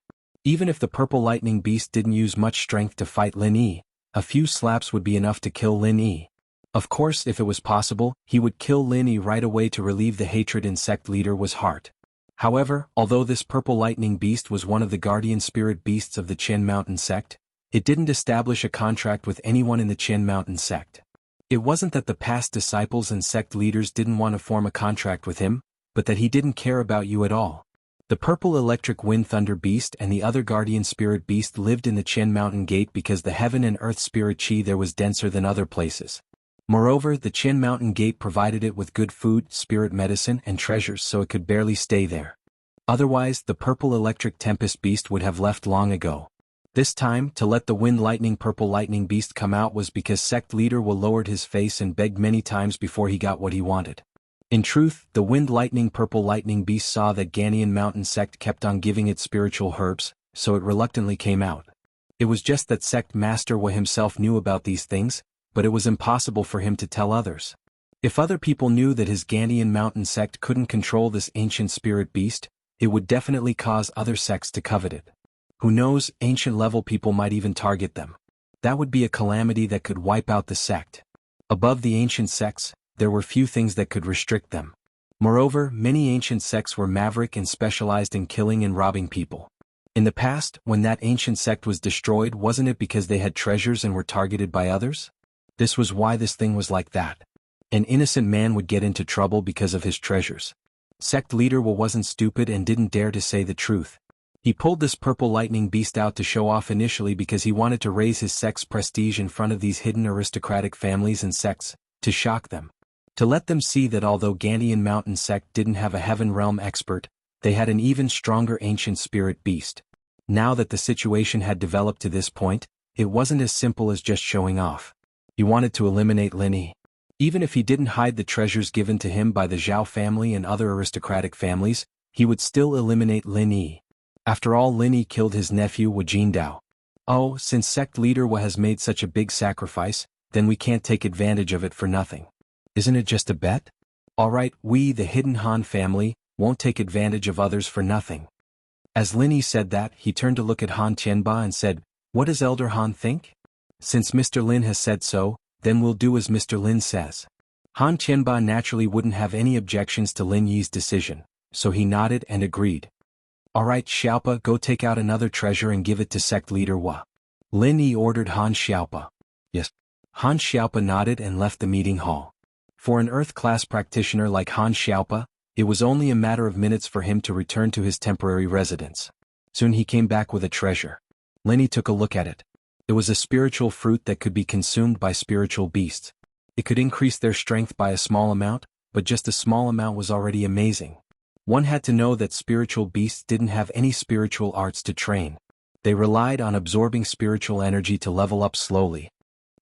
Even if the purple lightning beast didn't use much strength to fight Lin Yi, a few slaps would be enough to kill Lin Yi. Of course, if it was possible, he would kill Lin Yi right away to relieve the hatred in sect leader Hua's heart. However, although this purple lightning beast was one of the guardian spirit beasts of the Qian Mountain sect, it didn't establish a contract with anyone in the Qian Mountain sect. It wasn't that the past disciples and sect leaders didn't want to form a contract with him, but that he didn't care about you at all. The purple electric wind thunder beast and the other guardian spirit beast lived in the Qian Mountain gate because the heaven and earth spirit chi there was denser than other places. Moreover, the Qian Mountain gate provided it with good food, spirit medicine, and treasures so it could barely stay there. Otherwise, the purple electric tempest beast would have left long ago. This time, to let the wind lightning purple lightning beast come out was because sect leader Hua lowered his face and begged many times before he got what he wanted. In truth, the wind lightning purple lightning beast saw that Ganyan Mountain sect kept on giving it spiritual herbs, so it reluctantly came out. It was just that sect master Hua himself knew about these things, but it was impossible for him to tell others. If other people knew that his Ganyan Mountain sect couldn't control this ancient spirit beast, it would definitely cause other sects to covet it. Who knows, ancient level people might even target them. That would be a calamity that could wipe out the sect. Above the ancient sects, there were few things that could restrict them. Moreover, many ancient sects were maverick and specialized in killing and robbing people. In the past, when that ancient sect was destroyed, wasn't it because they had treasures and were targeted by others? This was why this thing was like that. An innocent man would get into trouble because of his treasures. Sect leader Hua wasn't stupid and didn't dare to say the truth. He pulled this purple lightning beast out to show off initially because he wanted to raise his sect's prestige in front of these hidden aristocratic families and sects, to shock them. To let them see that although Ganyan Mountain sect didn't have a heaven realm expert, they had an even stronger ancient spirit beast. Now that the situation had developed to this point, it wasn't as simple as just showing off. He wanted to eliminate Lin Yi. Even if he didn't hide the treasures given to him by the Zhao family and other aristocratic families, he would still eliminate Lin Yi. After all, Lin Yi killed his nephew Wu Jindao. Oh, since sect leader Wu has made such a big sacrifice, then we can't take advantage of it for nothing. Isn't it just a bet? Alright, we, the hidden Han family, won't take advantage of others for nothing. As Lin Yi said that, he turned to look at Han Tianba and said, "What does Elder Han think? Since Mr. Lin has said so, then we'll do as Mr. Lin says." Han Tianba naturally wouldn't have any objections to Lin Yi's decision, so he nodded and agreed. "Alright, Xiaopa, go take out another treasure and give it to sect leader Wu." Lin Yi ordered Han Xiaopa. "Yes." Han Xiaopa nodded and left the meeting hall. For an Earth-class practitioner like Han Xiaopa, it was only a matter of minutes for him to return to his temporary residence. Soon he came back with a treasure. Lin Yi took a look at it. It was a spiritual fruit that could be consumed by spiritual beasts. It could increase their strength by a small amount, but just a small amount was already amazing. One had to know that spiritual beasts didn't have any spiritual arts to train. They relied on absorbing spiritual energy to level up slowly.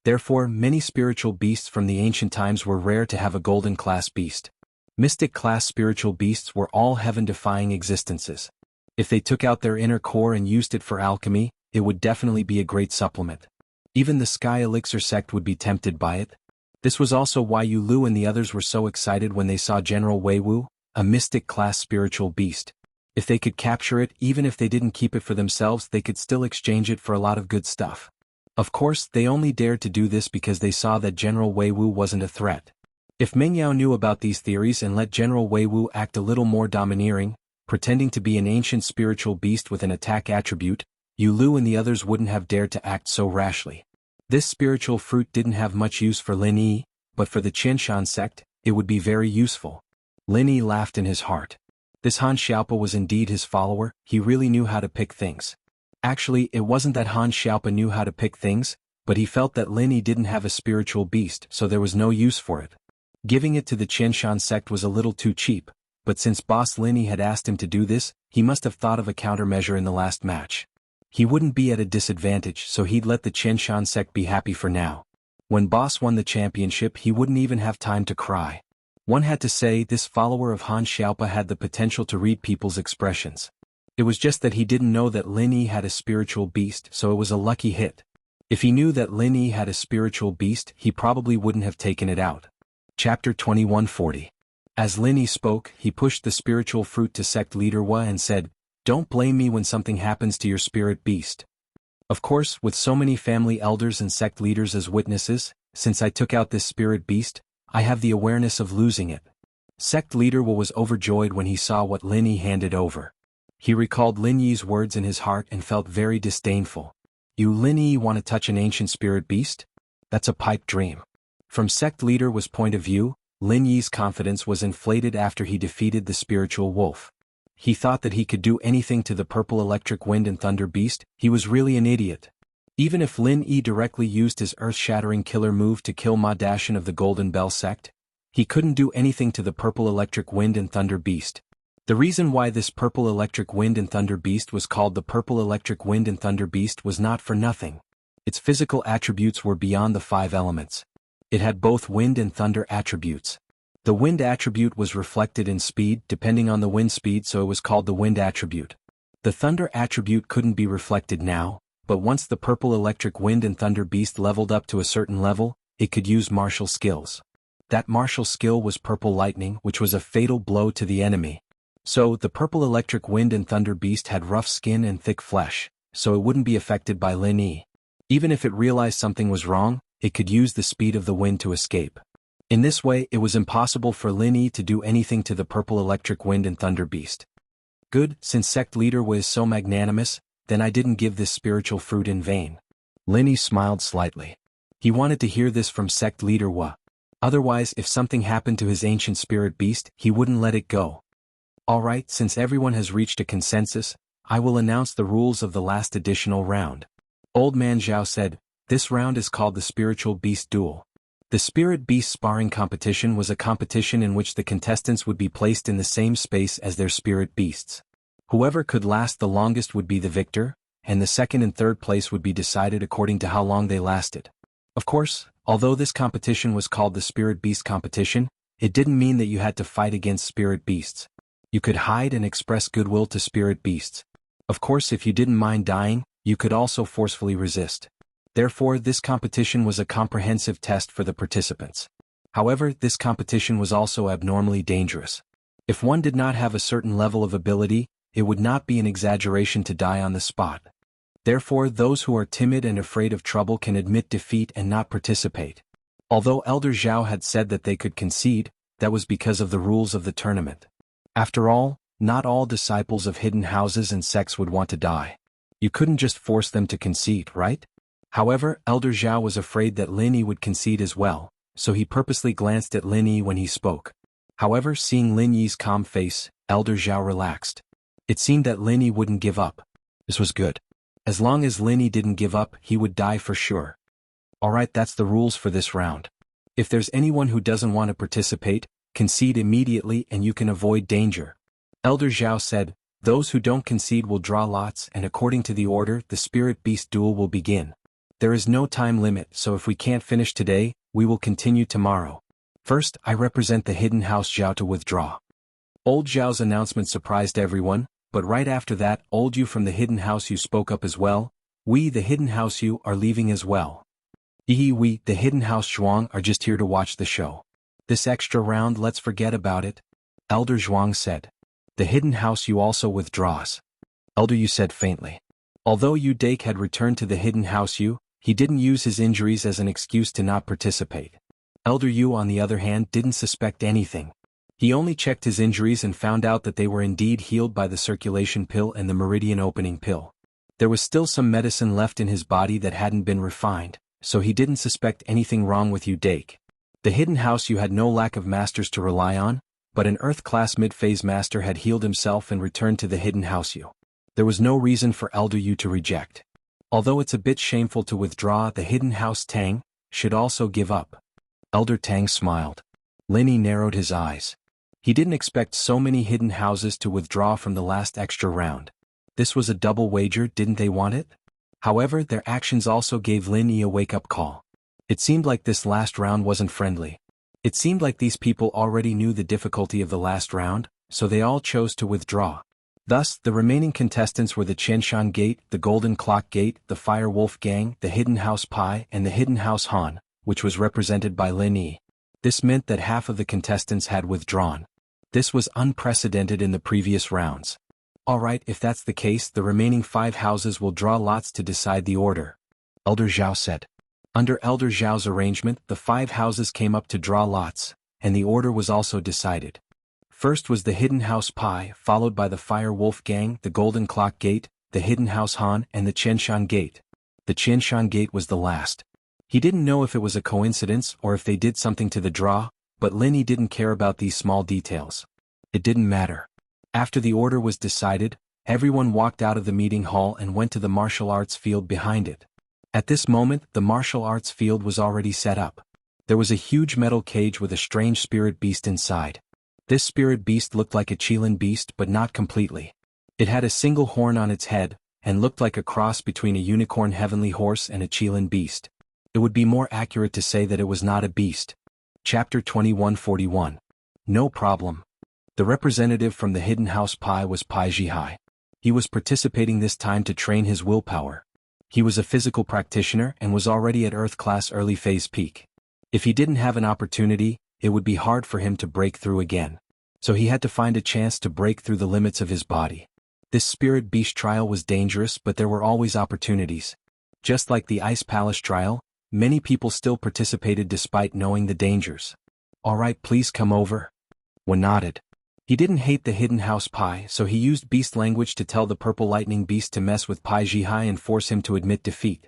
Therefore, many spiritual beasts from the ancient times were rare to have a golden-class beast. Mystic-class spiritual beasts were all heaven-defying existences. If they took out their inner core and used it for alchemy, it would definitely be a great supplement. Even the Sky Elixir sect would be tempted by it. This was also why Yu Lu and the others were so excited when they saw General Wei Wu, a mystic-class spiritual beast. If they could capture it, even if they didn't keep it for themselves, they could still exchange it for a lot of good stuff. Of course, they only dared to do this because they saw that General Wei Wu wasn't a threat. If Meng Yao knew about these theories and let General Wei Wu act a little more domineering, pretending to be an ancient spiritual beast with an attack attribute, Yu Lu and the others wouldn't have dared to act so rashly. This spiritual fruit didn't have much use for Lin Yi, but for the Qinshan sect, it would be very useful. Lin Yi laughed in his heart. This Han Xiaopa was indeed his follower. He really knew how to pick things. Actually, it wasn't that Han Xiaopa knew how to pick things, but he felt that Lin Yi didn't have a spiritual beast, so there was no use for it. Giving it to the Qinshan sect was a little too cheap, but since Boss Lin Yi had asked him to do this, he must have thought of a countermeasure in the last match. He wouldn't be at a disadvantage, so he'd let the Qinshan sect be happy for now. When Boss won the championship, he wouldn't even have time to cry. One had to say this follower of Han Xiaopa had the potential to read people's expressions. It was just that he didn't know that Lin Yi had a spiritual beast, so it was a lucky hit. If he knew that Lin Yi had a spiritual beast, he probably wouldn't have taken it out. Chapter 2140. As Lin Yi spoke, he pushed the spiritual fruit to sect leader Wu and said, "Don't blame me when something happens to your spirit beast." Of course, with so many family elders and sect leaders as witnesses, since I took out this spirit beast, I have the awareness of losing it. Sect leader Wu was overjoyed when he saw what Lin Yi handed over. He recalled Lin Yi's words in his heart and felt very disdainful. "You Lin Yi want to touch an ancient spirit beast? That's a pipe dream." From sect leader Wu's point of view, Lin Yi's confidence was inflated after he defeated the spiritual wolf. He thought that he could do anything to the purple electric wind and thunder beast. He was really an idiot. Even if Lin Yi directly used his earth-shattering killer move to kill Ma Dashan of the Golden Bell sect, he couldn't do anything to the purple electric wind and thunder beast. The reason why this purple electric wind and thunder beast was called the purple electric wind and thunder beast was not for nothing. Its physical attributes were beyond the 5 elements. It had both wind and thunder attributes. The wind attribute was reflected in speed depending on the wind speed, so it was called the wind attribute. The thunder attribute couldn't be reflected now, but once the purple electric wind and thunder beast leveled up to a certain level, it could use martial skills. That martial skill was purple lightning, which was a fatal blow to the enemy. So, the purple electric wind and thunder beast had rough skin and thick flesh, so it wouldn't be affected by Lin Yi. Even if it realized something was wrong, it could use the speed of the wind to escape. In this way, it was impossible for Lin Yi to do anything to the purple electric wind and thunder beast. Good, since sect leader was so magnanimous, then I didn't give this spiritual fruit in vain. Lin Yi smiled slightly. He wanted to hear this from sect leader Wu. Otherwise, if something happened to his ancient spirit beast, he wouldn't let it go. Alright, since everyone has reached a consensus, I will announce the rules of the last additional round. Old Man Zhao said, "This round is called the Spiritual Beast Duel." The Spirit Beast sparring competition was a competition in which the contestants would be placed in the same space as their spirit beasts. Whoever could last the longest would be the victor, and the second and third place would be decided according to how long they lasted. Of course, Although this competition was called the Spirit Beast Competition, it didn't mean that you had to fight against spirit beasts. You could hide and express goodwill to spirit beasts. Of course, if you didn't mind dying, you could also forcefully resist. Therefore, this competition was a comprehensive test for the participants. However, this competition was also abnormally dangerous. If one did not have a certain level of ability, it would not be an exaggeration to die on the spot. Therefore, those who are timid and afraid of trouble can admit defeat and not participate. Although Elder Zhao had said that they could concede, that was because of the rules of the tournament. After all, not all disciples of hidden houses and sects would want to die. You couldn't just force them to concede, right? However, Elder Zhao was afraid that Lin Yi would concede as well, so he purposely glanced at Lin Yi when he spoke. However, seeing Lin Yi's calm face, Elder Zhao relaxed. It seemed that Lin Yi wouldn't give up. This was good. As long as Lin Yi didn't give up, he would die for sure. Alright, that's the rules for this round. If there's anyone who doesn't want to participate, concede immediately and you can avoid danger. Elder Zhao said, those who don't concede will draw lots and according to the order, the Spirit Beast duel will begin. There is no time limit, so if we can't finish today, we will continue tomorrow. First, I represent the Hidden House Zhao to withdraw. Old Zhao's announcement surprised everyone, but right after that, Old Yu from the Hidden House Yu spoke up as well. We, the Hidden House Yu, are leaving as well. We, the Hidden House Zhuang, are just here to watch the show. This extra round, let's forget about it. Elder Zhuang said. The Hidden House Yu also withdraws. Elder Yu said faintly. Although Yu Dake had returned to the Hidden House Yu, he didn't use his injuries as an excuse to not participate. Elder Yu, on the other hand, didn't suspect anything. He only checked his injuries and found out that they were indeed healed by the circulation pill and the meridian opening pill. There was still some medicine left in his body that hadn't been refined, so he didn't suspect anything wrong with Yu Dake. The Hidden House Yu had no lack of masters to rely on, but an Earth-class mid-phase master had healed himself and returned to the Hidden House Yu. There was no reason for Elder Yu to reject. Although it's a bit shameful to withdraw, the Hidden House Tang should also give up. Elder Tang smiled. Lin Yi narrowed his eyes. He didn't expect so many hidden houses to withdraw from the last extra round. This was a double wager, didn't they want it? However, their actions also gave Lin Yi a wake-up call. It seemed like this last round wasn't friendly. It seemed like these people already knew the difficulty of the last round, so they all chose to withdraw. Thus, the remaining contestants were the Qianshan Gate, the Golden Clock Gate, the Fire Wolf Gang, the Hidden House Pai, and the Hidden House Han, which was represented by Lin Yi. This meant that half of the contestants had withdrawn. This was unprecedented in the previous rounds. Alright, if that's the case, the remaining 5 houses will draw lots to decide the order. Elder Zhao said. Under Elder Zhao's arrangement, the 5 houses came up to draw lots, and the order was also decided. First was the Hidden House Pai, followed by the Fire Wolf Gang, the Golden Clock Gate, the Hidden House Han, and the Qianshan Gate. The Qianshan Gate was the last. He didn't know if it was a coincidence or if they did something to the draw, but Lin Yi didn't care about these small details. It didn't matter. After the order was decided, everyone walked out of the meeting hall and went to the martial arts field behind it. At this moment, the martial arts field was already set up. There was a huge metal cage with a strange spirit beast inside. This spirit beast looked like a Qilin beast but not completely. It had a single horn on its head, and looked like a cross between a unicorn heavenly horse and a Qilin beast. It would be more accurate to say that it was not a beast. Chapter 2141. No problem. The representative from the Hidden House Pai was Pai Zhihai. He was participating this time to train his willpower. He was a physical practitioner and was already at Earth Class Early Phase Peak. If he didn't have an opportunity, it would be hard for him to break through again. So he had to find a chance to break through the limits of his body. This Spirit Beast trial was dangerous, but there were always opportunities. Just like the Ice Palace trial, many people still participated despite knowing the dangers. Alright, please come over. Wen nodded. He didn't hate the Hidden House Pai, so he used beast language to tell the Purple Lightning Beast to mess with Pai Zhihai and force him to admit defeat.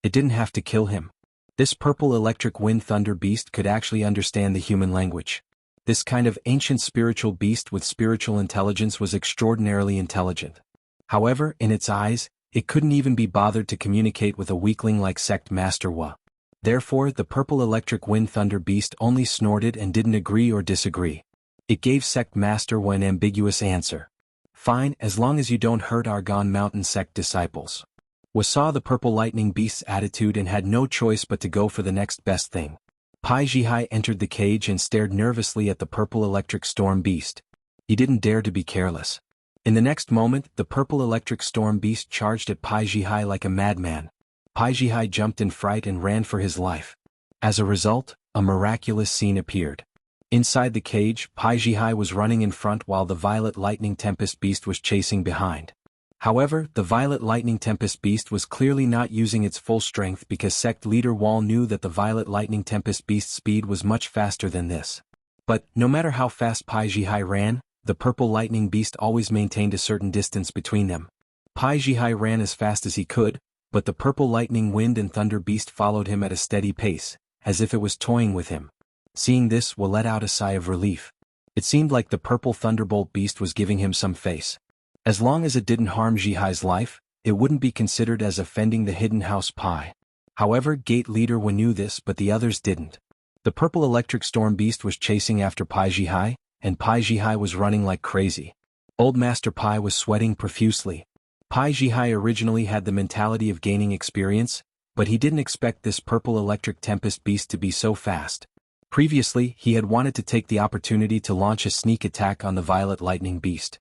It didn't have to kill him. This Purple Electric Wind Thunder Beast could actually understand the human language. This kind of ancient spiritual beast with spiritual intelligence was extraordinarily intelligent. However, in its eyes, it couldn't even be bothered to communicate with a weakling like Sect Master Wa. Therefore, the Purple Electric Wind Thunder Beast only snorted and didn't agree or disagree. It gave Sect Master Wa an ambiguous answer. Fine, as long as you don't hurt Argon Mountain Sect disciples. Wu saw the purple lightning beast's attitude and had no choice but to go for the next best thing. Pai Jihai entered the cage and stared nervously at the purple electric storm beast. He didn't dare to be careless. In the next moment, the purple electric storm beast charged at Pai Jihai like a madman. Pai Jihai jumped in fright and ran for his life. As a result, a miraculous scene appeared. Inside the cage, Pai Jihai was running in front while the violet lightning tempest beast was chasing behind. However, the violet lightning tempest beast was clearly not using its full strength because sect leader Wall knew that the violet lightning tempest beast's speed was much faster than this. But, no matter how fast Pai Jihai ran, the purple lightning beast always maintained a certain distance between them. Pai Jihai ran as fast as he could, but the purple lightning wind and thunder beast followed him at a steady pace, as if it was toying with him. Seeing this, Wu let out a sigh of relief. It seemed like the purple thunderbolt beast was giving him some face. As long as it didn't harm Jihai's life, it wouldn't be considered as offending the hidden house Pai. However, gate leader Wu knew this but the others didn't. The purple electric storm beast was chasing after Pai Jihai, and Pai Jihai was running like crazy. Old Master Pai was sweating profusely. Pai Jihai originally had the mentality of gaining experience, but he didn't expect this purple electric tempest beast to be so fast. Previously, he had wanted to take the opportunity to launch a sneak attack on the violet lightning beast.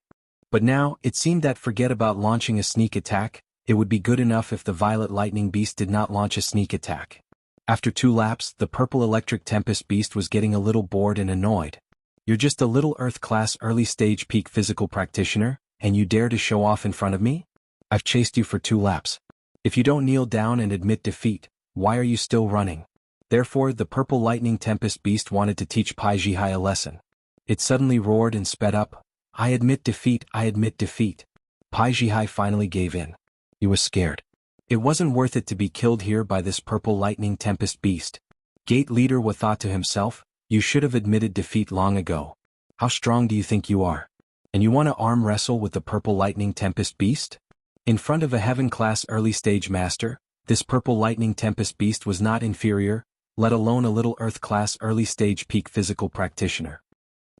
But now, it seemed that forget about launching a sneak attack, it would be good enough if the violet lightning beast did not launch a sneak attack. After 2 laps, the purple electric tempest beast was getting a little bored and annoyed. You're just a little Earth-class early-stage peak physical practitioner, and you dare to show off in front of me? I've chased you for 2 laps. If you don't kneel down and admit defeat, why are you still running? Therefore, the purple lightning tempest beast wanted to teach Pai Jihai a lesson. It suddenly roared and sped up. I admit defeat, I admit defeat. Pai Jihai finally gave in. He was scared. It wasn't worth it to be killed here by this purple lightning tempest beast. Gate leader Wu thought to himself, you should have admitted defeat long ago. How strong do you think you are? And you want to arm wrestle with the purple lightning tempest beast? In front of a heaven-class early-stage master, this purple lightning tempest beast was not inferior, let alone a little Earth-class early-stage peak physical practitioner.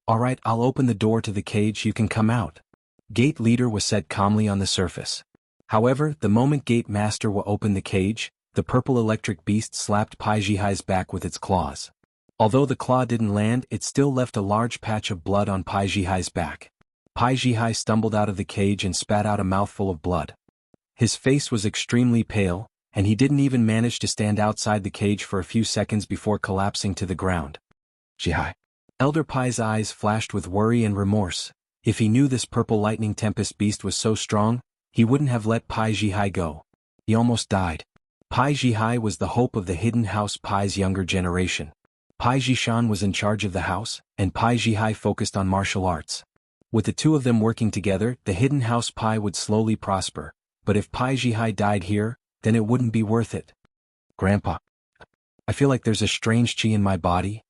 Alright, I'll open the door to the cage, you can come out. Gate leader was said calmly on the surface. However, the moment gate master Wu opened the cage, the purple electric beast slapped Pai Jihai's back with its claws. Although the claw didn't land, it still left a large patch of blood on Pai Jihai's back. Pai Jihai stumbled out of the cage and spat out a mouthful of blood. His face was extremely pale, and he didn't even manage to stand outside the cage for a few seconds before collapsing to the ground. Jihai. Elder Pai's eyes flashed with worry and remorse. If he knew this purple lightning tempest beast was so strong, he wouldn't have let Pai Jihai go. He almost died. Pai Jihai was the hope of the hidden house Pai's younger generation. Pai Jishan was in charge of the house, and Pai Jihai focused on martial arts. With the two of them working together, the hidden house Pai would slowly prosper, but if Pai Jihai died here, then it wouldn't be worth it. Grandpa. I feel like there's a strange chi in my body.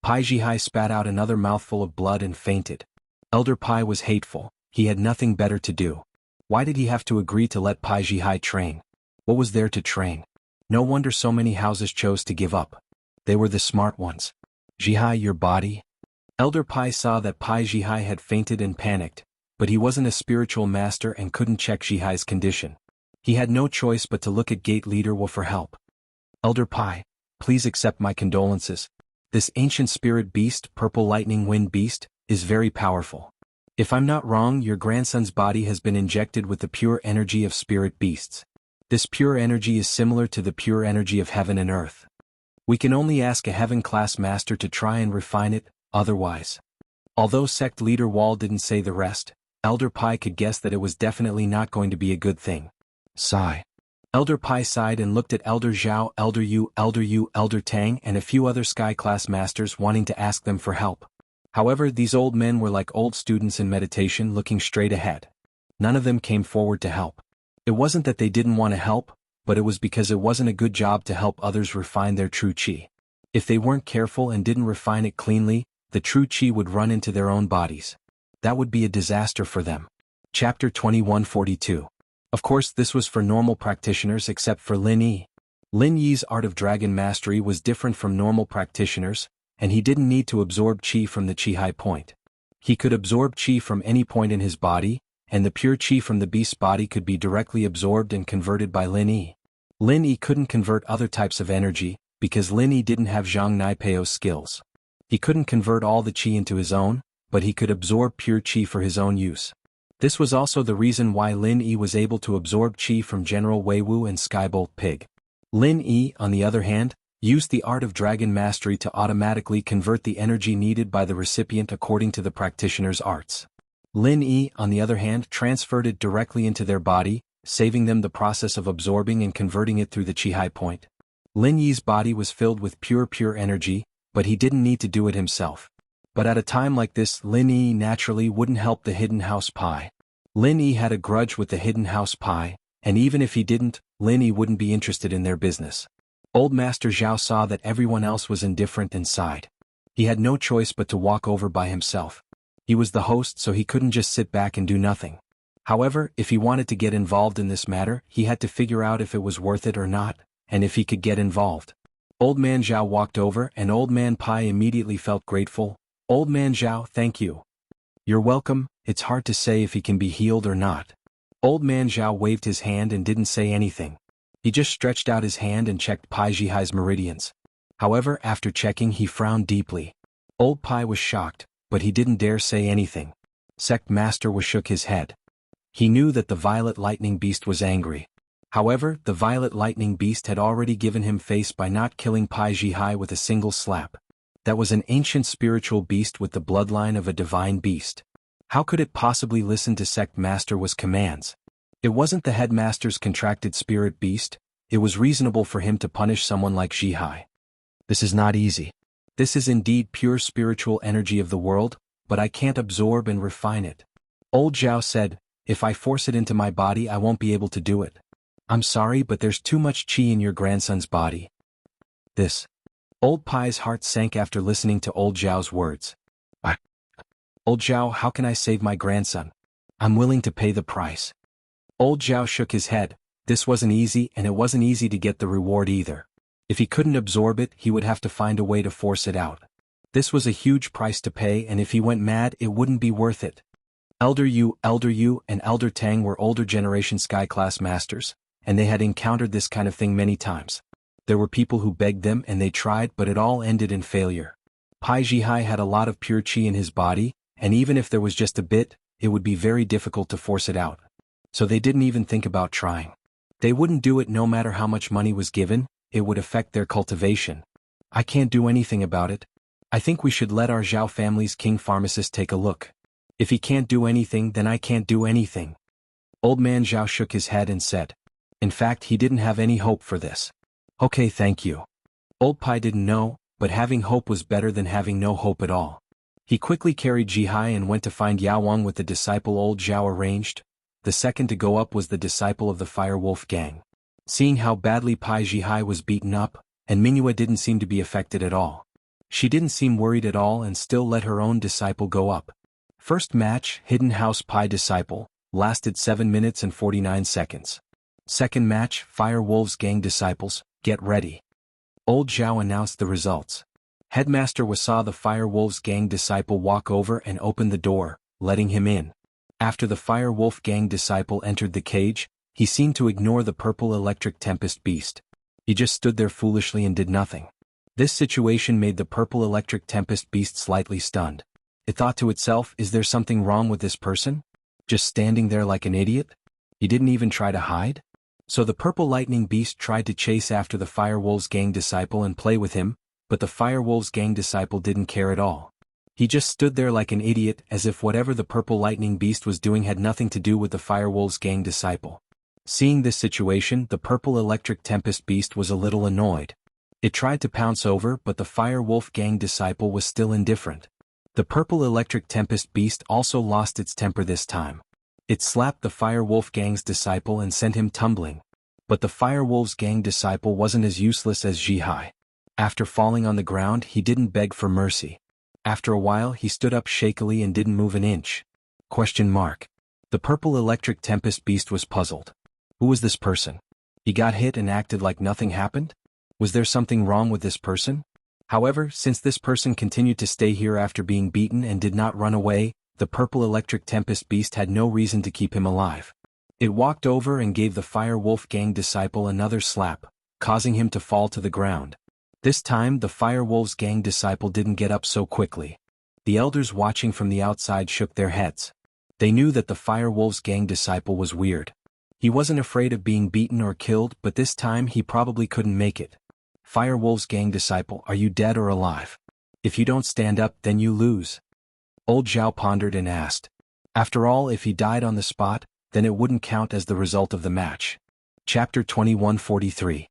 Pai Jihai spat out another mouthful of blood and fainted. Elder Pai was hateful, he had nothing better to do. Why did he have to agree to let Pai Jihai train? What was there to train? No wonder so many houses chose to give up. They were the smart ones. Jihai, your body? Elder Pai saw that Pai Jihai had fainted and panicked, but he wasn't a spiritual master and couldn't check Jihai's condition. He had no choice but to look at gate leader Wu for help. Elder Pai, please accept my condolences. This ancient spirit beast, purple lightning wind beast, is very powerful. If I'm not wrong, your grandson's body has been injected with the pure energy of spirit beasts. This pure energy is similar to the pure energy of heaven and earth. We can only ask a heaven-class master to try and refine it, otherwise. Although sect leader Wall didn't say the rest, Elder Pai could guess that it was definitely not going to be a good thing. Sigh. Elder Pai sighed and looked at Elder Zhao, Elder Yu, Elder Tang and a few other sky-class masters wanting to ask them for help. However, these old men were like old students in meditation looking straight ahead. None of them came forward to help. It wasn't that they didn't want to help, but it was because it wasn't a good job to help others refine their true chi. If they weren't careful and didn't refine it cleanly, the true chi would run into their own bodies. That would be a disaster for them. Chapter 2142. Of course, this was for normal practitioners except for Lin Yi. Lin Yi's art of dragon mastery was different from normal practitioners, and he didn't need to absorb chi from the chi high point. He could absorb chi from any point in his body, and the pure chi from the beast's body could be directly absorbed and converted by Lin Yi. Lin Yi couldn't convert other types of energy, because Lin Yi didn't have Zhang Naipeo's skills. He couldn't convert all the chi into his own, but he could absorb pure chi for his own use. This was also the reason why Lin Yi was able to absorb chi from General Wei Wu and Skybolt Pig. Lin Yi, on the other hand, used the art of dragon mastery to automatically convert the energy needed by the recipient according to the practitioner's arts. Lin Yi, on the other hand, transferred it directly into their body, saving them the process of absorbing and converting it through the chi high point. Lin Yi's body was filled with pure energy, but he didn't need to do it himself. But at a time like this, Lin Yi naturally wouldn't help the Hidden House Pai. Lin Yi had a grudge with the Hidden House Pai, and even if he didn't, Lin Yi wouldn't be interested in their business. Old Master Zhao saw that everyone else was indifferent and sighed. He had no choice but to walk over by himself. He was the host, so he couldn't just sit back and do nothing. However, if he wanted to get involved in this matter, he had to figure out if it was worth it or not, and if he could get involved. Old Man Zhao walked over and Old Man Pai immediately felt grateful. Old Man Zhao, thank you. You're welcome. It's hard to say if he can be healed or not. Old Man Zhao waved his hand and didn't say anything. He just stretched out his hand and checked Pai Zhihai's meridians. However, after checking, he frowned deeply. Old Pai was shocked, but he didn't dare say anything. Sect Master was shook his head. He knew that the Violet Lightning Beast was angry. However, the Violet Lightning Beast had already given him face by not killing Pai Zhihai with a single slap. That was an ancient spiritual beast with the bloodline of a divine beast. How could it possibly listen to Sect Master's commands? It wasn't the headmaster's contracted spirit beast. It was reasonable for him to punish someone like Zhihai. This is not easy. This is indeed pure spiritual energy of the world, but I can't absorb and refine it. Old Zhao said, if I force it into my body I won't be able to do it. I'm sorry, but there's too much chi in your grandson's body. This. Old Pai's heart sank after listening to Old Zhao's words. Old Zhao, how can I save my grandson? I'm willing to pay the price. Old Zhao shook his head. This wasn't easy, and it wasn't easy to get the reward either. If he couldn't absorb it, he would have to find a way to force it out. This was a huge price to pay, and if he went mad, it wouldn't be worth it. Elder Yu, and Elder Tang were older generation Sky Class Masters, and they had encountered this kind of thing many times. There were people who begged them and they tried, but it all ended in failure. Pai Zhihai had a lot of pure chi in his body, and even if there was just a bit, it would be very difficult to force it out. So they didn't even think about trying. They wouldn't do it no matter how much money was given, it would affect their cultivation. I can't do anything about it. I think we should let our Zhao family's king pharmacist take a look. If he can't do anything, then I can't do anything. Old Man Zhao shook his head and said. In fact, he didn't have any hope for this. Okay, thank you. Old Pai didn't know, but having hope was better than having no hope at all. He quickly carried Zhihai and went to find Yao Wang with the disciple Old Zhao arranged. The second to go up was the disciple of the Fire Wolf gang. Seeing how badly Pai Zhihai was beaten up, and Mingyue didn't seem to be affected at all. She didn't seem worried at all and still let her own disciple go up. First match, Hidden House Pai Disciple, lasted 7 minutes and 49 seconds. Second match, Fire Wolves Gang Disciples, get ready. Old Zhao announced the results. Headmaster saw the Fire Wolves Gang Disciple walk over and open the door, letting him in. After the Fire Wolf Gang Disciple entered the cage, he seemed to ignore the purple electric tempest beast. He just stood there foolishly and did nothing. This situation made the purple electric tempest beast slightly stunned. It thought to itself, is there something wrong with this person? Just standing there like an idiot? He didn't even try to hide? So the purple lightning beast tried to chase after the Fire Wolves Gang Disciple and play with him, but the Fire Wolves Gang Disciple didn't care at all. He just stood there like an idiot, as if whatever the purple lightning beast was doing had nothing to do with the Fire Wolves Gang Disciple. Seeing this situation, the purple electric tempest beast was a little annoyed. It tried to pounce over, but the Fire Wolf Gang Disciple was still indifferent. The purple electric tempest beast also lost its temper this time. It slapped the Fire Wolf Gang's disciple and sent him tumbling. But the Fire Wolves Gang disciple wasn't as useless as Zhihai. After falling on the ground, he didn't beg for mercy. After a while, he stood up shakily and didn't move an inch. The purple electric tempest beast was puzzled. Who was this person? He got hit and acted like nothing happened? Was there something wrong with this person? However, since this person continued to stay here after being beaten and did not run away, the purple electric tempest beast had no reason to keep him alive. It walked over and gave the Fire Wolf Gang disciple another slap, causing him to fall to the ground. This time the Fire Wolves Gang disciple didn't get up so quickly. The elders watching from the outside shook their heads. They knew that the Fire Wolves Gang disciple was weird. He wasn't afraid of being beaten or killed, but this time he probably couldn't make it. Fire Wolves Gang disciple, are you dead or alive? If you don't stand up, then you lose. Old Zhao pondered and asked. After all, if he died on the spot, then it wouldn't count as the result of the match. Chapter 2143.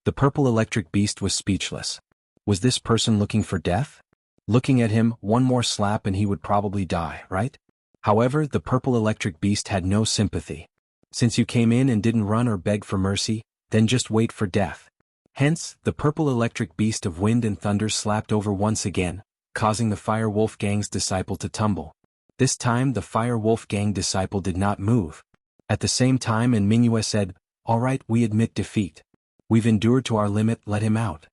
The purple electric beast was speechless. Was this person looking for death? Looking at him, one more slap and he would probably die, right? However, the purple electric beast had no sympathy. Since you came in and didn't run or beg for mercy, then just wait for death. Hence, the purple electric beast of wind and thunder slapped over once again, causing the Fire Wolf Gang's disciple to tumble. This time the Fire Wolf Gang disciple did not move. At the same time, and Mingyue said, "All right, we admit defeat. We've endured to our limit, let him out."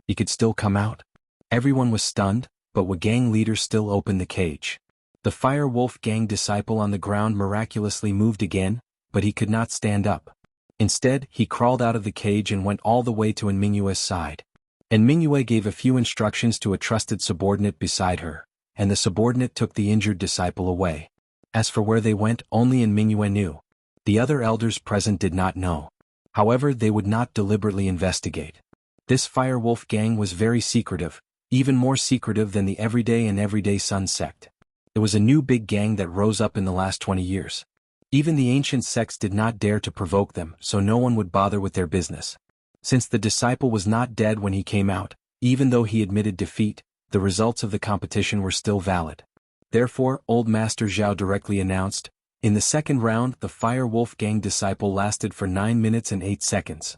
He could still come out. Everyone was stunned, but Wu Gang leader still opened the cage. The Fire Wolf Gang disciple on the ground miraculously moved again, but he could not stand up. Instead, he crawled out of the cage and went all the way to Mingyue's side. And Mingyue gave a few instructions to a trusted subordinate beside her, and the subordinate took the injured disciple away. As for where they went, only Mingyue knew. The other elders present did not know. However, they would not deliberately investigate. This Fire Wolf Gang was very secretive, even more secretive than the Everyday Sun sect. It was a new big gang that rose up in the last 20 years. Even the ancient sects did not dare to provoke them, so no one would bother with their business. Since the disciple was not dead when he came out, even though he admitted defeat, the results of the competition were still valid. Therefore, Old Master Zhao directly announced, in the second round the Fire Wolf Gang disciple lasted for 9 minutes and 8 seconds.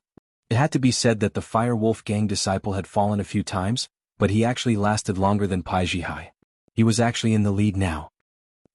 It had to be said that the Fire Wolf Gang disciple had fallen a few times, but he actually lasted longer than Pai Jihai. He was actually in the lead now.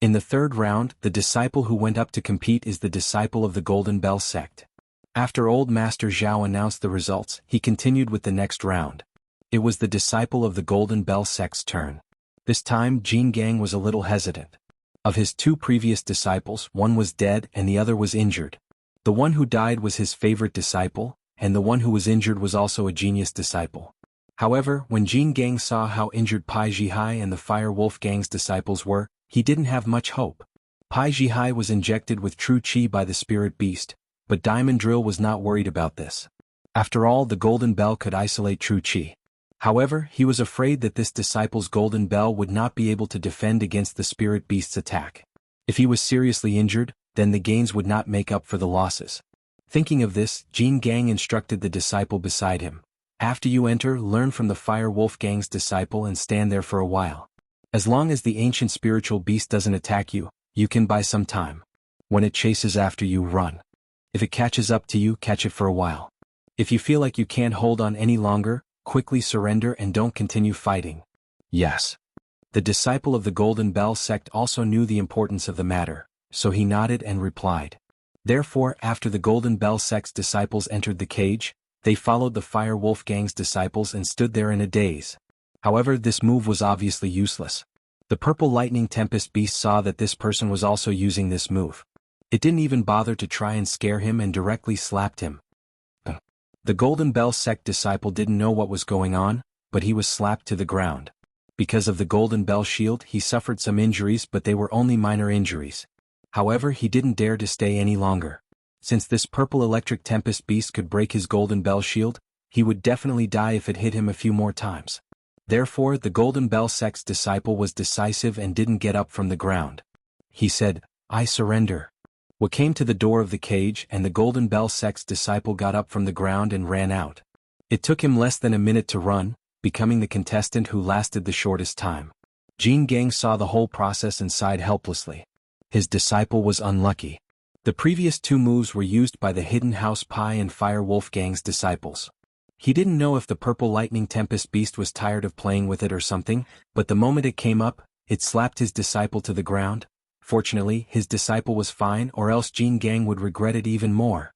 In the third round, the disciple who went up to compete is the disciple of the Golden Bell sect. After Old Master Zhao announced the results, he continued with the next round. It was the disciple of the Golden Bell sect's turn. This time Jin Gang was a little hesitant. Of his 2 previous disciples, one was dead and the other was injured. The one who died was his favorite disciple, and the one who was injured was also a genius disciple. However, when Jin Gang saw how injured Pai Jihai and the Fire Wolf Gang's disciples were, he didn't have much hope. Pai Jihai was injected with true qi by the spirit beast, but Diamond Drill was not worried about this. After all, the Golden Bell could isolate true qi. However, he was afraid that this disciple's Golden Bell would not be able to defend against the spirit beast's attack. If he was seriously injured, then the gains would not make up for the losses. Thinking of this, Jin Gang instructed the disciple beside him. After you enter, learn from the Fire Wolf Gang's disciple and stand there for a while. As long as the ancient spiritual beast doesn't attack you, you can buy some time. When it chases after you, run. If it catches up to you, catch it for a while. If you feel like you can't hold on any longer, quickly surrender and don't continue fighting. Yes. The disciple of the Golden Bell sect also knew the importance of the matter, so he nodded and replied. Therefore, after the Golden Bell sect's disciples entered the cage, they followed the Fire Wolf Gang's disciples and stood there in a daze. However, this move was obviously useless. The purple lightning tempest beast saw that this person was also using this move. It didn't even bother to try and scare him and directly slapped him. The Golden Bell sect disciple didn't know what was going on, but he was slapped to the ground. Because of the Golden Bell shield, he suffered some injuries, but they were only minor injuries. However, he didn't dare to stay any longer. Since this purple electric tempest beast could break his Golden Bell shield, he would definitely die if it hit him a few more times. Therefore, the Golden Bell sect's disciple was decisive and didn't get up from the ground. He said, "I surrender." Wu came to the door of the cage and the Golden Bell sect's disciple got up from the ground and ran out. It took him less than a minute to run, becoming the contestant who lasted the shortest time. Jin Gang saw the whole process and sighed helplessly. His disciple was unlucky. The previous 2 moves were used by the Hidden House Pai and Fire Wolf Gang's disciples. He didn't know if the purple lightning tempest beast was tired of playing with it or something, but the moment it came up, it slapped his disciple to the ground. Fortunately, his disciple was fine, or else Jin Gang would regret it even more.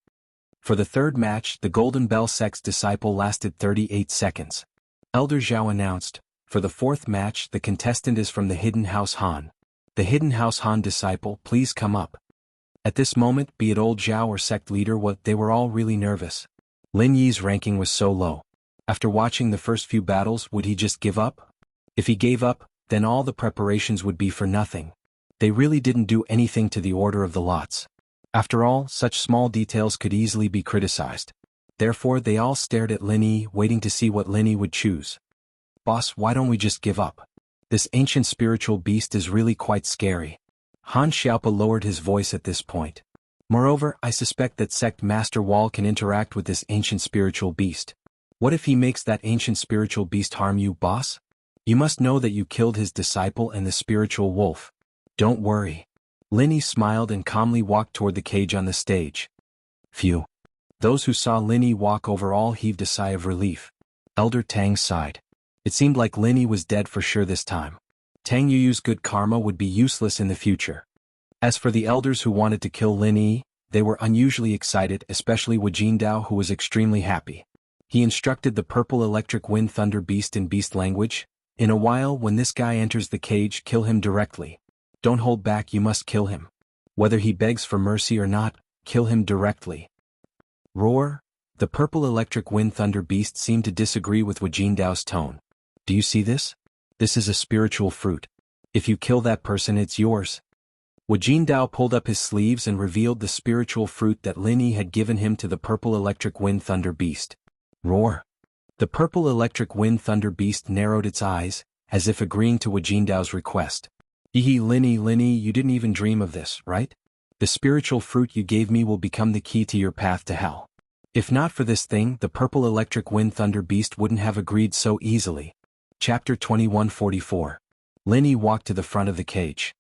For the third match, the Golden Bell sect's disciple lasted 38 seconds. Elder Zhao announced, for the fourth match the contestant is from the Hidden House Han. The hidden house Han disciple, please come up. At this moment, be it old Zhao or sect leader, they were all really nervous. Lin Yi's ranking was so low. After watching the first few battles, would he just give up? If he gave up, then all the preparations would be for nothing. They really didn't do anything to the order of the lots. After all, such small details could easily be criticized. Therefore they all stared at Lin Yi, waiting to see what Lin Yi would choose. Boss, why don't we just give up? This ancient spiritual beast is really quite scary. Han Xiaopa lowered his voice at this point. Moreover, I suspect that Sect Master Wall can interact with this ancient spiritual beast. What if he makes that ancient spiritual beast harm you, boss? You must know that you killed his disciple and the spiritual wolf. Don't worry. Lin Yi smiled and calmly walked toward the cage on the stage. Phew. Those who saw Lin Yi walk over all heaved a sigh of relief. Elder Tang sighed. It seemed like Lin Yi was dead for sure this time. Tang Yuyu's good karma would be useless in the future. As for the elders who wanted to kill Lin Yi, they were unusually excited, especially Wu Jindao, who was extremely happy. He instructed the purple electric wind thunder beast in beast language. In a while, when this guy enters the cage, kill him directly. Don't hold back, you must kill him. Whether he begs for mercy or not, kill him directly. Roar! The purple electric wind thunder beast seemed to disagree with Wu Jindao's tone. Do you see this? This is a spiritual fruit. If you kill that person, it's yours. Wu Jindao pulled up his sleeves and revealed the spiritual fruit that Lin Yi had given him to the purple electric wind thunder beast. Roar! The purple electric wind thunder beast narrowed its eyes, as if agreeing to Wu Jindao's request. Lin Yi, you didn't even dream of this, right? The spiritual fruit you gave me will become the key to your path to hell. If not for this thing, the purple electric wind thunder beast wouldn't have agreed so easily. Chapter 2144. Lin Yi walked to the front of the cage.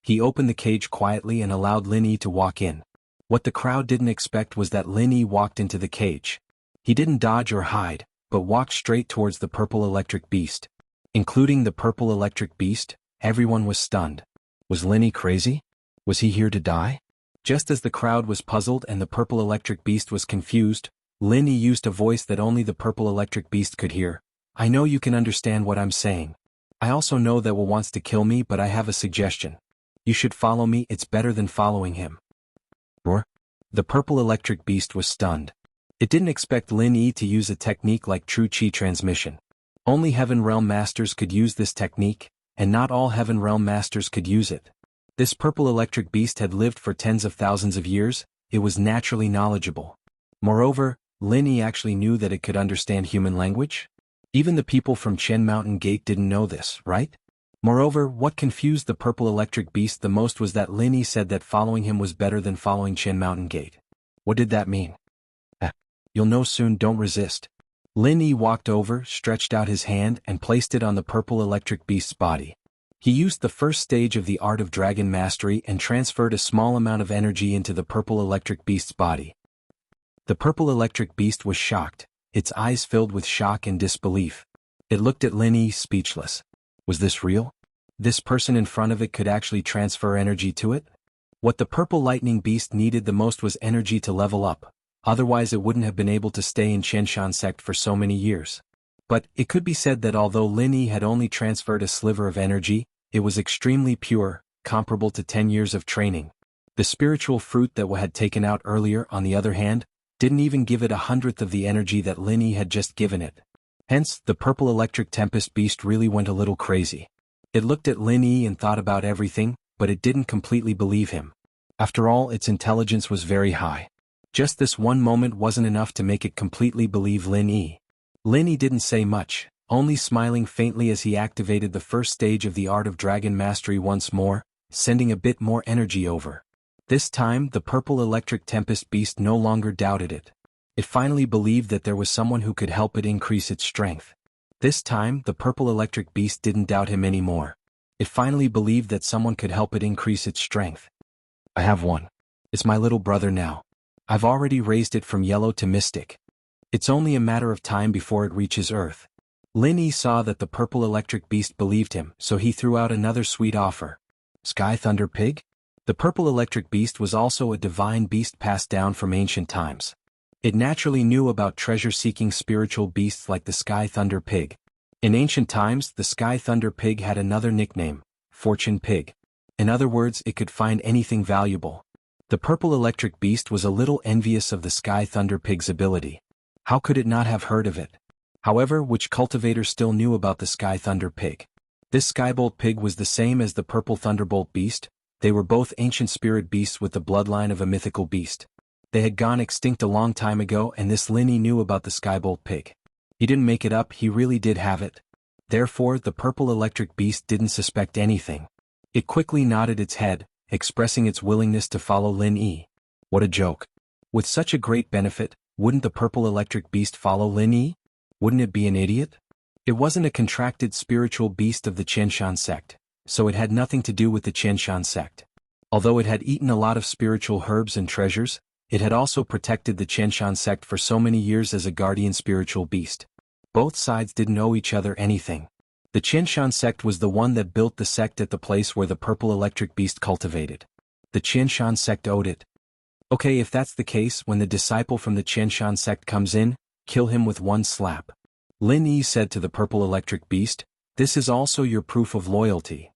He opened the cage quietly and allowed Lin Yi to walk in. What the crowd didn't expect was that Lin Yi walked into the cage. He didn't dodge or hide, but walked straight towards the purple electric beast. Including the purple electric beast, everyone was stunned. Was Lin Yi crazy? Was he here to die? Just as the crowd was puzzled and the purple electric beast was confused, Lin Yi used a voice that only the purple electric beast could hear. I know you can understand what I'm saying. I also know that Wu wants to kill me, but I have a suggestion. You should follow me, it's better than following him. Roar! The purple electric beast was stunned. It didn't expect Lin Yi to use a technique like true Qi transmission. Only Heaven Realm Masters could use this technique, and not all Heaven Realm Masters could use it. This purple electric beast had lived for tens of thousands of years, it was naturally knowledgeable. Moreover, Lin Yi actually knew that it could understand human language. Even the people from Chen Mountain Gate didn't know this, right? Moreover, what confused the purple electric beast the most was that Lin Yi said that following him was better than following Chen Mountain Gate. What did that mean? You'll know soon, don't resist. Lin Yi walked over, stretched out his hand and placed it on the purple electric beast's body. He used the first stage of the art of dragon mastery and transferred a small amount of energy into the purple electric beast's body. The purple electric beast was shocked, its eyes filled with shock and disbelief. It looked at Lin Yi, speechless. Was this real? This person in front of it could actually transfer energy to it? What the purple lightning beast needed the most was energy to level up, otherwise it wouldn't have been able to stay in Chenshan sect for so many years. But it could be said that although Lin Yi had only transferred a sliver of energy, it was extremely pure, comparable to 10 years of training. The spiritual fruit that Wu had taken out earlier, on the other hand, didn't even give it 1/100th of the energy that Lin Yi had just given it. Hence, the purple electric tempest beast really went a little crazy. It looked at Lin Yi and thought about everything, but it didn't completely believe him. After all, its intelligence was very high. Just this one moment wasn't enough to make it completely believe Lin Yi. Lin Yi didn't say much, only smiling faintly as he activated the first stage of the art of dragon mastery once more, sending a bit more energy over. This time, the purple electric tempest beast no longer doubted it. It finally believed that there was someone who could help it increase its strength. This time, the purple electric beast didn't doubt him anymore. It finally believed that someone could help it increase its strength. I have one. It's my little brother now. I've already raised it from yellow to mystic. It's only a matter of time before it reaches Earth. Lin Yi saw that the purple electric beast believed him, so he threw out another sweet offer. Sky Thunder Pig? The purple electric beast was also a divine beast passed down from ancient times. It naturally knew about treasure-seeking spiritual beasts like the Sky Thunder Pig. In ancient times, the Sky Thunder Pig had another nickname, Fortune Pig. In other words, it could find anything valuable. The purple electric beast was a little envious of the Sky Thunder Pig's ability. How could it not have heard of it? However, which cultivator still knew about the Sky Thunder Pig? This Skybolt Pig was the same as the purple Thunderbolt Beast. They were both ancient spirit beasts with the bloodline of a mythical beast. They had gone extinct a long time ago, and this Linny knew about the Skybolt Pig. He didn't make it up, he really did have it. Therefore, the purple electric beast didn't suspect anything. It quickly nodded its head, expressing its willingness to follow Lin Yi. What a joke. With such a great benefit, wouldn't the purple electric beast follow Lin Yi? Wouldn't it be an idiot? It wasn't a contracted spiritual beast of the Qianshan sect, so it had nothing to do with the Qianshan sect. Although it had eaten a lot of spiritual herbs and treasures, it had also protected the Qianshan sect for so many years as a guardian spiritual beast. Both sides didn't owe each other anything. The Qianshan sect was the one that built the sect at the place where the purple electric beast cultivated. The Qianshan sect owed it. Okay, if that's the case, when the disciple from the Qianshan sect comes in, kill him with one slap. Lin Yi said to the purple electric beast, this is also your proof of loyalty.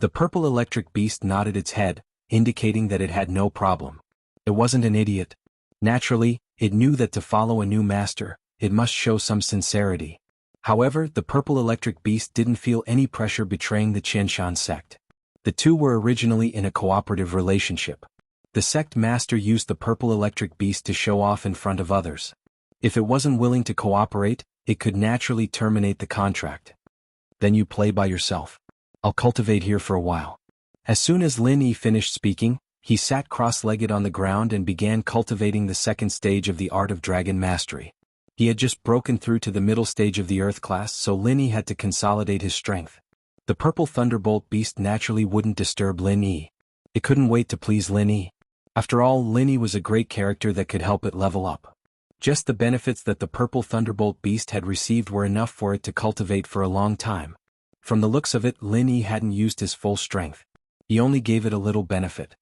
The purple electric beast nodded its head, indicating that it had no problem. It wasn't an idiot. Naturally, it knew that to follow a new master, it must show some sincerity. However, the purple electric beast didn't feel any pressure betraying the Qianshan sect. The two were originally in a cooperative relationship. The sect master used the purple electric beast to show off in front of others. If it wasn't willing to cooperate, it could naturally terminate the contract. Then you play by yourself. I'll cultivate here for a while. As soon as Lin Yi finished speaking, he sat cross-legged on the ground and began cultivating the second stage of the art of dragon mastery. He had just broken through to the middle stage of the earth class, so Lin Yi had to consolidate his strength. The purple thunderbolt beast naturally wouldn't disturb Lin Yi. It couldn't wait to please Lin Yi. After all, Lin Yi was a great character that could help it level up. Just the benefits that the purple thunderbolt beast had received were enough for it to cultivate for a long time. From the looks of it, Lin Yi hadn't used his full strength. He only gave it a little benefit.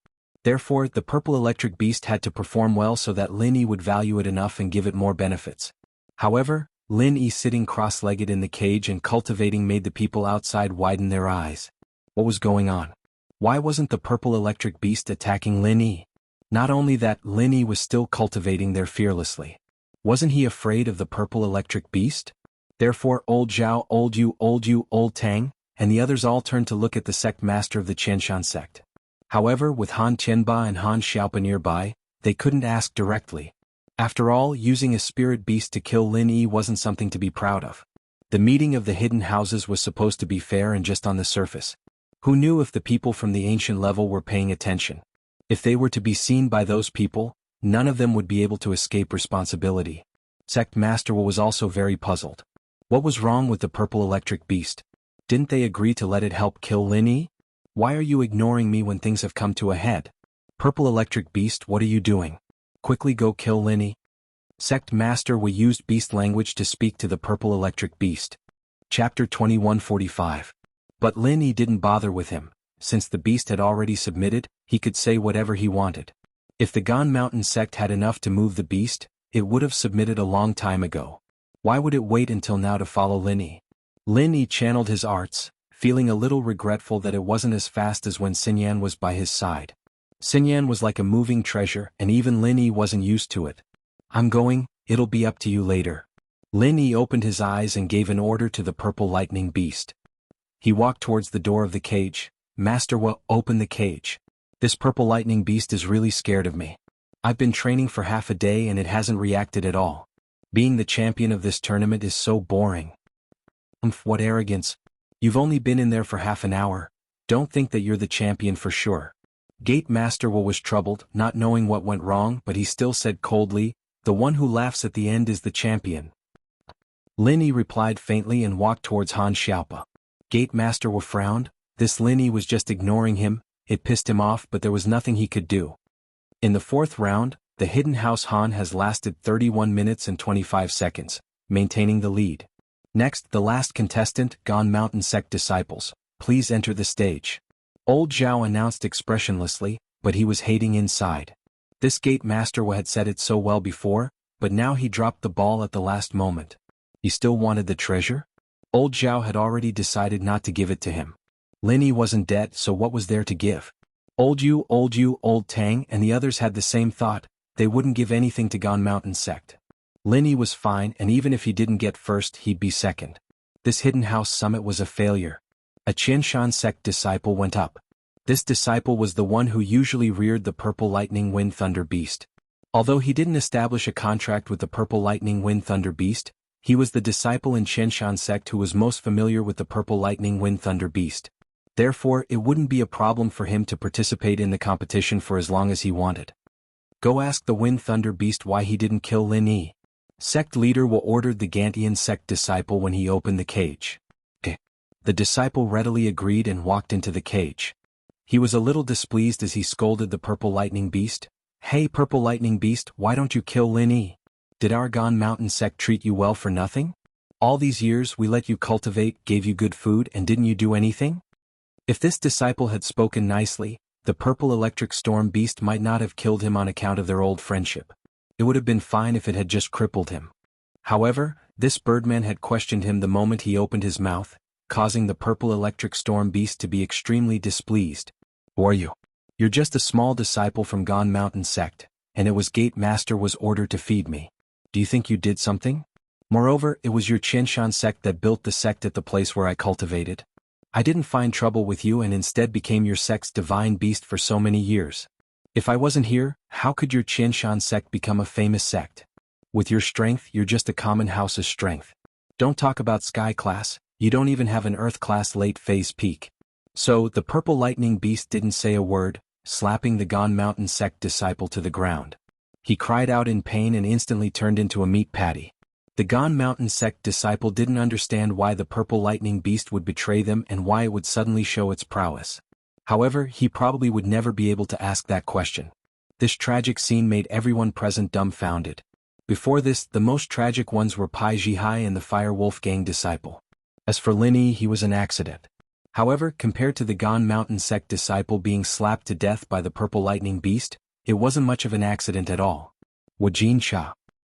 Therefore, the purple electric beast had to perform well so that Lin Yi would value it enough and give it more benefits. However, Lin Yi sitting cross-legged in the cage and cultivating made the people outside widen their eyes. What was going on? Why wasn't the purple electric beast attacking Lin Yi? Not only that, Lin Yi was still cultivating there fearlessly. Wasn't he afraid of the purple electric beast? Therefore, old Zhao, old Yu, old Tang, and the others all turned to look at the sect master of the Qianshan sect. However, with Han Tianba and Han Xiaopa nearby, they couldn't ask directly. After all, using a spirit beast to kill Lin Yi wasn't something to be proud of. The meeting of the hidden houses was supposed to be fair and just on the surface. Who knew if the people from the ancient level were paying attention? If they were to be seen by those people, none of them would be able to escape responsibility. Sect Master Wu was also very puzzled. What was wrong with the purple electric beast? Didn't they agree to let it help kill Lin Yi? Why are you ignoring me when things have come to a head? Purple electric beast, what are you doing? Quickly go kill Lin Yi. Sect Master Wu used beast language to speak to the purple electric beast. Chapter 2145. But Lin Yi didn't bother with him. Since the beast had already submitted, he could say whatever he wanted. If the Gan Mountain sect had enough to move the beast, it would have submitted a long time ago. Why would it wait until now to follow Lin Yi? Lin Yi channeled his arts, feeling a little regretful that it wasn't as fast as when Xinyan was by his side. Xinyan was like a moving treasure, and even Lin Yi wasn't used to it. I'm going, it'll be up to you later. Lin Yi opened his eyes and gave an order to the purple lightning beast. He walked towards the door of the cage. Master Wu, open the cage. This purple lightning beast is really scared of me. I've been training for half a day and it hasn't reacted at all. Being the champion of this tournament is so boring. What arrogance. You've only been in there for half an hour. Don't think that you're the champion for sure. Gate Master Wu was troubled, not knowing what went wrong, but he still said coldly, the one who laughs at the end is the champion. Lin Yi replied faintly and walked towards Han Xiaopa. Gate Master Wu frowned. This Lin Yi was just ignoring him. It pissed him off, but there was nothing he could do. In the fourth round, the hidden house Han has lasted 31 minutes and 25 seconds, maintaining the lead. Next, the last contestant, Gan Mountain Sect disciples. Please enter the stage. Old Zhao announced expressionlessly, but he was hating inside. This Gate Master Wu had said it so well before, but now he dropped the ball at the last moment. He still wanted the treasure? Old Zhao had already decided not to give it to him. Lin Yi wasn't dead, so what was there to give? Old you, old Tang and the others had the same thought, they wouldn't give anything to Gone Mountain sect. Lin Yi was fine, and even if he didn't get first, he'd be second. This hidden house summit was a failure. A Qianshan sect disciple went up. This disciple was the one who usually reared the Purple Lightning Wind Thunder Beast. Although he didn't establish a contract with the Purple Lightning Wind Thunder Beast, he was the disciple in Qianshan sect who was most familiar with the Purple Lightning Wind Thunder Beast. Therefore, it wouldn't be a problem for him to participate in the competition for as long as he wanted. Go ask the Wind Thunder Beast why he didn't kill Lin Yi. Sect leader Wu ordered the Gantian sect disciple when he opened the cage. The disciple readily agreed and walked into the cage. He was a little displeased as he scolded the Purple Lightning Beast. Hey Purple Lightning Beast, why don't you kill Lin Yi? Did our Gone Mountain sect treat you well for nothing? All these years we let you cultivate, gave you good food, and didn't you do anything? If this disciple had spoken nicely, the Purple Electric Storm Beast might not have killed him on account of their old friendship. It would have been fine if it had just crippled him. However, this birdman had questioned him the moment he opened his mouth, causing the Purple Electric Storm Beast to be extremely displeased. Who are you? You're just a small disciple from Gone Mountain sect, and it was Gate Master was ordered to feed me. Do you think you did something? Moreover, it was your Qianshan sect that built the sect at the place where I cultivated. I didn't find trouble with you and instead became your sect's divine beast for so many years. If I wasn't here, how could your Qianshan sect become a famous sect? With your strength, you're just a common house's strength. Don't talk about sky class, you don't even have an earth class late phase peak. So, the Purple Lightning Beast didn't say a word, slapping the Gone Mountain sect disciple to the ground. He cried out in pain and instantly turned into a meat patty. The Gone Mountain sect disciple didn't understand why the Purple Lightning Beast would betray them and why it would suddenly show its prowess. However, he probably would never be able to ask that question. This tragic scene made everyone present dumbfounded. Before this, the most tragic ones were Pai Zhihai and the Fire Wolf Gang disciple. As for Lin Yi, he was an accident. However, compared to the Gone Mountain sect disciple being slapped to death by the Purple Lightning Beast, it wasn't much of an accident at all. Wu Jinsha.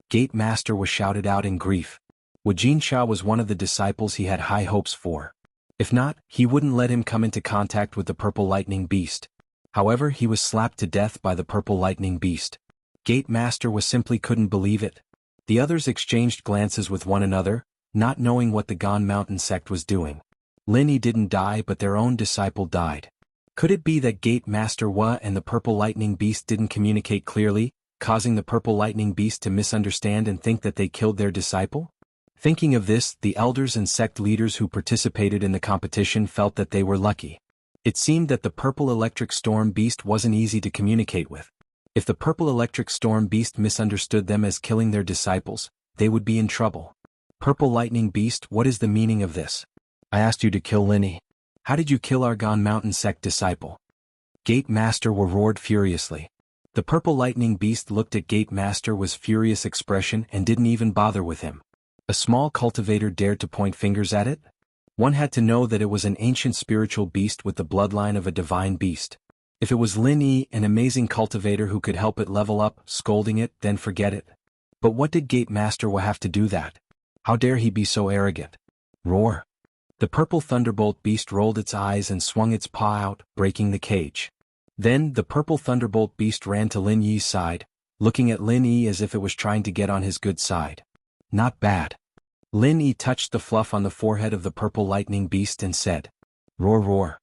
Gate Master was shouted out in grief. Wu Jinsha was one of the disciples he had high hopes for. If not, he wouldn't let him come into contact with the Purple Lightning Beast. However, he was slapped to death by the Purple Lightning Beast. Gate Master simply couldn't believe it. The others exchanged glances with one another, not knowing what the Gone Mountain sect was doing. Lin Yi didn't die, but their own disciple died. Could it be that Gate Master Wu and the Purple Lightning Beast didn't communicate clearly, causing the Purple Lightning Beast to misunderstand and think that they killed their disciple? Thinking of this, the elders and sect leaders who participated in the competition felt that they were lucky. It seemed that the Purple Electric Storm Beast wasn't easy to communicate with. If the Purple Electric Storm Beast misunderstood them as killing their disciples, they would be in trouble. Purple Lightning Beast, what is the meaning of this? I asked you to kill Lin Yi. How did you kill our Gone Mountain sect disciple? Gate Master roared furiously. The Purple Lightning Beast looked at Gate Master with furious expression and didn't even bother with him. A small cultivator dared to point fingers at it? One had to know that it was an ancient spiritual beast with the bloodline of a divine beast. If it was Lin Yi, an amazing cultivator who could help it level up, scolding it, then forget it. But what did Gate Master have to do that? How dare he be so arrogant? Roar. The Purple Thunderbolt Beast rolled its eyes and swung its paw out, breaking the cage. Then, the Purple Thunderbolt Beast ran to Lin Yi's side, looking at Lin Yi as if it was trying to get on his good side. Not bad. Lin Yi touched the fluff on the forehead of the Purple Lightning Beast and said, Roar roar.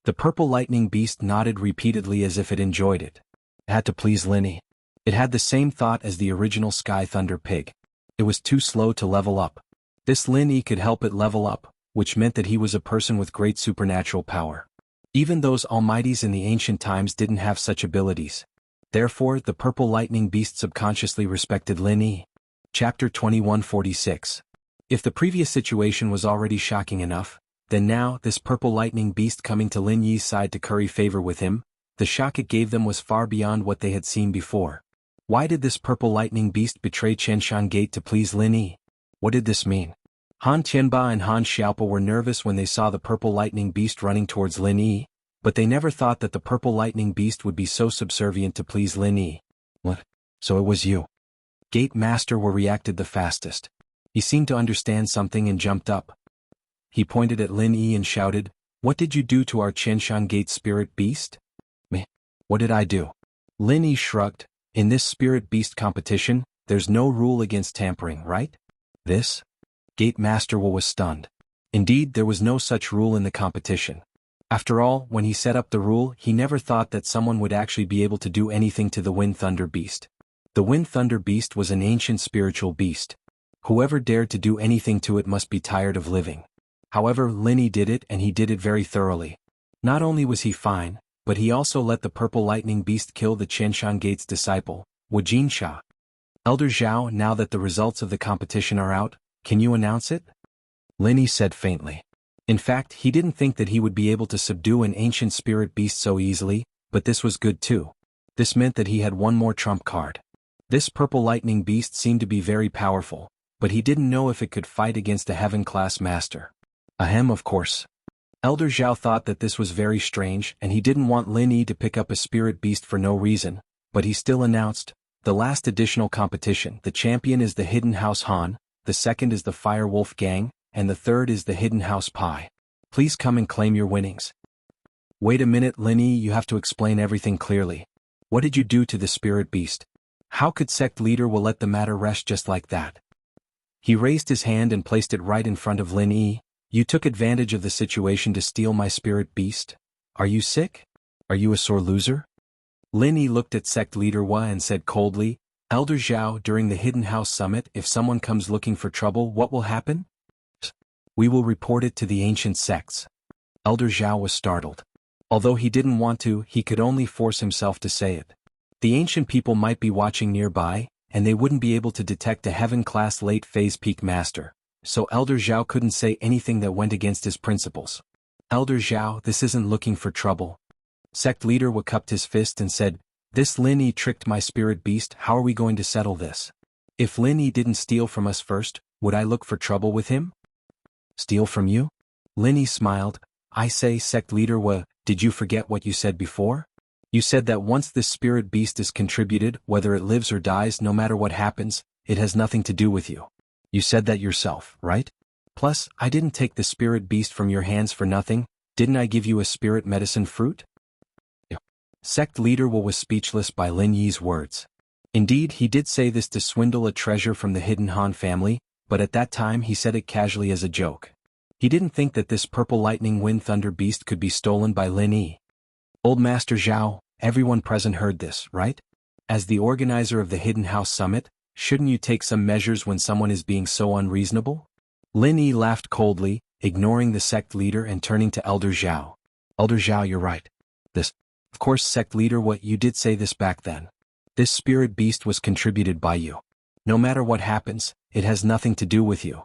The Purple Lightning Beast nodded repeatedly as if it enjoyed it. It had to please Lin Yi. It had the same thought as the original Sky Thunder Pig. It was too slow to level up. This Lin Yi could help it level up, which meant that he was a person with great supernatural power. Even those almighties in the ancient times didn't have such abilities. Therefore, the Purple Lightning Beast subconsciously respected Lin Yi. Chapter 2146. If the previous situation was already shocking enough, then now, this Purple Lightning Beast coming to Lin Yi's side to curry favor with him, the shock it gave them was far beyond what they had seen before. Why did this Purple Lightning Beast betray Qianshan Gate to please Lin Yi? What did this mean? Han Tianba and Han Xiaopa were nervous when they saw the Purple Lightning Beast running towards Lin Yi, but they never thought that the Purple Lightning Beast would be so subservient to please Lin Yi. What? So it was you. Gate Master reacted the fastest. He seemed to understand something and jumped up. He pointed at Lin Yi and shouted, What did you do to our Qianshan Gate spirit beast? Meh. What did I do? Lin Yi shrugged. In this spirit beast competition, there's no rule against tampering, right? This? Gate Master Wu was stunned. Indeed, there was no such rule in the competition. After all, when he set up the rule, he never thought that someone would actually be able to do anything to the Wind Thunder Beast. The Wind Thunder Beast was an ancient spiritual beast. Whoever dared to do anything to it must be tired of living. However, Lin Yi did it, and he did it very thoroughly. Not only was he fine, but he also let the Purple Lightning Beast kill the Qianshan Gate's disciple, Wu Jinsha. Elder Zhao, now that the results of the competition are out, can you announce it? Lin Yi said faintly. In fact, he didn't think that he would be able to subdue an ancient spirit beast so easily, but this was good too. This meant that he had one more trump card. This Purple Lightning Beast seemed to be very powerful, but he didn't know if it could fight against a heaven-class master. Ahem, of course. Elder Zhao thought that this was very strange, and he didn't want Lin Yi to pick up a spirit beast for no reason, but he still announced, the last additional competition, the champion is the Hidden House Han, the second is the Fire Wolf Gang, and the third is the Hidden House Pi. Please come and claim your winnings. Wait a minute, Lin Yi, you have to explain everything clearly. What did you do to the spirit beast? How could sect leader will let the matter rest just like that? He raised his hand and placed it right in front of Lin Yi. You took advantage of the situation to steal my spirit beast? Are you sick? Are you a sore loser? Lin Yi looked at sect leader Wu and said coldly, Elder Zhao, during the Hidden House Summit, if someone comes looking for trouble, what will happen? We will report it to the ancient sects. Elder Zhao was startled. Although he didn't want to, he could only force himself to say it. The ancient people might be watching nearby, and they wouldn't be able to detect a heaven-class late-phase peak master, so Elder Zhao couldn't say anything that went against his principles. Elder Zhao, this isn't looking for trouble. Sect leader Wu cupped his fist and said, this Lin Yi tricked my spirit beast, how are we going to settle this? If Lin Yi didn't steal from us first, would I look for trouble with him? Steal from you? Lin Yi smiled. I say, sect leader Wu, did you forget what you said before? You said that once this spirit beast is contributed, whether it lives or dies, no matter what happens, it has nothing to do with you. You said that yourself, right? Plus, I didn't take the spirit beast from your hands for nothing, didn't I give you a spirit medicine fruit? Sect leader Wu was speechless by Lin Yi's words. Indeed, he did say this to swindle a treasure from the Hidden Han family, but at that time he said it casually as a joke. He didn't think that this Purple Lightning Wind Thunder Beast could be stolen by Lin Yi. Old Master Zhao, everyone present heard this, right? As the organizer of the Hidden House Summit, shouldn't you take some measures when someone is being so unreasonable? Lin Yi laughed coldly, ignoring the sect leader and turning to Elder Zhao. Elder Zhao, you're right. Of course, sect leader, what you did say this back then. This spirit beast was contributed by you. No matter what happens, it has nothing to do with you.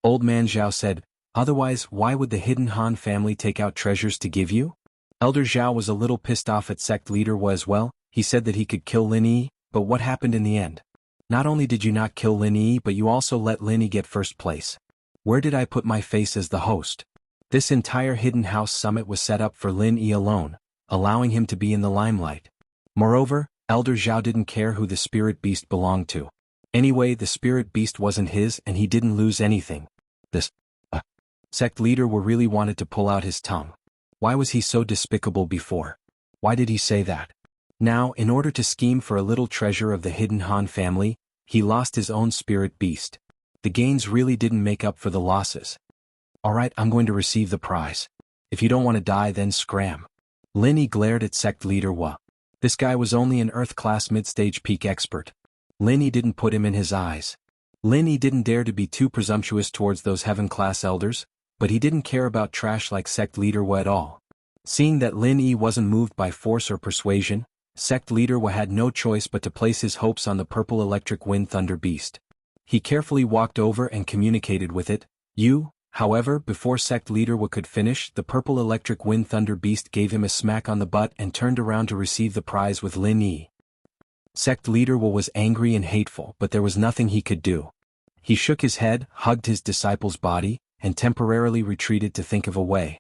Old man Zhao said, otherwise why would the Hidden Han family take out treasures to give you? Elder Zhao was a little pissed off at sect leader Wu as well. He said that he could kill Lin Yi, but what happened in the end? Not only did you not kill Lin Yi, but you also let Lin Yi get first place. Where did I put my face as the host? This entire Hidden House Summit was set up for Lin Yi alone, allowing him to be in the limelight. Moreover, Elder Zhao didn't care who the spirit beast belonged to. Anyway, the spirit beast wasn't his and he didn't lose anything. Sect leader Wu really wanted to pull out his tongue. Why was he so despicable before? Why did he say that? Now, in order to scheme for a little treasure of the Hidden Han family, he lost his own spirit beast. The gains really didn't make up for the losses. Alright, I'm going to receive the prize. If you don't want to die, then scram. Lin Yi glared at sect leader Wu. This guy was only an Earth-class mid-stage peak expert. Lin Yi didn't put him in his eyes. Lin Yi didn't dare to be too presumptuous towards those heaven-class elders, but he didn't care about trash like sect leader Wu at all. Seeing that Lin Yi wasn't moved by force or persuasion, sect leader Wu had no choice but to place his hopes on the Purple Electric Wind Thunder Beast. He carefully walked over and communicated with it. However, before sect leader Wu could finish, the Purple Electric Wind Thunder Beast gave him a smack on the butt and turned around to receive the prize with Lin Yi. Sect leader Wu was angry and hateful, but there was nothing he could do. He shook his head, hugged his disciple's body, and temporarily retreated to think of a way.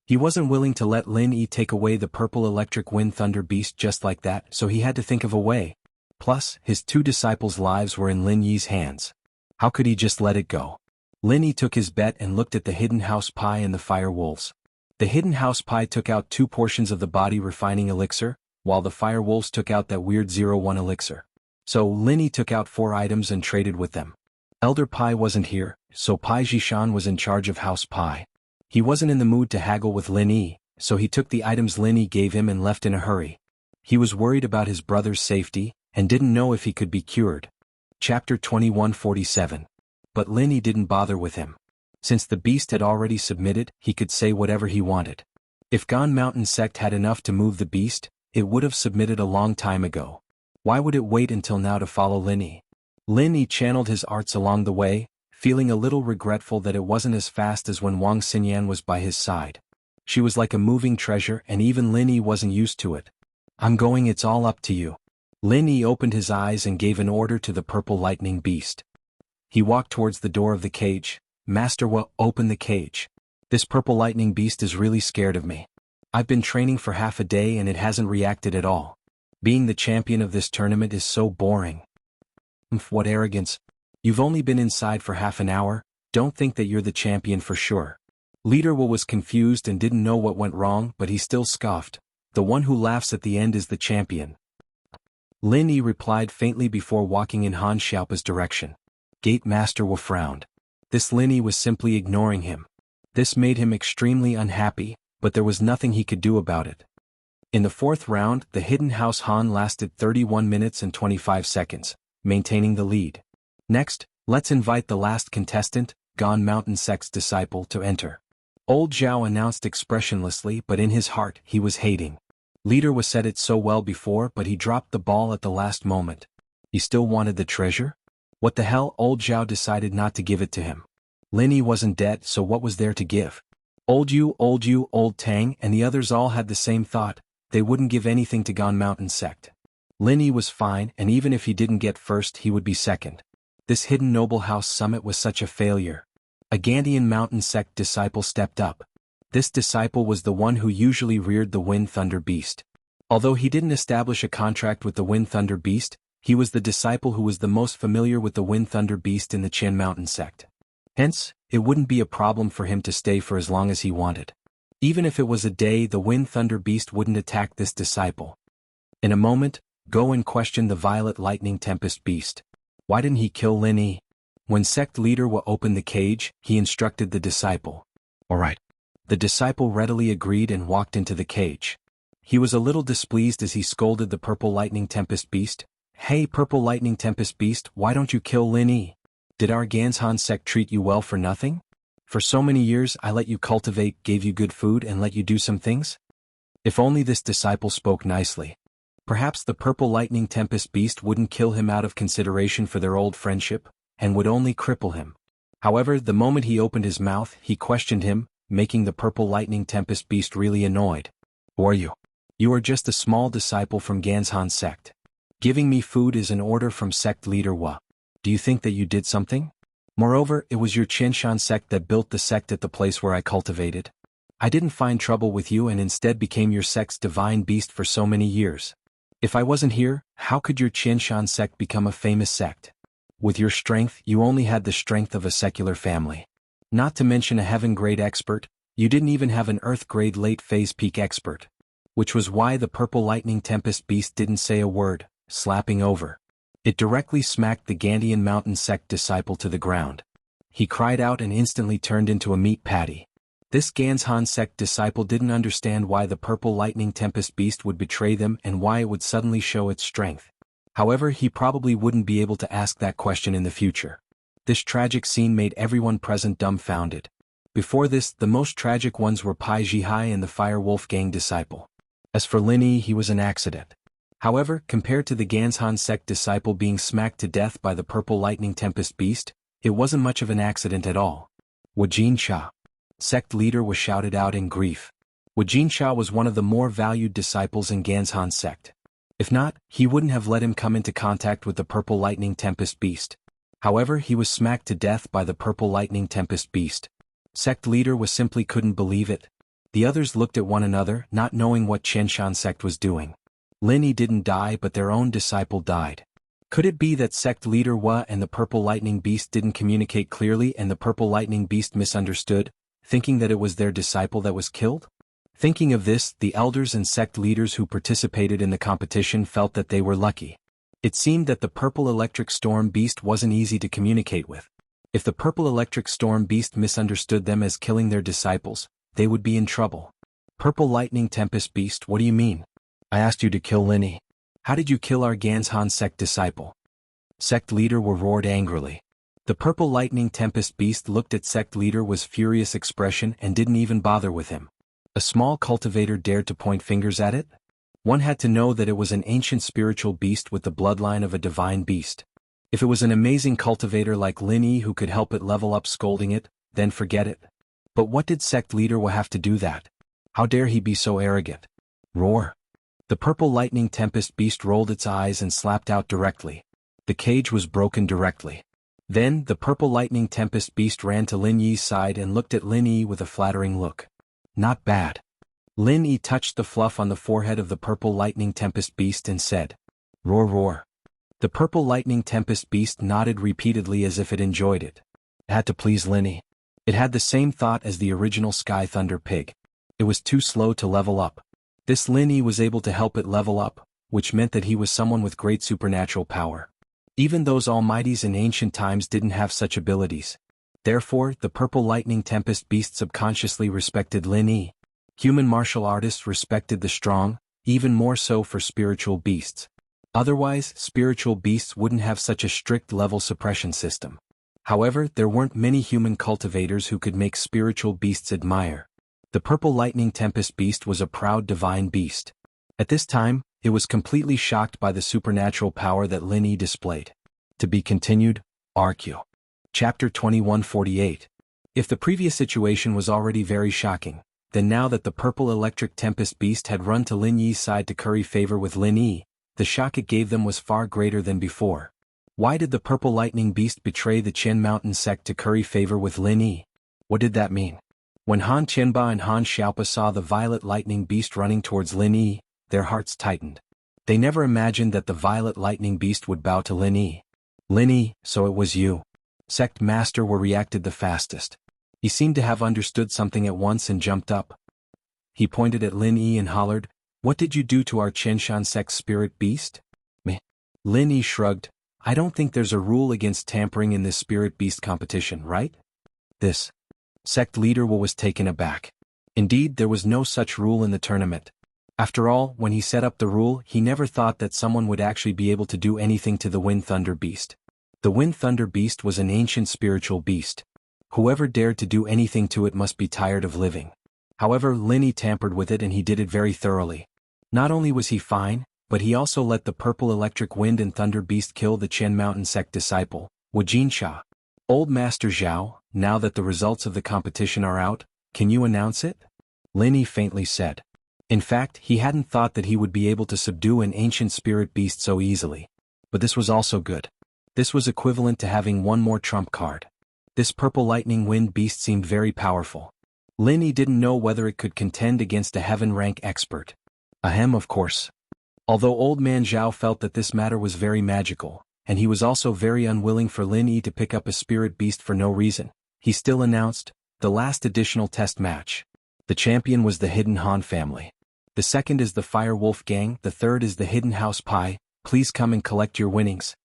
He wasn't willing to let Lin Yi take away the Purple Electric Wind Thunder Beast just like that, so he had to think of a way. Plus, his two disciples' lives were in Lin Yi's hands. How could he just let it go? Lin Yi took his bet and looked at the Hidden House Pi and the Fire Wolves. The hidden house pie took out 2 portions of the body refining elixir, while the fire wolves took out that weird 01 elixir. So Linny took out 4 items and traded with them. Elder Pai wasn't here, so Pai Jishan was in charge of House Pai. He wasn't in the mood to haggle with Linny, so he took the items Linny gave him and left in a hurry. He was worried about his brother's safety, and didn't know if he could be cured. Chapter 2147. But Linny didn't bother with him. Since the beast had already submitted, he could say whatever he wanted. If Gan Mountain Sect had enough to move the beast, it would have submitted a long time ago. Why would it wait until now to follow Linny? Linny channeled his arts along the way, feeling a little regretful that it wasn't as fast as when Wang Xinyan was by his side. She was like a moving treasure and even Linny wasn't used to it. I'm going, it's all up to you. Linny opened his eyes and gave an order to the purple lightning beast. He walked towards the door of the cage. Master Wu, open the cage. This purple lightning beast is really scared of me. I've been training for half a day and it hasn't reacted at all. Being the champion of this tournament is so boring. What arrogance. You've only been inside for half an hour, don't think that you're the champion for sure. Leader Wu was confused and didn't know what went wrong, but he still scoffed. The one who laughs at the end is the champion. Lin Yi replied faintly before walking in Han Xiaopa's direction. Gate Master Wu frowned. This Lin Yi was simply ignoring him. This made him extremely unhappy, but there was nothing he could do about it. In the 4th round, the hidden house Han lasted 31 minutes and 25 seconds, maintaining the lead. Next, let's invite the last contestant, Gan Mountain Sect's disciple, to enter. Old Zhao announced expressionlessly, but in his heart he was hating. Leader was said it so well before, but he dropped the ball at the last moment. He still wanted the treasure? What the hell? Old Zhao decided not to give it to him. Lin Yi wasn't dead, so what was there to give? Old Yu, Old Tang, and the others all had the same thought. They wouldn't give anything to Gan Mountain Sect. Lin Yi was fine, and even if he didn't get first, he would be second. This hidden noble house summit was such a failure. A Gandian Mountain Sect disciple stepped up. This disciple was the one who usually reared the Wind Thunder Beast. Although he didn't establish a contract with the Wind Thunder Beast, he was the disciple who was the most familiar with the Wind Thunder Beast in the Qin Mountain Sect. Hence, it wouldn't be a problem for him to stay for as long as he wanted. Even if it was a day, the Wind Thunder Beast wouldn't attack this disciple. In a moment, Go and questioned the Violet Lightning Tempest Beast. Why didn't he kill Lin Yi? When sect leader Wu opened the cage, he instructed the disciple. Alright. The disciple readily agreed and walked into the cage. He was a little displeased as he scolded the Purple Lightning Tempest Beast. Hey Purple Lightning Tempest Beast, why don't you kill Lin Yi? Did our Ganshan sect treat you well for nothing? For so many years I let you cultivate, gave you good food and let you do some things? If only this disciple spoke nicely. Perhaps the Purple Lightning Tempest Beast wouldn't kill him out of consideration for their old friendship, and would only cripple him. However, the moment he opened his mouth, he questioned him, making the Purple Lightning Tempest Beast really annoyed. Who are you? You are just a small disciple from Ganshan sect. Giving me food is an order from sect leader Wu. Do you think that you did something? Moreover, it was your Qinshan sect that built the sect at the place where I cultivated. I didn't find trouble with you and instead became your sect's divine beast for so many years. If I wasn't here, how could your Qinshan sect become a famous sect? With your strength, you only had the strength of a secular family. Not to mention a heaven-grade expert, you didn't even have an earth-grade late-phase peak expert. Which was why the Purple Lightning Tempest Beast didn't say a word, slapping over. It directly smacked the Gandian Mountain Sect disciple to the ground. He cried out and instantly turned into a meat patty. This Ganshan Sect disciple didn't understand why the Purple Lightning Tempest Beast would betray them and why it would suddenly show its strength. However, he probably wouldn't be able to ask that question in the future. This tragic scene made everyone present dumbfounded. Before this, the most tragic ones were Pai Zhihai and the Fire Wolf Gang disciple. As for Lin Yi, he was an accident. However, compared to the Ganshan Sect disciple being smacked to death by the Purple Lightning Tempest Beast, it wasn't much of an accident at all. Wu Jinsha. Sect leader was shouted out in grief. Wu Jinsha was one of the more valued disciples in Ganshan Sect. If not, he wouldn't have let him come into contact with the Purple Lightning Tempest Beast. However, he was smacked to death by the Purple Lightning Tempest Beast. Sect leader was simply couldn't believe it. The others looked at one another, not knowing what Qinshan Sect was doing. Lin Yi didn't die, but their own disciple died. Could it be that sect leader Wu and the Purple Lightning Beast didn't communicate clearly and the Purple Lightning Beast misunderstood, thinking that it was their disciple that was killed? Thinking of this, the elders and sect leaders who participated in the competition felt that they were lucky. It seemed that the purple electric storm beast wasn't easy to communicate with. If the purple electric storm beast misunderstood them as killing their disciples, they would be in trouble. Purple lightning tempest beast, what do you mean? I asked you to kill Linny. How did you kill our Ganzhan sect disciple? Sect leader were roared angrily. The purple lightning tempest beast looked at sect leader with furious expression and didn't even bother with him. A small cultivator dared to point fingers at it? One had to know that it was an ancient spiritual beast with the bloodline of a divine beast. If it was an amazing cultivator like Linny who could help it level up scolding it, then forget it. But what did sect leader will have to do that? How dare he be so arrogant? Roar. The purple lightning tempest beast rolled its eyes and slapped out directly. The cage was broken directly. Then, the purple lightning tempest beast ran to Lin Yi's side and looked at Lin Yi with a flattering look. Not bad. Lin Yi touched the fluff on the forehead of the purple lightning tempest beast and said, roar roar. The purple lightning tempest beast nodded repeatedly as if it enjoyed it. It had to please Lin Yi. It had the same thought as the original Sky Thunder pig. It was too slow to level up. This Lin Yi was able to help it level up, which meant that he was someone with great supernatural power. Even those almighties in ancient times didn't have such abilities. Therefore, the purple lightning tempest beast subconsciously respected Lin Yi. Human martial artists respected the strong, even more so for spiritual beasts. Otherwise, spiritual beasts wouldn't have such a strict level suppression system. However, there weren't many human cultivators who could make spiritual beasts admire. The purple lightning tempest beast was a proud divine beast. At this time, it was completely shocked by the supernatural power that Lin Yi displayed. To be continued, RQ. Chapter 2148. If the previous situation was already very shocking, then now that the purple electric tempest beast had run to Lin Yi's side to curry favor with Lin Yi, the shock it gave them was far greater than before. Why did the purple lightning beast betray the Qian Mountain sect to curry favor with Lin Yi? What did that mean? When Han Qianba and Han Xiaopa saw the violet lightning beast running towards Lin Yi, their hearts tightened. They never imagined that the violet lightning beast would bow to Lin Yi. Lin Yi, so it was you. Sect Master Wu reacted the fastest. He seemed to have understood something at once and jumped up. He pointed at Lin Yi and hollered, "What did you do to our Qianshan sect spirit beast?" Meh. Lin Yi shrugged, "I don't think there's a rule against tampering in this spirit beast competition, right?" This. Sect leader Wu was taken aback. Indeed, there was no such rule in the tournament. After all, when he set up the rule, he never thought that someone would actually be able to do anything to the Wind Thunder Beast. The Wind Thunder Beast was an ancient spiritual beast. Whoever dared to do anything to it must be tired of living. However, Lin Yi tampered with it and he did it very thoroughly. Not only was he fine, but he also let the purple electric wind and thunder beast kill the Qian Mountain sect disciple, Wu Jinsha. Old Master Zhao, now that the results of the competition are out, can you announce it? Lin Yi faintly said. In fact, he hadn't thought that he would be able to subdue an ancient spirit beast so easily. But this was also good. This was equivalent to having one more trump card. This purple lightning wind beast seemed very powerful. Lin Yi didn't know whether it could contend against a heaven rank expert. Ahem, of course. Although Old Man Zhao felt that this matter was very magical, and he was also very unwilling for Lin Yi to pick up a spirit beast for no reason, he still announced, the last additional test match. The champion was the Hidden Han family. The second is the Fire Wolf Gang, the third is the Hidden House Pie. Please come and collect your winnings.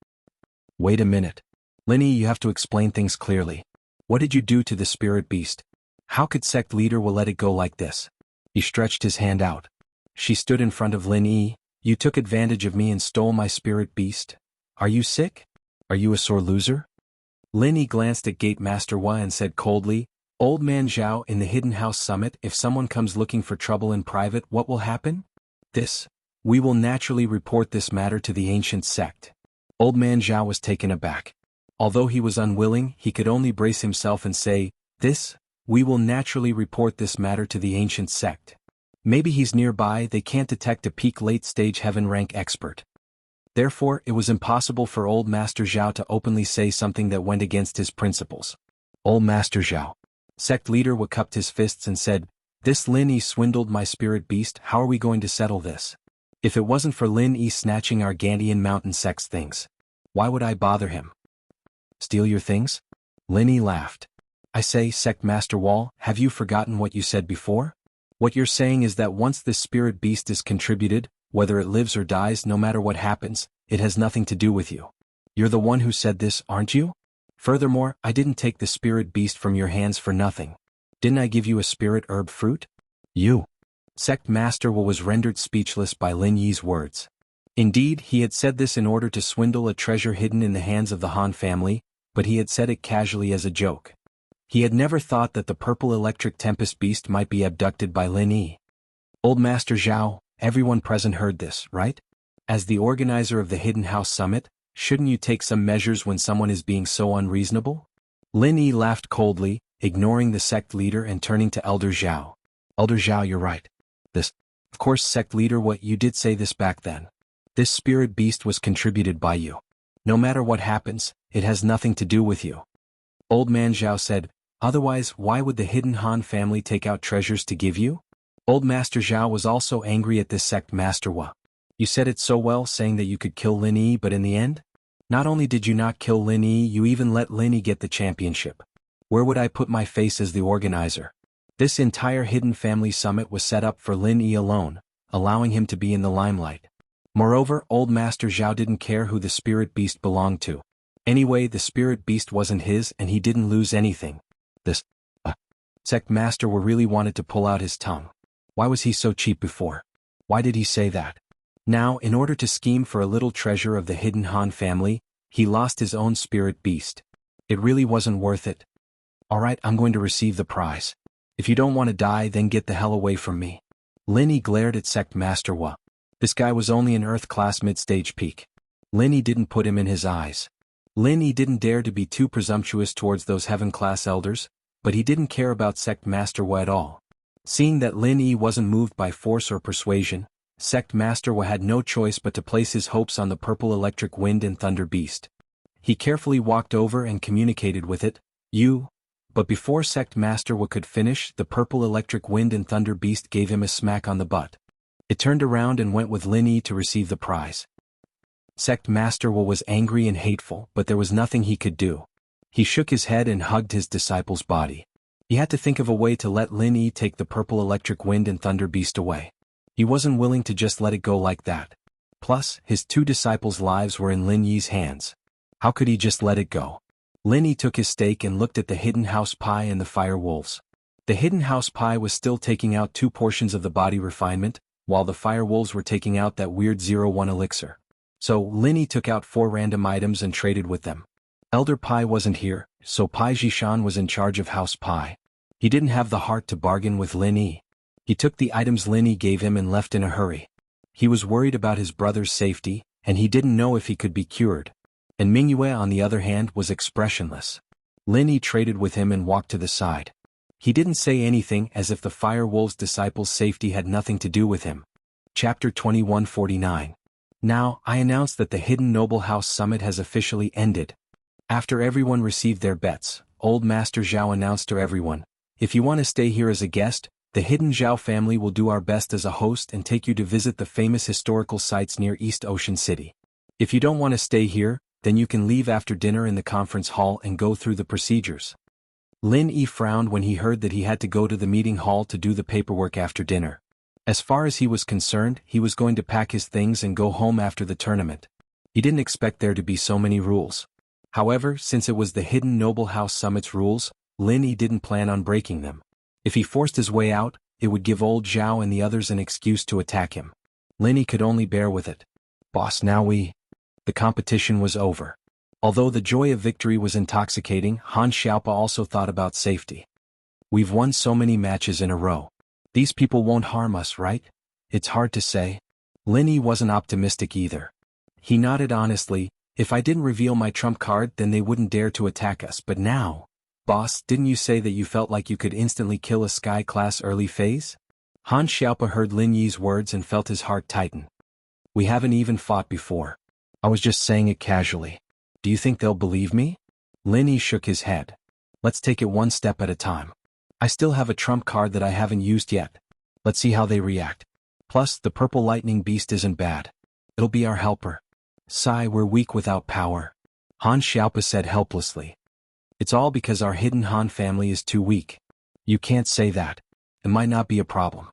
Wait a minute. Lin Yi, you have to explain things clearly. What did you do to the spirit beast? How could sect leader will let it go like this? He stretched his hand out. She stood in front of Lin Yi. You took advantage of me and stole my spirit beast? Are you sick? Are you a sore loser? Lin Yi glanced at Gate Master Wa and said coldly, Old Man Zhao, in the Hidden House Summit, if someone comes looking for trouble in private, what will happen? This. We will naturally report this matter to the ancient sect. Old Man Zhao was taken aback. Although he was unwilling, he could only brace himself and say, this, we will naturally report this matter to the ancient sect. Maybe he's nearby, they can't detect a peak late-stage heaven rank expert. Therefore, it was impossible for Old Master Zhao to openly say something that went against his principles. Old Master Zhao. Sect leader Wu cupped his fists and said, this Lin Yi swindled my spirit beast, how are we going to settle this? If it wasn't for Lin Yi snatching our Gandian mountain sect's things, why would I bother him? Steal your things? Lin Yi laughed. I say, Sect Master Wall, have you forgotten what you said before? What you're saying is that once this spirit beast is contributed, whether it lives or dies, no matter what happens, it has nothing to do with you. You're the one who said this, aren't you? Furthermore, I didn't take the spirit beast from your hands for nothing. Didn't I give you a spirit herb fruit? You. Sect Master Wu was rendered speechless by Lin Yi's words. Indeed, he had said this in order to swindle a treasure hidden in the hands of the Han family, but he had said it casually as a joke. He had never thought that the purple electric tempest beast might be abducted by Lin Yi. Old Master Zhao, everyone present heard this, right? As the organizer of the Hidden House Summit, shouldn't you take some measures when someone is being so unreasonable? Lin Yi laughed coldly, ignoring the sect leader and turning to Elder Zhao. Elder Zhao, you're right. Of course, sect leader, what you did say this back then. This spirit beast was contributed by you. No matter what happens, it has nothing to do with you. Old Man Zhao said, otherwise why would the hidden Han family take out treasures to give you? Old Master Zhao was also angry at this sect Master Wu. You said it so well, saying that you could kill Lin Yi, but in the end? Not only did you not kill Lin Yi, you even let Lin Yi get the championship. Where would I put my face as the organizer? This entire hidden family summit was set up for Lin Yi alone, allowing him to be in the limelight. Moreover, Old Master Zhao didn't care who the spirit beast belonged to. Anyway, the spirit beast wasn't his and he didn't lose anything. Sect Master Wu really wanted to pull out his tongue. Why was he so cheap before? Why did he say that? Now, in order to scheme for a little treasure of the hidden Han family, he lost his own spirit beast. It really wasn't worth it. Alright, I'm going to receive the prize. If you don't want to die, then get the hell away from me. Lin Yi glared at Sect Master Wu. This guy was only an Earth-class mid-stage peak. Lin Yi didn't put him in his eyes. Lin Yi didn't dare to be too presumptuous towards those heaven-class elders, but he didn't care about Sect Master Wu at all. Seeing that Lin Yi wasn't moved by force or persuasion, Sect Master Wu had no choice but to place his hopes on the purple electric wind and thunder beast. He carefully walked over and communicated with it, but before Sect Master Wu could finish, the purple electric wind and thunder beast gave him a smack on the butt. It turned around and went with Lin Yi to receive the prize. Sect Master Wu was angry and hateful, but there was nothing he could do. He shook his head and hugged his disciple's body. He had to think of a way to let Lin Yi take the purple electric wind and thunder beast away. He wasn't willing to just let it go like that. Plus, his two disciples' lives were in Lin Yi's hands. How could he just let it go? Lin Yi took his stake and looked at the hidden house pie and the fire wolves. The hidden house pie was still taking out 2 portions of the body refinement, while the fire wolves were taking out that weird 01 elixir. So, Lin Yi took out 4 random items and traded with them. Elder Pai wasn't here, so Pai Jishan was in charge of House Pai. He didn't have the heart to bargain with Lin Yi. He took the items Lin Yi gave him and left in a hurry. He was worried about his brother's safety, and he didn't know if he could be cured. And Mingyue, on the other hand, was expressionless. Lin Yi traded with him and walked to the side. He didn't say anything, as if the Fire Wolves' disciples' safety had nothing to do with him. Chapter 2149. Now, I announce that the Hidden Noble House Summit has officially ended. After everyone received their bets, Old Master Zhao announced to everyone, if you want to stay here as a guest, the Hidden Zhao family will do our best as a host and take you to visit the famous historical sites near East Ocean City. If you don't want to stay here, then you can leave after dinner in the conference hall and go through the procedures. Lin Yi frowned when he heard that he had to go to the meeting hall to do the paperwork after dinner. As far as he was concerned, he was going to pack his things and go home after the tournament. He didn't expect there to be so many rules. However, since it was the Hidden Noble House Summit's rules, Lin Yi didn't plan on breaking them. If he forced his way out, it would give old Zhao and the others an excuse to attack him. Lin Yi could only bear with it. Boss, now The competition was over. Although the joy of victory was intoxicating, Han Xiaopa also thought about safety. We've won so many matches in a row. These people won't harm us, right? It's hard to say. Lin Yi wasn't optimistic either. He nodded honestly, if I didn't reveal my trump card then they wouldn't dare to attack us, but now... Boss, didn't you say that you felt like you could instantly kill a Sky-class early phase? Han Xiaopa heard Lin Yi's words and felt his heart tighten. We haven't even fought before. I was just saying it casually. Do you think they'll believe me? Lin Yi shook his head. Let's take it one step at a time. I still have a trump card that I haven't used yet. Let's see how they react. Plus, the purple lightning beast isn't bad. It'll be our helper. Sigh, we're weak without power. Han Xiaopa said helplessly. It's all because our hidden Han family is too weak. You can't say that. It might not be a problem.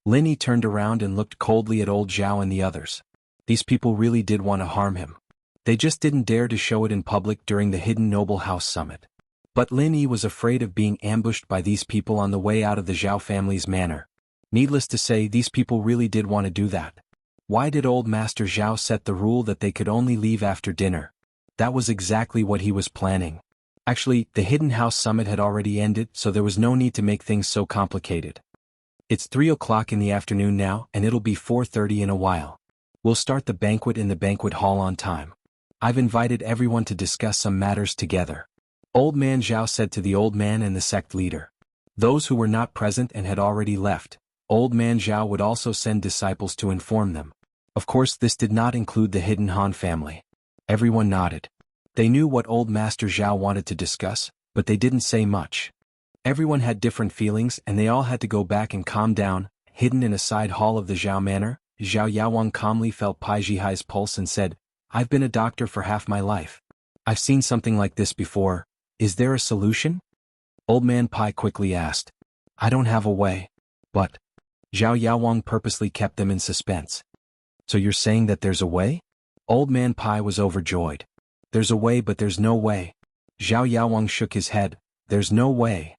Lin Yi turned around and looked coldly at old Zhao and the others. These people really did want to harm him. They just didn't dare to show it in public during the Hidden Noble House Summit. But Lin Yi was afraid of being ambushed by these people on the way out of the Zhao family's manor. Needless to say, these people really did want to do that. Why did old Master Zhao set the rule that they could only leave after dinner? That was exactly what he was planning. Actually, the Hidden House Summit had already ended, so there was no need to make things so complicated. It's 3 o'clock in the afternoon now, and it'll be 4:30 in a while. We'll start the banquet in the banquet hall on time. I've invited everyone to discuss some matters together. Old Man Zhao said to the old man and the sect leader. Those who were not present and had already left, Old Man Zhao would also send disciples to inform them. Of course, this did not include the hidden Han family. Everyone nodded. They knew what Old Master Zhao wanted to discuss, but they didn't say much. Everyone had different feelings and they all had to go back and calm down. Hidden in a side hall of the Zhao manor, Zhao Yaowang calmly felt Pai Jihai's pulse and said, I've been a doctor for half my life. I've seen something like this before. Is there a solution? Old Man Pai quickly asked. I don't have a way. But Zhao Yaowang purposely kept them in suspense. So you're saying that there's a way? Old Man Pai was overjoyed. There's a way, but there's no way. Zhao Yaowang shook his head. There's no way.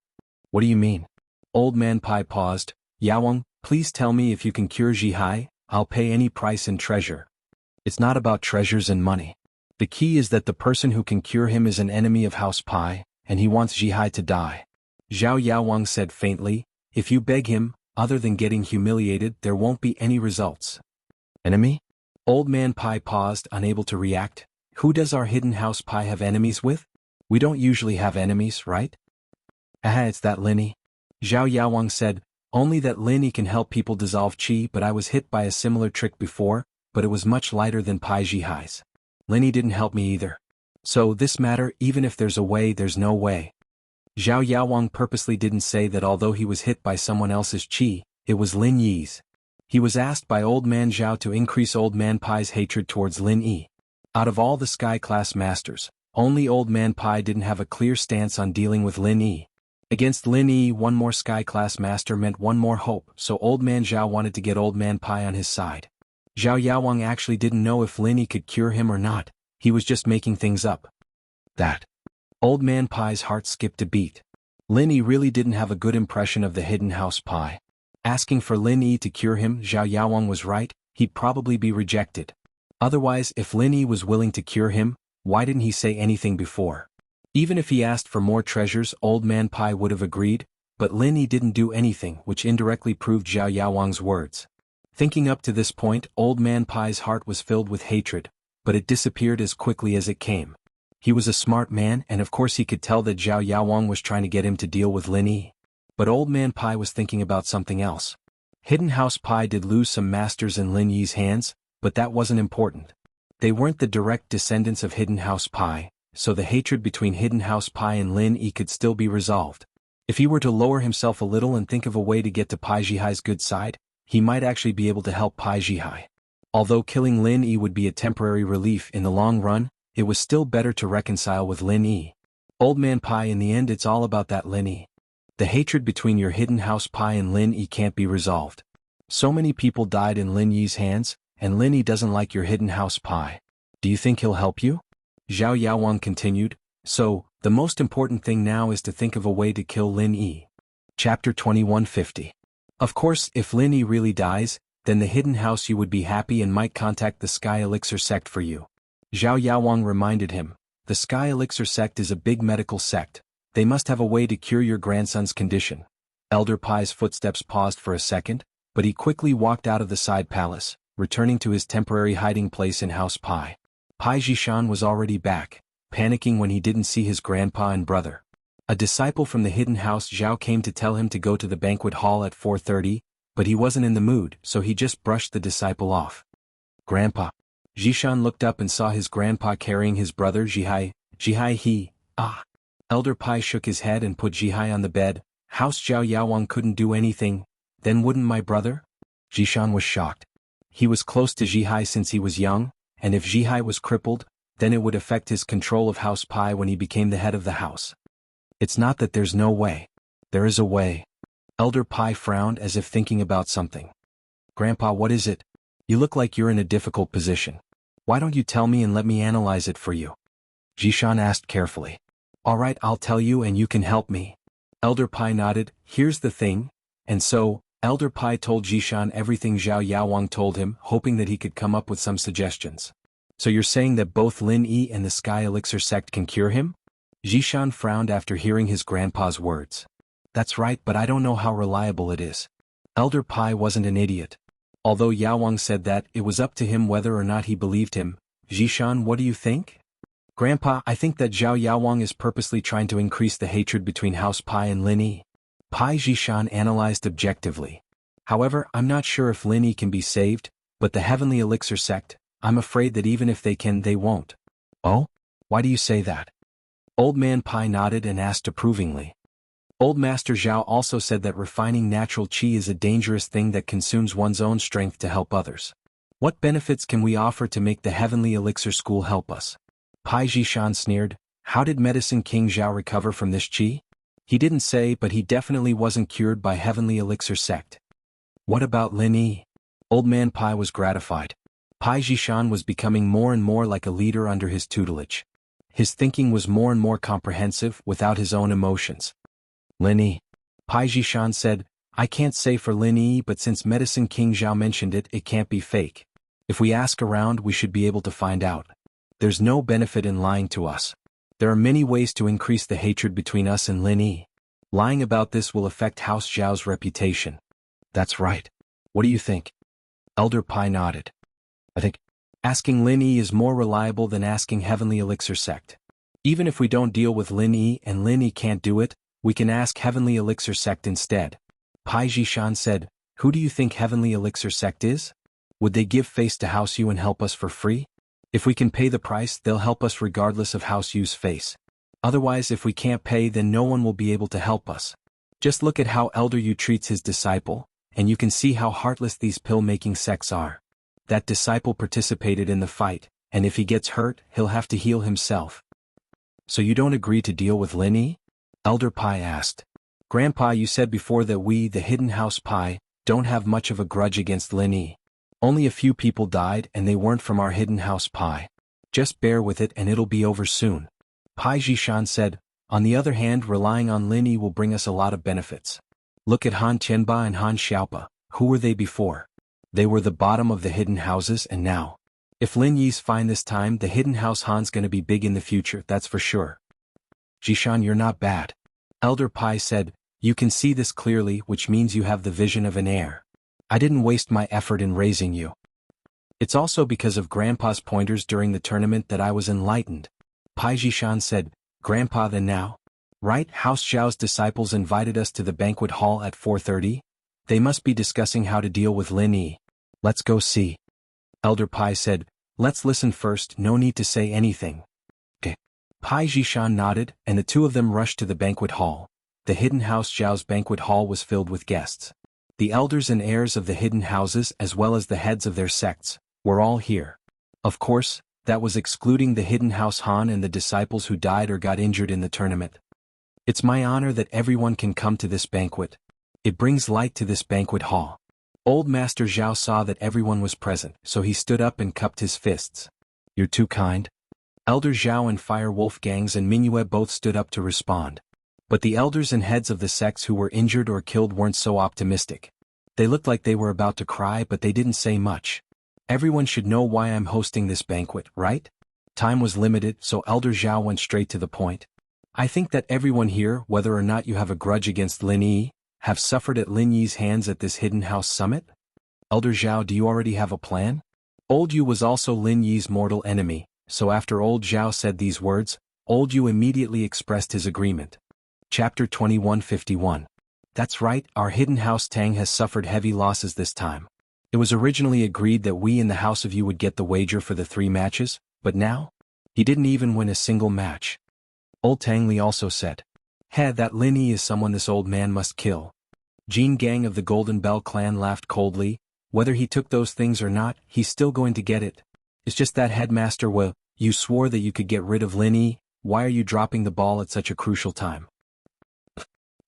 What do you mean? Old Man Pai paused. Yaowang, please tell me if you can cure Jihai. I'll pay any price in treasure. It's not about treasures and money. The key is that the person who can cure him is an enemy of House Pai, and he wants Jihai to die. Zhao Yaowang said faintly, if you beg him, other than getting humiliated, there won't be any results. Enemy? Old Man Pai paused, unable to react. Who does our hidden House Pai have enemies with? We don't usually have enemies, right? It's that Lin Yi. Zhao Yaowang said, only that Lin Yi can help people dissolve qi, but I was hit by a similar trick before, but it was much lighter than Pai Jihai's. Lin Yi didn't help me either. So this matter, even if there's a way, there's no way. Zhao Yaowang purposely didn't say that although he was hit by someone else's qi, it was Lin Yi's. He was asked by Old Man Zhao to increase Old Man Pai's hatred towards Lin Yi. Out of all the Sky-class masters, only Old Man Pai didn't have a clear stance on dealing with Lin Yi. Against Lin Yi, one more Sky-class master meant one more hope, so Old Man Zhao wanted to get Old Man Pai on his side. Zhao Yaowang actually didn't know if Lin Yi could cure him or not, he was just making things up. That. Old Man Pai's heart skipped a beat. Lin Yi really didn't have a good impression of the hidden House Pai. Asking for Lin Yi to cure him, Zhao Yaowang was right, he'd probably be rejected. Otherwise, if Lin Yi was willing to cure him, why didn't he say anything before? Even if he asked for more treasures, Old Man Pai would have agreed, but Lin Yi didn't do anything, which indirectly proved Zhao Yaowang's words. Thinking up to this point, Old Man Pai's heart was filled with hatred, but it disappeared as quickly as it came. He was a smart man, and of course he could tell that Zhao Yaowang was trying to get him to deal with Lin Yi. But Old Man Pai was thinking about something else. Hidden House Pai did lose some masters in Lin Yi's hands, but that wasn't important. They weren't the direct descendants of Hidden House Pai, so the hatred between Hidden House Pai and Lin Yi could still be resolved. If he were to lower himself a little and think of a way to get to Pai Jihai's good side, he might actually be able to help Pai Jihai. Although killing Lin Yi would be a temporary relief in the long run, it was still better to reconcile with Lin Yi. Old Man Pai, in the end, it's all about that Lin Yi. The hatred between your Hidden House Pai and Lin Yi can't be resolved. So many people died in Lin Yi's hands, and Lin Yi doesn't like your Hidden House Pai. Do you think he'll help you? Zhao Yaowang continued, so, the most important thing now is to think of a way to kill Lin Yi. Chapter 2150. Of course, if Lin Yi really dies, then the Hidden House you would be happy and might contact the Sky Elixir sect for you. Zhao Yaowang reminded him, the Sky Elixir sect is a big medical sect. They must have a way to cure your grandson's condition. Elder Pai's footsteps paused for a second, but he quickly walked out of the side palace, returning to his temporary hiding place in House Pai. Pai Jishan was already back, panicking when he didn't see his grandpa and brother. A disciple from the hidden house Zhao came to tell him to go to the banquet hall at 4:30, but he wasn't in the mood, so he just brushed the disciple off. Grandpa. Jishan looked up and saw his grandpa carrying his brother Jihai. Elder Pai shook his head and put Jihai on the bed. House Zhao Yaowang couldn't do anything. Then wouldn't my brother? Jishan was shocked. He was close to Jihai since he was young, and if Jihai was crippled, then it would affect his control of House Pi when he became the head of the house. It's not that there's no way. There is a way. Elder Pi frowned as if thinking about something. Grandpa, what is it? You look like you're in a difficult position. Why don't you tell me and let me analyze it for you? Jishan asked carefully. All right, I'll tell you and you can help me. Elder Pi nodded. Here's the thing. And so, Elder Pi told Jishan everything Zhao Yaowang told him, hoping that he could come up with some suggestions. So you're saying that both Lin Yi and the Sky Elixir sect can cure him? Jishan frowned after hearing his grandpa's words. That's right, but I don't know how reliable it is. Elder Pi wasn't an idiot. Although Yaowang said that, it was up to him whether or not he believed him. Jishan, what do you think? Grandpa, I think that Zhao Yaowang is purposely trying to increase the hatred between House Pi and Lin Yi. Pai Jishan analyzed objectively. However, I'm not sure if Lin Yi can be saved, but the Heavenly Elixir sect, I'm afraid that even if they can, they won't. Oh? Why do you say that? Old Man Pai nodded and asked approvingly. Old Master Zhao also said that refining natural qi is a dangerous thing that consumes one's own strength to help others. What benefits can we offer to make the Heavenly Elixir School help us? Pai Jishan sneered. How did Medicine King Zhao recover from this qi? He didn't say, but he definitely wasn't cured by Heavenly Elixir sect. What about Lin Yi? Old Man Pai was gratified. Pai Jishan was becoming more and more like a leader under his tutelage. His thinking was more and more comprehensive without his own emotions. Lin Yi. Pai Jishan said, I can't say for Lin Yi, but since Medicine King Zhao mentioned it, it can't be fake. If we ask around, we should be able to find out. There's no benefit in lying to us. There are many ways to increase the hatred between us and Lin Yi. Lying about this will affect House Zhao's reputation. That's right. What do you think? Elder Pai nodded. I think asking Lin Yi is more reliable than asking Heavenly Elixir sect. Even if we don't deal with Lin Yi and Lin Yi can't do it, we can ask Heavenly Elixir sect instead. Pai Jishan said, who do you think Heavenly Elixir sect is? Would they give face to House Yu and help us for free? If we can pay the price, they'll help us regardless of House Yu's face. Otherwise, if we can't pay, then no one will be able to help us. Just look at how Elder Yu treats his disciple, and you can see how heartless these pill-making sects are. That disciple participated in the fight, and if he gets hurt, he'll have to heal himself. So you don't agree to deal with Lin Yi? Elder Pai asked. Grandpa, you said before that we, the Hidden House Pai, don't have much of a grudge against Lin Yi. Only a few people died and they weren't from our Hidden House Pai. Just bear with it and it'll be over soon. Pai Jishan said, on the other hand, relying on Lin Yi will bring us a lot of benefits. Look at Han Qianba and Han Xiaopa. Who were they before? They were the bottom of the hidden houses, and now, if Lin Yi's fine this time, the Hidden House Han's gonna be big in the future, that's for sure. Jishan, you're not bad. Elder Pai said, you can see this clearly, which means you have the vision of an heir. I didn't waste my effort in raising you. It's also because of Grandpa's pointers during the tournament that I was enlightened. Pai Jishan said, Grandpa, then now? Right, House Zhao's disciples invited us to the banquet hall at 4:30? They must be discussing how to deal with Lin Yi. Let's go see. Elder Pai said, let's listen first, no need to say anything. Okay. Pai Jishan nodded, and the two of them rushed to the banquet hall. The Hidden House Zhao's banquet hall was filled with guests. The elders and heirs of the hidden houses as well as the heads of their sects were all here. Of course, that was excluding the Hidden House Han and the disciples who died or got injured in the tournament. It's my honor that everyone can come to this banquet. It brings light to this banquet hall. Old Master Zhao saw that everyone was present, so he stood up and cupped his fists. You're too kind. Elder Zhao and Fire Wolf Gangs and Mingyue both stood up to respond. But the elders and heads of the sects who were injured or killed weren't so optimistic. They looked like they were about to cry, but they didn't say much. Everyone should know why I'm hosting this banquet, right? Time was limited, so Elder Zhao went straight to the point. I think that everyone here, whether or not you have a grudge against Lin Yi, have suffered at Lin Yi's hands at this Hidden House Summit? Elder Zhao, do you already have a plan? Old Yu was also Lin Yi's mortal enemy, so after Old Zhao said these words, Old Yu immediately expressed his agreement. Chapter 2151. That's right, our Hidden House Tang has suffered heavy losses this time. It was originally agreed that we in the House of Yu would get the wager for the 3 matches, but now? He didn't even win a single match. Old Tang Li also said, that Lin Yi is someone this old man must kill. Jin Gang of the Golden Bell clan laughed coldly. Whether he took those things or not, he's still going to get it. It's just that Headmaster You swore that you could get rid of Lin Yi. Why are you dropping the ball at such a crucial time?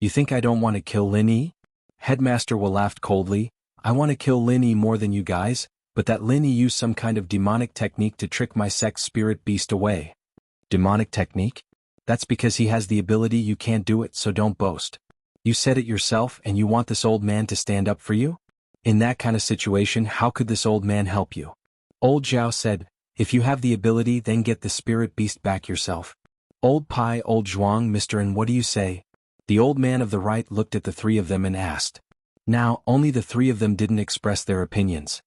You think I don't want to kill Lin Yi? Headmaster Wu laughed coldly. I want to kill Lin Yi more than you guys, but that Lin Yi used some kind of demonic technique to trick my sex spirit beast away. Demonic technique? That's because he has the ability. You can't do it, so don't boast. You said it yourself, and you want this old man to stand up for you? In that kind of situation, how could this old man help you? Old Zhao said, if you have the ability, then get the spirit beast back yourself. Old Pai, Old Zhuang, Mr. And what do you say? The old man of the right looked at the three of them and asked. Now, only the three of them didn't express their opinions.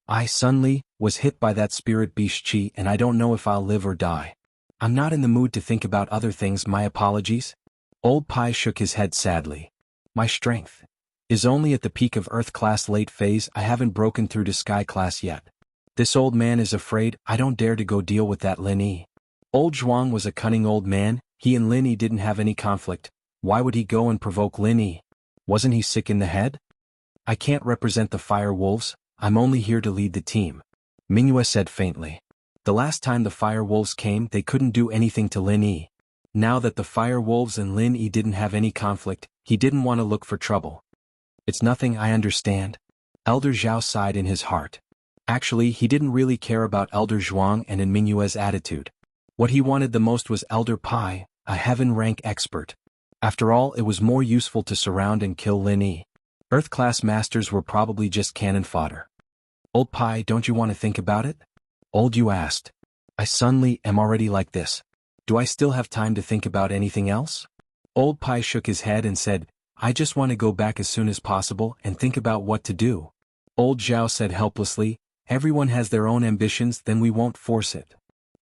I suddenly was hit by that spirit beast chi, and I don't know if I'll live or die. I'm not in the mood to think about other things. My apologies. Old Pai shook his head sadly. My strength is only at the peak of Earth class late phase. I haven't broken through to Sky class yet. This old man is afraid. I don't dare to go deal with that Lin Yi. Old Zhuang was a cunning old man. He and Lin Yi didn't have any conflict. Why would he go and provoke Lin Yi? Wasn't he sick in the head? I can't represent the Fire Wolves. I'm only here to lead the team. Mingyue said faintly. The last time the Fire Wolves came, they couldn't do anything to Lin Yi. Now that the Fire Wolves and Lin Yi didn't have any conflict, he didn't want to look for trouble. It's nothing, I understand. Elder Zhao sighed in his heart. Actually, he didn't really care about Elder Zhuang and in Mingyue's attitude. What he wanted the most was Elder Pai, a heaven-rank expert. After all, it was more useful to surround and kill Lin Yi. Earth-class masters were probably just cannon fodder. Old Pai, don't you want to think about it? Old Yu asked. I suddenly am already like this. Do I still have time to think about anything else? Old Pai shook his head and said, I just want to go back as soon as possible and think about what to do. Old Zhao said helplessly, everyone has their own ambitions, then we won't force it.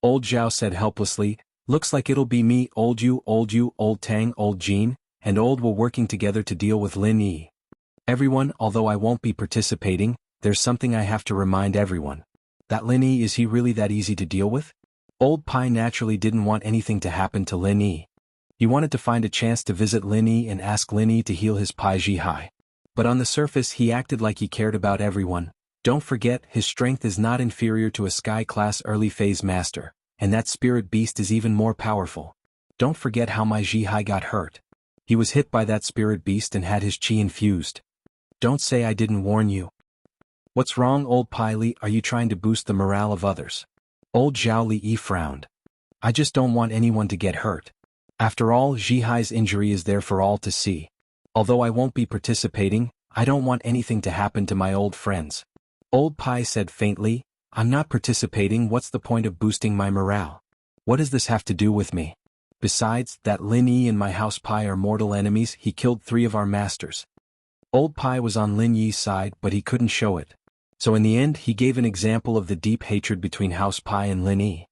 Old Zhao said helplessly, looks like it'll be me, Old Yu, Old Tang, Old Jean, and Old Wu working together to deal with Lin Yi. Everyone, although I won't be participating, there's something I have to remind everyone. That Lin Yi, is he really that easy to deal with? Old Pai naturally didn't want anything to happen to Lin Yi. He wanted to find a chance to visit Lin Yi and ask Lin Yi to heal his Pai Ji Hai. But on the surface he acted like he cared about everyone. Don't forget, his strength is not inferior to a Sky-class early-phase master, and that spirit beast is even more powerful. Don't forget how my Ji Hai got hurt. He was hit by that spirit beast and had his chi infused. Don't say I didn't warn you. What's wrong, Old Pai Li? Are you trying to boost the morale of others? Old Zhao Li frowned. I just don't want anyone to get hurt. After all, Ji Hai's injury is there for all to see. Although I won't be participating, I don't want anything to happen to my old friends. Old Pai said faintly, I'm not participating. What's the point of boosting my morale? What does this have to do with me? Besides, that Lin Yi and my house Pai are mortal enemies. He killed 3 of our masters. Old Pai was on Lin Yi's side, but he couldn't show it. So in the end he gave an example of the deep hatred between House Pai and Lin Yi.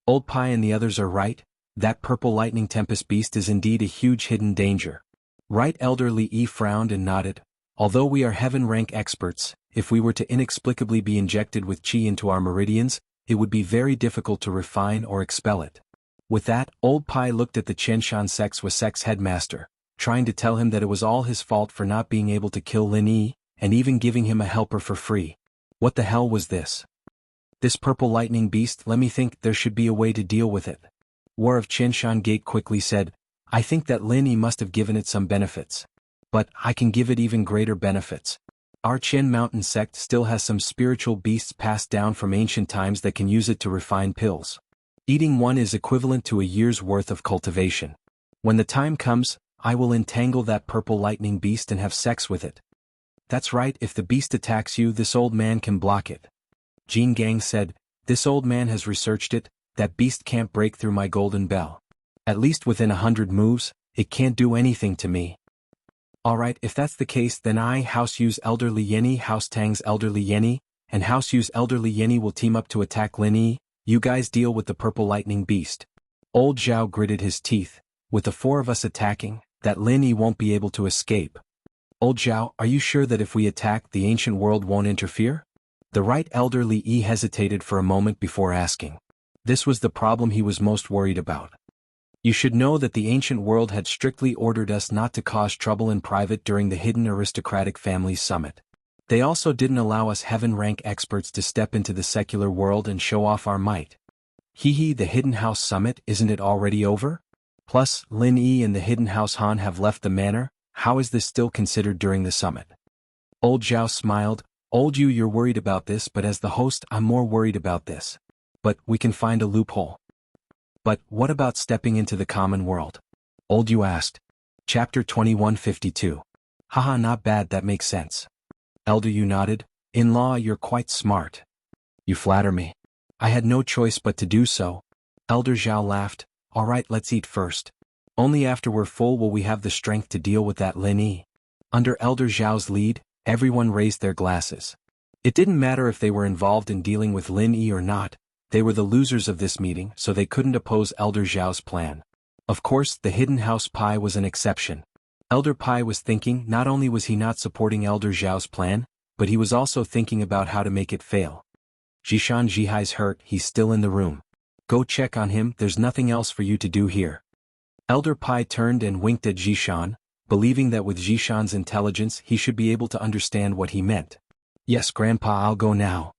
Old Pai and the others are right. That purple lightning tempest beast is indeed a huge hidden danger. Right? Elder Li Yi frowned and nodded. Although we are heaven-rank experts, if we were to inexplicably be injected with qi into our meridians, it would be very difficult to refine or expel it. With that, Old Pai looked at the Qianshan Sex headmaster, trying to tell him that it was all his fault for not being able to kill Lin Yi, and even giving him a helper for free. What the hell was this? This purple lightning beast? Let me think. There should be a way to deal with it. War of Qianshan Gate quickly said, I think that Lin Yi must have given it some benefits. But I can give it even greater benefits. Our Qian Mountain sect still has some spiritual beasts passed down from ancient times that can use it to refine pills. Eating one is equivalent to a year's worth of cultivation. When the time comes, I will entangle that purple lightning beast and have sex with it. That's right, if the beast attacks you, this old man can block it. Jin Gang said, this old man has researched it. That beast can't break through my golden bell. At least within 100 moves, it can't do anything to me. Alright, if that's the case, then I, House Yu's elderly Yenny, House Tang's elderly Yenny, and House Yu's elderly Yenny will team up to attack Lin Yi. You guys deal with the purple lightning beast. Old Zhao gritted his teeth. With the 4 of us attacking, that Lin Yi won't be able to escape. Old Zhao, are you sure that if we attack, the ancient world won't interfere? The right elder Li Yi hesitated for a moment before asking. This was the problem he was most worried about. You should know that the ancient world had strictly ordered us not to cause trouble in private during the Hidden Aristocratic Families Summit. They also didn't allow us heaven-rank experts to step into the secular world and show off our might. Hee hee, the Hidden House Summit, isn't it already over? Plus, Lin Yi and the Hidden House Han have left the manor, how is this still considered during the summit? Old Zhao smiled. Old Yu, you're worried about this, but as the host I'm more worried about this. But we can find a loophole. But what about stepping into the common world? Old Yu asked. Chapter 2152. Haha, not bad, that makes sense. Elder Yu nodded. In-law, you're quite smart. You flatter me. I had no choice but to do so. Elder Zhao laughed. Alright, let's eat first. Only after we're full will we have the strength to deal with that Lin Yi. Under Elder Zhao's lead, everyone raised their glasses. It didn't matter if they were involved in dealing with Lin Yi or not, they were the losers of this meeting, so they couldn't oppose Elder Zhao's plan. Of course, the Hidden House Pai was an exception. Elder Pai was thinking not only was he not supporting Elder Zhao's plan, but he was also thinking about how to make it fail. Jishan Jihai's hurt, he's still in the room. Go check on him, there's nothing else for you to do here. Elder Pai turned and winked at Jishan, believing that with Jishan's intelligence he should be able to understand what he meant. Yes, Grandpa, I'll go now.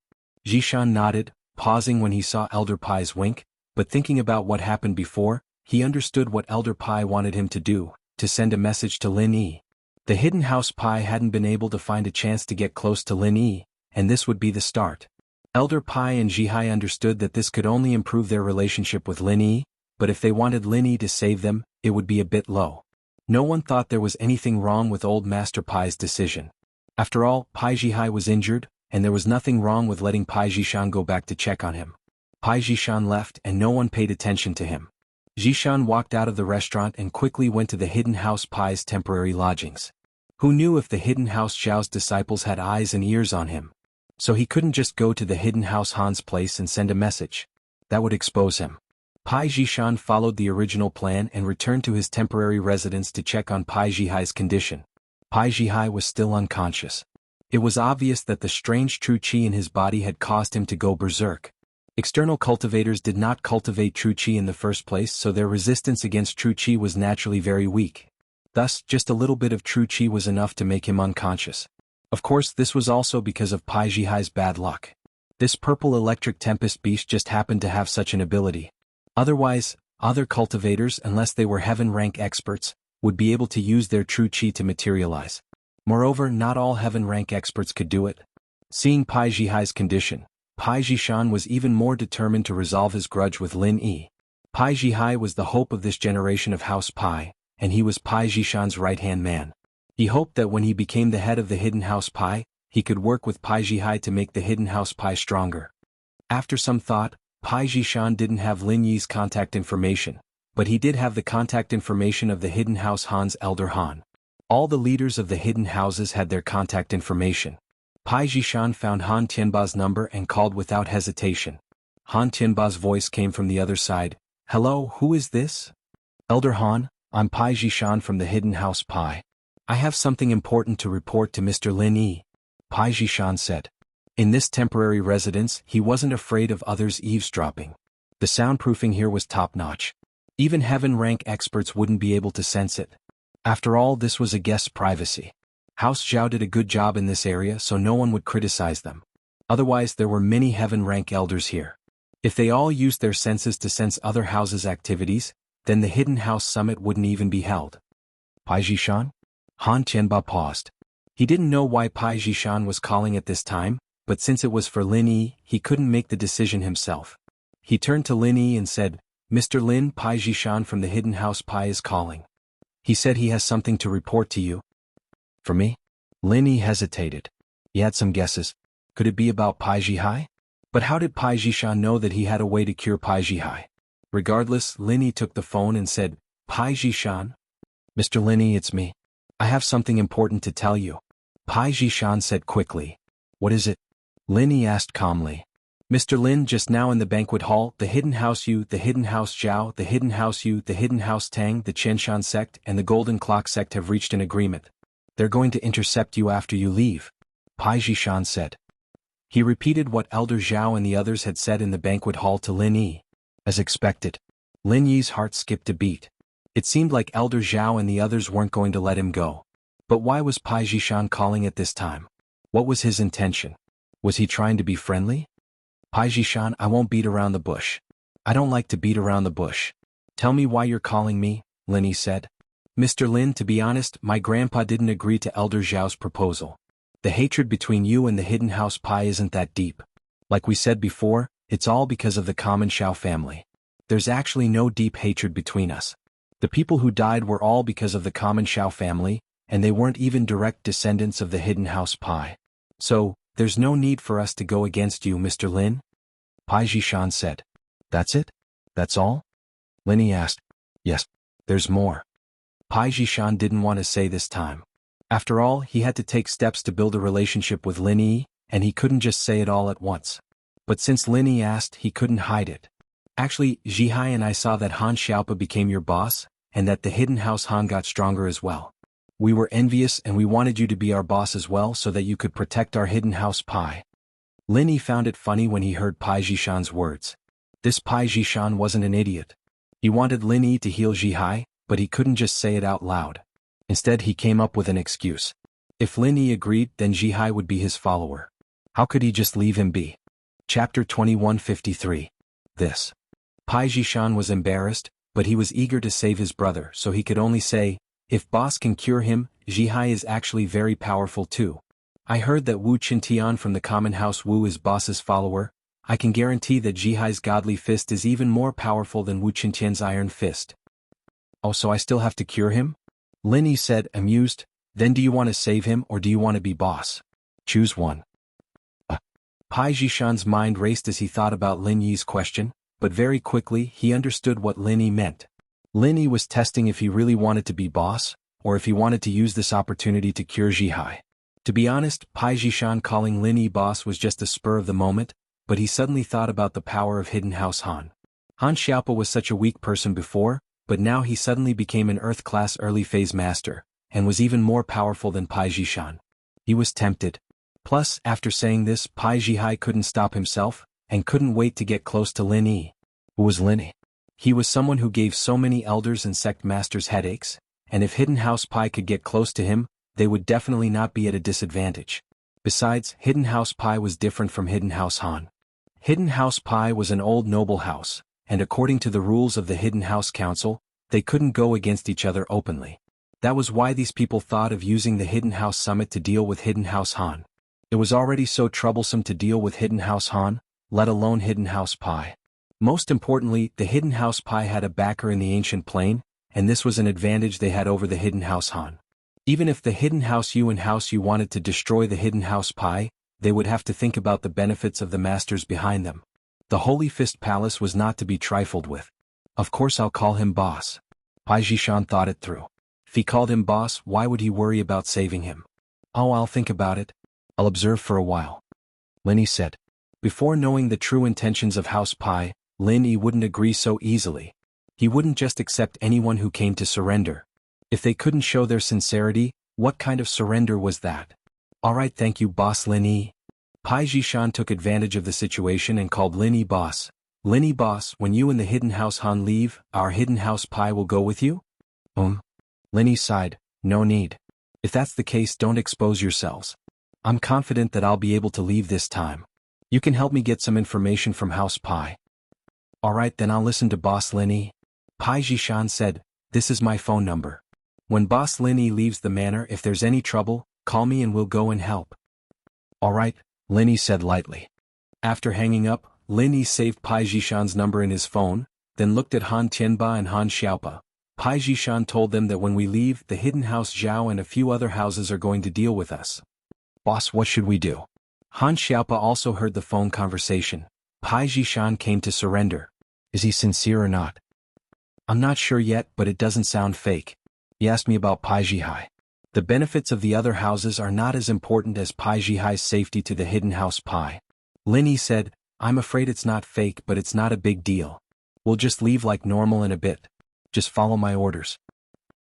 Jishan nodded, pausing when he saw Elder Pai's wink, but thinking about what happened before, he understood what Elder Pai wanted him to do, to send a message to Lin Yi. The Hidden House Pai hadn't been able to find a chance to get close to Lin Yi, and this would be the start. Elder Pai and Jihai understood that this could only improve their relationship with Lin Yi, but if they wanted Lin Yi to save them, it would be a bit low. No one thought there was anything wrong with old Master Pai's decision. After all, Pai Jihai was injured, and there was nothing wrong with letting Pai Jishan go back to check on him. Pai Jishan left and no one paid attention to him. Jishan walked out of the restaurant and quickly went to the Hidden House Pai's temporary lodgings. Who knew if the Hidden House Zhao's disciples had eyes and ears on him? So he couldn't just go to the Hidden House Han's place and send a message. That would expose him. Pai Jishan followed the original plan and returned to his temporary residence to check on Pai Jihai's condition. Pai Jihai was still unconscious. It was obvious that the strange true qi in his body had caused him to go berserk. External cultivators did not cultivate true qi in the first place, so their resistance against true qi was naturally very weak. Thus, just a little bit of true qi was enough to make him unconscious. Of course, this was also because of Pai Jihai's bad luck. This purple electric tempest beast just happened to have such an ability. Otherwise, other cultivators, unless they were heaven rank experts, would be able to use their true qi to materialize. Moreover, not all heaven rank experts could do it. Seeing Pai Jihai's condition, Pai Jishan was even more determined to resolve his grudge with Lin Yi. Pai Jihai was the hope of this generation of House Pai, and he was Pai Jishan's right-hand man. He hoped that when he became the head of the Hidden House Pai, he could work with Pai Jihai to make the Hidden House Pai stronger. After some thought, Pai Jishan didn't have Lin Yi's contact information, but he did have the contact information of the Hidden House Han's Elder Han. All the leaders of the hidden houses had their contact information. Pai Jishan found Han Tianba's number and called without hesitation. Han Tianba's voice came from the other side. Hello, who is this? Elder Han, I'm Pai Jishan from the Hidden House Pai. I have something important to report to Mr. Lin Yi. Pai Jishan said. In this temporary residence, he wasn't afraid of others eavesdropping. The soundproofing here was top-notch. Even heaven-rank experts wouldn't be able to sense it. After all, this was a guest's privacy. House Zhao did a good job in this area, so no one would criticize them. Otherwise, there were many heaven-rank elders here. If they all used their senses to sense other houses' activities, then the Hidden House Summit wouldn't even be held. Pai Jishan? Han Tianba paused. He didn't know why Pai Jishan was calling at this time, but since it was for Lin Yi, he couldn't make the decision himself. He turned to Lin Yi and said, Mr. Lin, Pai Jishan from the Hidden House Pai is calling. He said he has something to report to you. For me? Lin Yi hesitated. He had some guesses. Could it be about Pai Jihai? But how did Pai Jishan know that he had a way to cure Pai Jihai? Regardless, Lin Yi took the phone and said, Pai Jishan? Mr. Lin Yi, it's me. I have something important to tell you. Pai Jishan said quickly. What is it? Lin Yi asked calmly. Mr. Lin, just now in the banquet hall, the Hidden House Yu, the Hidden House Zhao, the Hidden House Yu, the Hidden House Tang, the Qianshan sect, and the Golden Clock sect have reached an agreement. They're going to intercept you after you leave. Pai Jishan said. He repeated what Elder Zhao and the others had said in the banquet hall to Lin Yi. As expected, Lin Yi's heart skipped a beat. It seemed like Elder Zhao and the others weren't going to let him go. But why was Pai Jishan calling at this time? What was his intention? Was he trying to be friendly? Pai Jishan, I won't beat around the bush. I don't like to beat around the bush. Tell me why you're calling me, Linny said. Mr. Lin, to be honest, my grandpa didn't agree to Elder Zhao's proposal. The hatred between you and the Hidden House Pai isn't that deep. Like we said before, it's all because of the common Xiao family. There's actually no deep hatred between us. The people who died were all because of the common Xiao family, and they weren't even direct descendants of the Hidden House Pai. So, there's no need for us to go against you, Mr. Lin? Pai Jishan said. That's it? That's all? Linny asked. Yes, there's more. Pai Jishan didn't want to say this time. After all, he had to take steps to build a relationship with Linny, and he couldn't just say it all at once. But since Linny asked, he couldn't hide it. Actually, Zhihai and I saw that Han Xiaopa became your boss, and that the Hidden House Han got stronger as well. We were envious and we wanted you to be our boss as well so that you could protect our Hidden House Pai. Linny found it funny when he heard Pai Jishan's words. This Pai Jishan wasn't an idiot. He wanted Linny to heal Zhihai, but he couldn't just say it out loud. Instead, he came up with an excuse. If Linny agreed, then Zhihai would be his follower. How could he just leave him be? Chapter 2153. This. Pai Jishan was embarrassed, but he was eager to save his brother, so he could only say, if boss can cure him, Zhihai is actually very powerful too. I heard that Wu Qintian from the common house Wu is boss's follower. I can guarantee that Zhihai's godly fist is even more powerful than Wu Qintian's iron fist. Oh, so I still have to cure him? Linny said, amused. Then do you want to save him or do you want to be boss? Choose one. Pai Jishan's mind raced as he thought about Lin Yi's question, but very quickly he understood what Lin Yi meant. Lin Yi was testing if he really wanted to be boss, or if he wanted to use this opportunity to cure Zhihai. To be honest, Pai Jishan calling Lin Yi boss was just a spur of the moment, but he suddenly thought about the power of Hidden House Han. Han Xiaopa was such a weak person before, but now he suddenly became an Earth-class early-phase master, and was even more powerful than Pai Jishan. He was tempted. Plus, after saying this, Pai Zhihai couldn't stop himself, and couldn't wait to get close to Lin Yi. Who was Lin Yi? He was someone who gave so many elders and sect masters headaches, and if Hidden House Pai could get close to him, they would definitely not be at a disadvantage. Besides, Hidden House Pai was different from Hidden House Han. Hidden House Pai was an old noble house, and according to the rules of the Hidden House Council, they couldn't go against each other openly. That was why these people thought of using the Hidden House Summit to deal with Hidden House Han. It was already so troublesome to deal with Hidden House Han, let alone Hidden House Pai. Most importantly, the Hidden House Pai had a backer in the ancient plane, and this was an advantage they had over the Hidden House Han. Even if the Hidden House Yu and House Yu wanted to destroy the Hidden House Pai, they would have to think about the benefits of the masters behind them. The Holy Fist Palace was not to be trifled with. Of course I'll call him boss. Pai Jishan thought it through. If he called him boss, why would he worry about saving him? Oh, I'll think about it. I'll observe for a while. Lin Yi said. Before knowing the true intentions of House Pai, Lin Yi wouldn't agree so easily. He wouldn't just accept anyone who came to surrender. If they couldn't show their sincerity, what kind of surrender was that? Alright, thank you, boss Lin Yi. Pai Jishan took advantage of the situation and called Lin Yi boss. Lin Yi boss, when you and the Hidden House Han leave, our Hidden House Pai will go with you? Lin Yi sighed. No need. If that's the case, don't expose yourselves. I'm confident that I'll be able to leave this time. You can help me get some information from House Pai. Alright, then I'll listen to boss Lin Yi. Pai Jishan said, this is my phone number. When boss Lin Yi leaves the manor, if there's any trouble, call me and we'll go and help. Alright, Lin Yi said lightly. After hanging up, Lin Yi saved Pai Jishan's number in his phone, then looked at Han Tianba and Han Xiaopa. Pai Jishan told them that when we leave, the Hidden House Zhao and a few other houses are going to deal with us. Boss, what should we do? Han Xiaopa also heard the phone conversation. Pai Jishan came to surrender. Is he sincere or not? I'm not sure yet, but it doesn't sound fake. He asked me about Pai Zhihai. The benefits of the other houses are not as important as Pai Zhihai's safety to the Hidden House Pai. Lin Yi said, I'm afraid it's not fake, but it's not a big deal. We'll just leave like normal in a bit. Just follow my orders.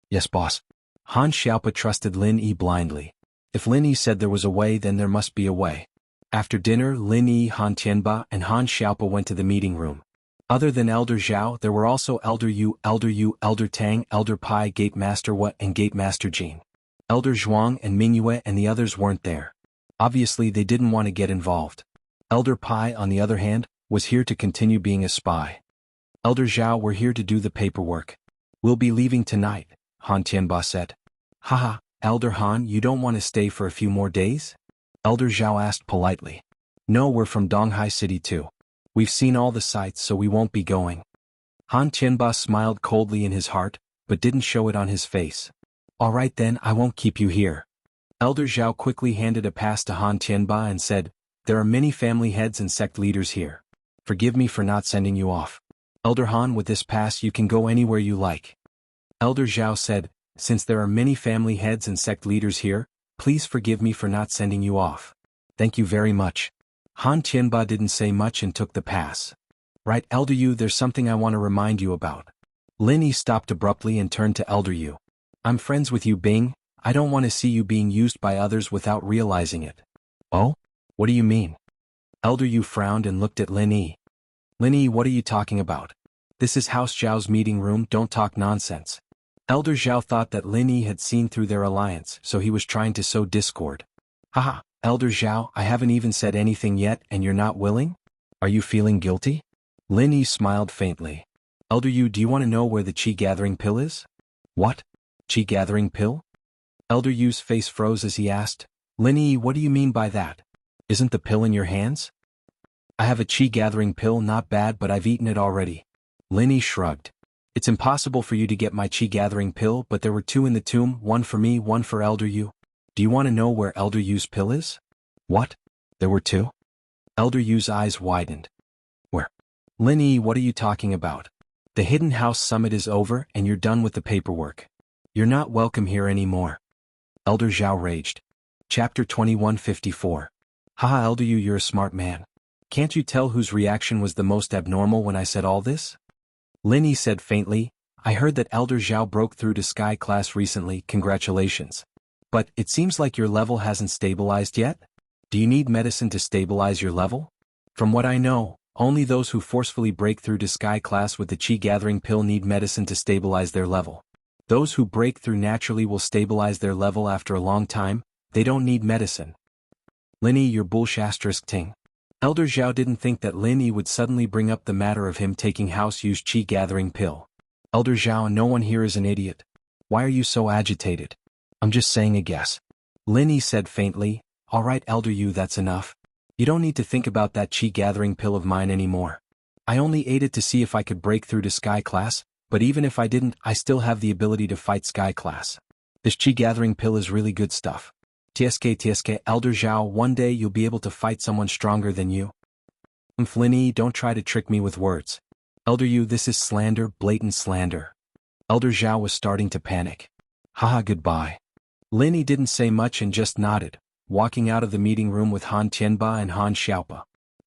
Yes, boss. Han Xiaopa trusted Lin Yi blindly. If Lin Yi said there was a way, then there must be a way. After dinner, Lin Yi, Han Tianba, and Han Xiaopa went to the meeting room. Other than Elder Zhao, there were also Elder Yu, Elder Tang, Elder Pai, Gate Master Hua, and Gate Master Jin. Elder Zhuang and Mingyue and the others weren't there. Obviously, they didn't want to get involved. Elder Pai, on the other hand, was here to continue being a spy. Elder Zhao, we're here to do the paperwork. We'll be leaving tonight, Han Tianba said. Haha, Elder Han, you don't want to stay for a few more days? Elder Zhao asked politely. No, we're from Donghai City too. We've seen all the sights, so we won't be going. Han Tianba smiled coldly in his heart, but didn't show it on his face. All right then, I won't keep you here. Elder Zhao quickly handed a pass to Han Tianba and said, there are many family heads and sect leaders here. Forgive me for not sending you off. Elder Han, with this pass you can go anywhere you like. Elder Zhao said, since there are many family heads and sect leaders here, please forgive me for not sending you off. Thank you very much. Han Tianba didn't say much and took the pass. Right, Elder Yu, there's something I want to remind you about. Lin Yi stopped abruptly and turned to Elder Yu. I'm friends with you, Bing. I don't want to see you being used by others without realizing it. Oh? What do you mean? Elder Yu frowned and looked at Lin Yi. Lin Yi, what are you talking about? This is House Zhao's meeting room, don't talk nonsense. Elder Zhao thought that Lin Yi had seen through their alliance, so he was trying to sow discord. Haha, Elder Zhao, I haven't even said anything yet and you're not willing? Are you feeling guilty? Lin Yi smiled faintly. Elder Yu, do you want to know where the Qi Gathering Pill is? What? Qi Gathering Pill? Elder Yu's face froze as he asked, Lin Yi, what do you mean by that? Isn't the pill in your hands? I have a Qi Gathering Pill, not bad, but I've eaten it already. Lin Yi shrugged. It's impossible for you to get my Qi Gathering Pill, but there were 2 in the tomb, one for me, one for Elder Yu. Do you want to know where Elder Yu's pill is? What? There were 2? Elder Yu's eyes widened. Where? Lin Yi, what are you talking about? The Hidden House Summit is over and you're done with the paperwork. You're not welcome here anymore. Elder Zhao raged. Chapter 2154. Haha, Elder Yu, you're a smart man. Can't you tell whose reaction was the most abnormal when I said all this? Lin Yi said faintly, I heard that Elder Zhao broke through to Sky Class recently, congratulations. But it seems like your level hasn't stabilized yet? Do you need medicine to stabilize your level? From what I know, only those who forcefully break through to Sky Class with the Qi Gathering Pill need medicine to stabilize their level. Those who break through naturally will stabilize their level after a long time, they don't need medicine. Lin Yi, you're bullshit ting. Elder Zhao didn't think that Lin Yi would suddenly bring up the matter of him taking house-used Qi Gathering Pill. Elder Zhao, no one here is an idiot. Why are you so agitated? I'm just saying a guess. Lin Yi said faintly, alright Elder Yu, that's enough. You don't need to think about that Qi Gathering Pill of mine anymore. I only ate it to see if I could break through to Sky Class, but even if I didn't, I still have the ability to fight Sky Class. This Qi Gathering Pill is really good stuff. TSK, Elder Zhao, one day you'll be able to fight someone stronger than you. Lin Yi, don't try to trick me with words. Elder Yu, this is slander, blatant slander. Elder Zhao was starting to panic. Haha, goodbye. Lin Yi didn't say much and just nodded, walking out of the meeting room with Han Tianba and Han Xiaopa.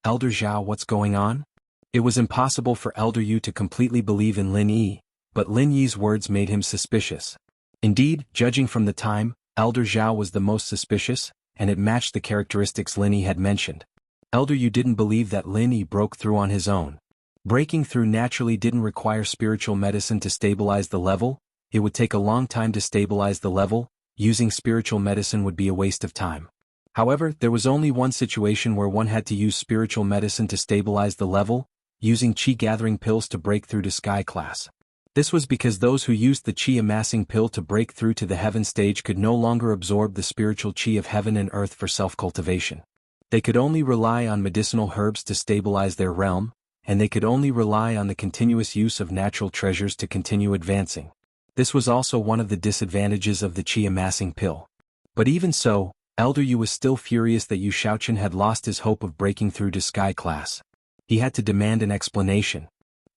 Elder Zhao, what's going on? It was impossible for Elder Yu to completely believe in Lin Yi, but Lin Yi's words made him suspicious. Indeed, judging from the time, Elder Zhao was the most suspicious, and it matched the characteristics Lin Yi had mentioned. Elder Yu didn't believe that Lin Yi broke through on his own. Breaking through naturally didn't require spiritual medicine to stabilize the level, it would take a long time to stabilize the level, using spiritual medicine would be a waste of time. However, there was only one situation where one had to use spiritual medicine to stabilize the level, using Qi Gathering Pills to break through to Sky Class. This was because those who used the Qi Amassing Pill to break through to the Heaven stage could no longer absorb the spiritual Qi of heaven and earth for self-cultivation. They could only rely on medicinal herbs to stabilize their realm, and they could only rely on the continuous use of natural treasures to continue advancing. This was also one of the disadvantages of the Qi Amassing Pill. But even so, Elder Yu was still furious that Yu Shaochen had lost his hope of breaking through to Sky Class. He had to demand an explanation.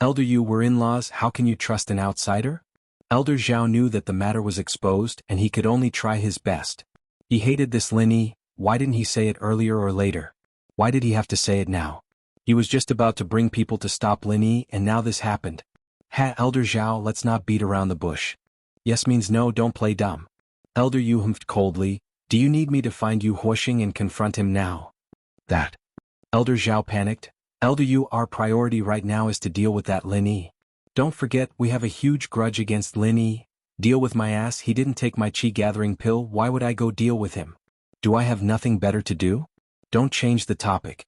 Elder Yu, we're in-laws, how can you trust an outsider? Elder Zhao knew that the matter was exposed and he could only try his best. He hated this Lin Yi, why didn't he say it earlier or later? Why did he have to say it now? He was just about to bring people to stop Lin Yi and now this happened. Ha, Elder Zhao, let's not beat around the bush. Yes means no, don't play dumb. Elder Yu humphed coldly, do you need me to find Yu Huoxing and confront him now? That. Elder Zhao panicked. Elder Yu, our priority right now is to deal with that Lin Yi. Don't forget, we have a huge grudge against Lin Yi. Deal with my ass, he didn't take my Qi Gathering Pill, why would I go deal with him? Do I have nothing better to do? Don't change the topic.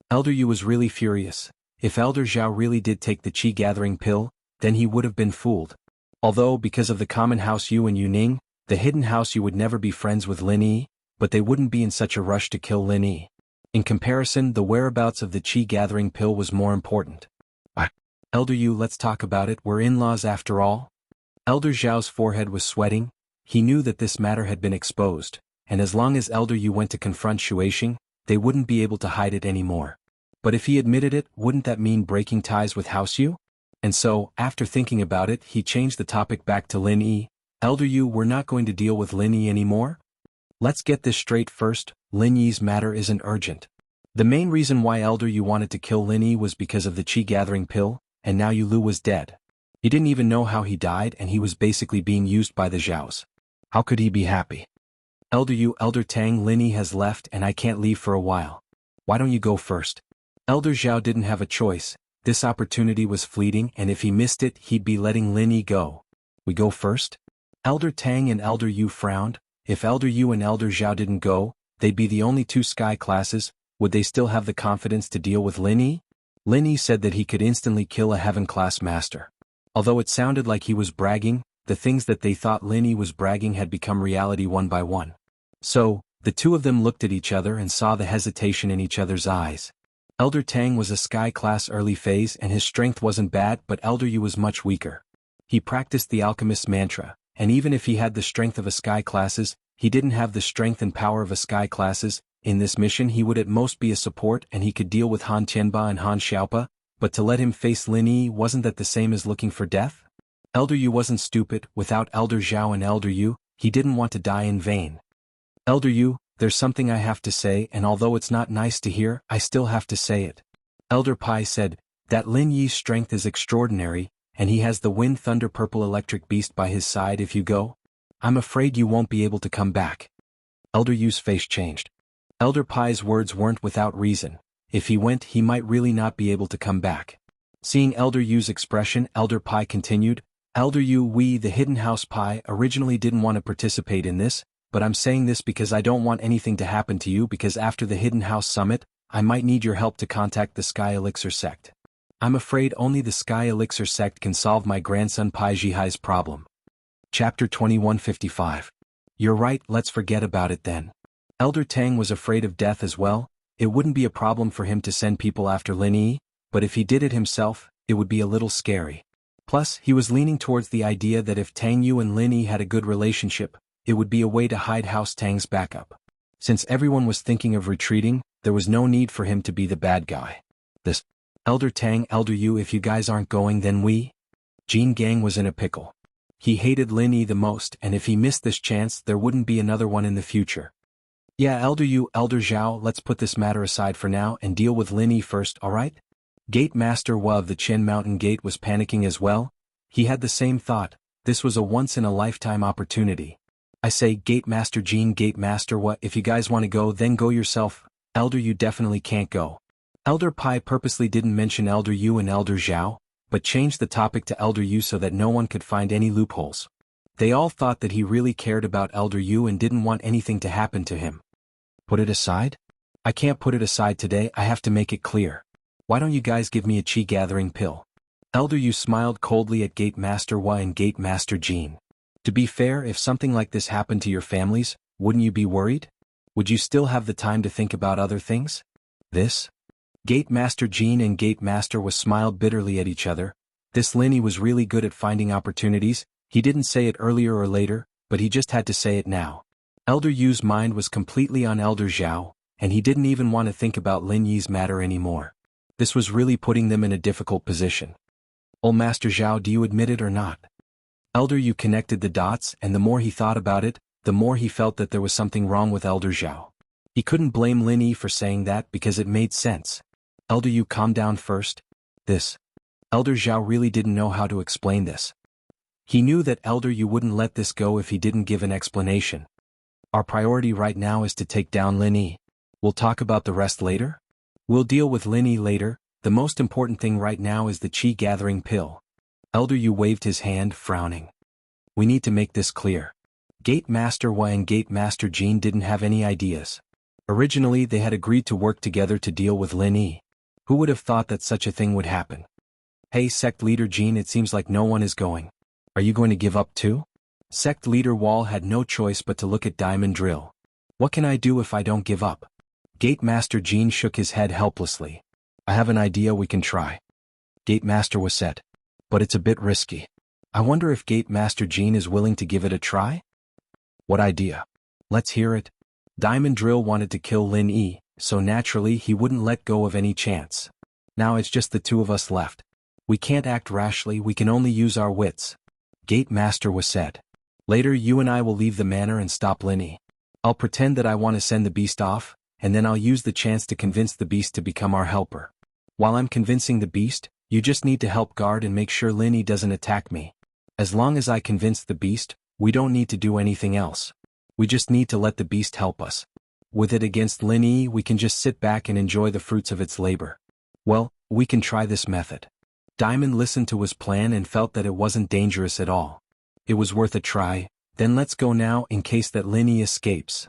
Elder Yu was really furious. if Elder Zhao really did take the Qi gathering pill, then he would have been fooled. Although because of the common house Yu and Yuning, the hidden house Yu would never be friends with Lin Yi, but they wouldn't be in such a rush to kill Lin Yi. In comparison, the whereabouts of the Qi gathering pill was more important. Elder Yu, let's talk about it, we're in-laws after all. Elder Zhao's forehead was sweating. He knew that this matter had been exposed, and as long as Elder Yu went to confront Shueixing, they wouldn't be able to hide it anymore. But if he admitted it, wouldn't that mean breaking ties with House Yu? And so, after thinking about it, he changed the topic back to Lin Yi. Elder Yu, we're not going to deal with Lin Yi anymore? Let's get this straight first, Lin Yi's matter isn't urgent. The main reason why Elder Yu wanted to kill Lin Yi was because of the Qi gathering pill, and now Yu Lu was dead. He didn't even know how he died and he was basically being used by the Zhaos. How could he be happy? Elder Yu, Elder Tang, Lin Yi has left and I can't leave for a while. Why don't you go first? Elder Zhao didn't have a choice. This opportunity was fleeting and if he missed it, he'd be letting Lin Yi go. We go first? Elder Tang and Elder Yu frowned. If Elder Yu and Elder Zhao didn't go, they'd be the only two sky classes. Would they still have the confidence to deal with Lin Yi? Lin Yi said that he could instantly kill a heaven class master. Although it sounded like he was bragging, the things that they thought Lin Yi was bragging had become reality one by one. So, the two of them looked at each other and saw the hesitation in each other's eyes. Elder Tang was a sky class early phase and his strength wasn't bad, but Elder Yu was much weaker. He practiced the alchemist's mantra, and even if he had the strength of a sky classes, he didn't have the strength and power of a sky classes. In this mission he would at most be a support and he could deal with Han Tianba and Han Xiaopa, but to let him face Lin Yi, wasn't that the same as looking for death? Elder Yu wasn't stupid. Without Elder Zhao and Elder Yu, he didn't want to die in vain. Elder Yu, there's something I have to say, and although it's not nice to hear, I still have to say it. Elder Pai said, that Lin Yi's strength is extraordinary, and he has the Wind Thunder Purple Electric Beast by his side. If you go, I'm afraid you won't be able to come back. Elder Yu's face changed. Elder Pai's words weren't without reason. If he went, he might really not be able to come back. Seeing Elder Yu's expression, Elder Pai continued, Elder Yu, we, the Hidden House Pai, originally didn't want to participate in this, but I'm saying this because I don't want anything to happen to you because after the Hidden House Summit, I might need your help to contact the Sky Elixir sect. I'm afraid only the Sky Elixir sect can solve my grandson Pai Zhihai's problem. Chapter 2155. You're right, let's forget about it then. Elder Tang was afraid of death as well. It wouldn't be a problem for him to send people after Lin Yi, but if he did it himself, it would be a little scary. Plus, he was leaning towards the idea that if Tang Yu and Lin Yi had a good relationship, it would be a way to hide House Tang's backup. Since everyone was thinking of retreating, there was no need for him to be the bad guy. This, Elder Tang, Elder Yu, if you guys aren't going then we? Jin Gang was in a pickle. He hated Lin Yi the most and if he missed this chance there wouldn't be another one in the future. Yeah, Elder Yu, Elder Zhao, let's put this matter aside for now and deal with Lin Yi first, alright? Gate Master Hua of the Qin Mountain Gate was panicking as well. He had the same thought. This was a once-in-a-lifetime opportunity. I say, Gate Master Jin, Gate Master Hua, if you guys want to go then go yourself. Elder Yu definitely can't go. Elder Pai purposely didn't mention Elder Yu and Elder Zhao, but changed the topic to Elder Yu so that no one could find any loopholes. They all thought that he really cared about Elder Yu and didn't want anything to happen to him. Put it aside? I can't put it aside today, I have to make it clear. Why don't you guys give me a Qi gathering pill? Elder Yu smiled coldly at Gate Master Hua and Gate Master Jin. To be fair, if something like this happened to your families, wouldn't you be worried? Would you still have the time to think about other things? This? Gate Master Jin and Gate Master Hua smiled bitterly at each other. This Lin Yi was really good at finding opportunities. He didn't say it earlier or later, but he just had to say it now. Elder Yu's mind was completely on Elder Zhao, and he didn't even want to think about Lin Yi's matter anymore. This was really putting them in a difficult position. Old Master Zhao, do you admit it or not? Elder Yu connected the dots, and the more he thought about it, the more he felt that there was something wrong with Elder Zhao. He couldn't blame Lin Yi for saying that because it made sense. Elder Yu, calm down first. This. Elder Zhao really didn't know how to explain this. He knew that Elder Yu wouldn't let this go if he didn't give an explanation. Our priority right now is to take down Lin Yi. We'll talk about the rest later? We'll deal with Lin Yi later. The most important thing right now is the Qi gathering pill. Elder Yu waved his hand, frowning. We need to make this clear. Gate Master Hua and Gate Master Jin didn't have any ideas. Originally they had agreed to work together to deal with Lin Yi. Who would have thought that such a thing would happen? Hey sect leader Jean, it seems like no one is going. Are you going to give up too? Sect leader Wall had no choice but to look at Diamond Drill. What can I do if I don't give up? Gate Master Jean shook his head helplessly. I have an idea we can try. Gate Master was said. But it's a bit risky. I wonder if Gate Master Jean is willing to give it a try? What idea? Let's hear it. Diamond Drill wanted to kill Lin Yi, so naturally he wouldn't let go of any chance. Now it's just the two of us left. We can't act rashly, we can only use our wits. Gate Master was said. Later you and I will leave the manor and stop Lin Yi. I'll pretend that I want to send the beast off, and then I'll use the chance to convince the beast to become our helper. While I'm convincing the beast, you just need to help guard and make sure Lin Yi doesn't attack me. As long as I convince the beast, we don't need to do anything else. We just need to let the beast help us. With it against Lin Yi, we can just sit back and enjoy the fruits of its labor. Well, we can try this method. Diamond listened to his plan and felt that it wasn't dangerous at all. It was worth a try. Then let's go now in case that Lin Yi escapes.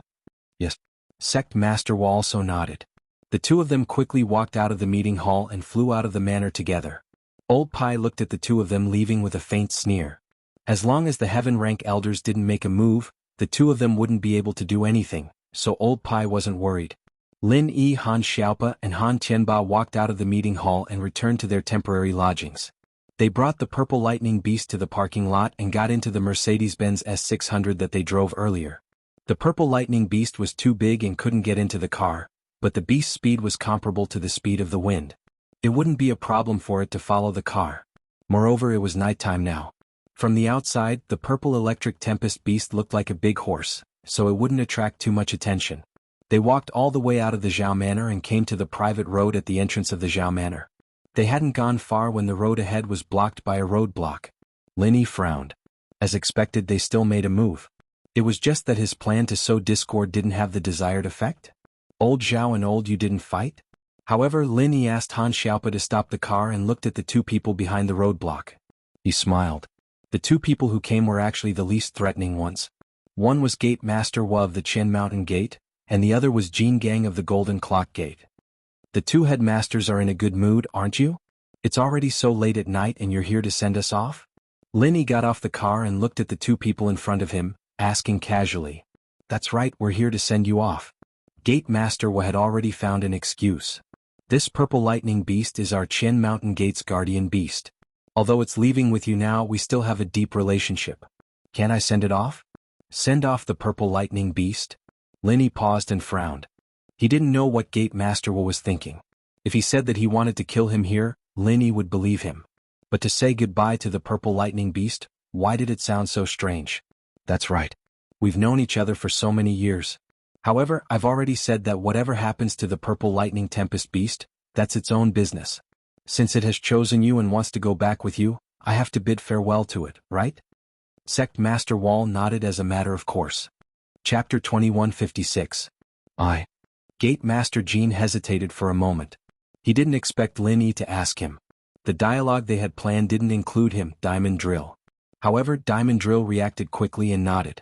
Yes. Sect Master Wall also nodded. The two of them quickly walked out of the meeting hall and flew out of the manor together. Old Pai looked at the two of them leaving with a faint sneer. As long as the heaven rank elders didn't make a move, the two of them wouldn't be able to do anything, so Old Pai wasn't worried. Lin Yi, Han Xiaopa and Han Tianba walked out of the meeting hall and returned to their temporary lodgings. They brought the purple lightning beast to the parking lot and got into the Mercedes-Benz S600 that they drove earlier. The purple lightning beast was too big and couldn't get into the car, but the beast's speed was comparable to the speed of the wind. It wouldn't be a problem for it to follow the car. Moreover, it was nighttime now. From the outside, the purple electric tempest beast looked like a big horse, so it wouldn't attract too much attention. They walked all the way out of the Zhao Manor and came to the private road at the entrance of the Zhao Manor. They hadn't gone far when the road ahead was blocked by a roadblock. Lin Yi frowned. As expected, they still made a move. It was just that his plan to sow discord didn't have the desired effect. Old Zhao and Old Yu didn't fight? However, Lin Yi asked Han Xiaopa to stop the car and looked at the two people behind the roadblock. He smiled. The two people who came were actually the least threatening ones. One was Gate Master Wa of the Qin Mountain Gate, and the other was Jin Gang of the Golden Clock Gate. The two headmasters are in a good mood, aren't you? It's already so late at night and you're here to send us off? Lin Yi got off the car and looked at the two people in front of him, asking casually. That's right, we're here to send you off. Gate Master Wa had already found an excuse. This purple lightning beast is our Qin Mountain Gate's guardian beast. Although it's leaving with you now, we still have a deep relationship. Can I send it off? Send off the purple lightning beast? Lin Yi paused and frowned. He didn't know what Gate Master Wa was thinking. If he said that he wanted to kill him here, Lin Yi would believe him. But to say goodbye to the purple lightning beast, why did it sound so strange? That's right. We've known each other for so many years. However, I've already said that whatever happens to the purple lightning tempest beast, that's its own business. Since it has chosen you and wants to go back with you, I have to bid farewell to it, right? Sect Master Wall nodded as a matter of course. Chapter 2156. Gate Master Jean hesitated for a moment. He didn't expect Lin Yi to ask him. The dialogue they had planned didn't include him, Diamond Drill. However, Diamond Drill reacted quickly and nodded.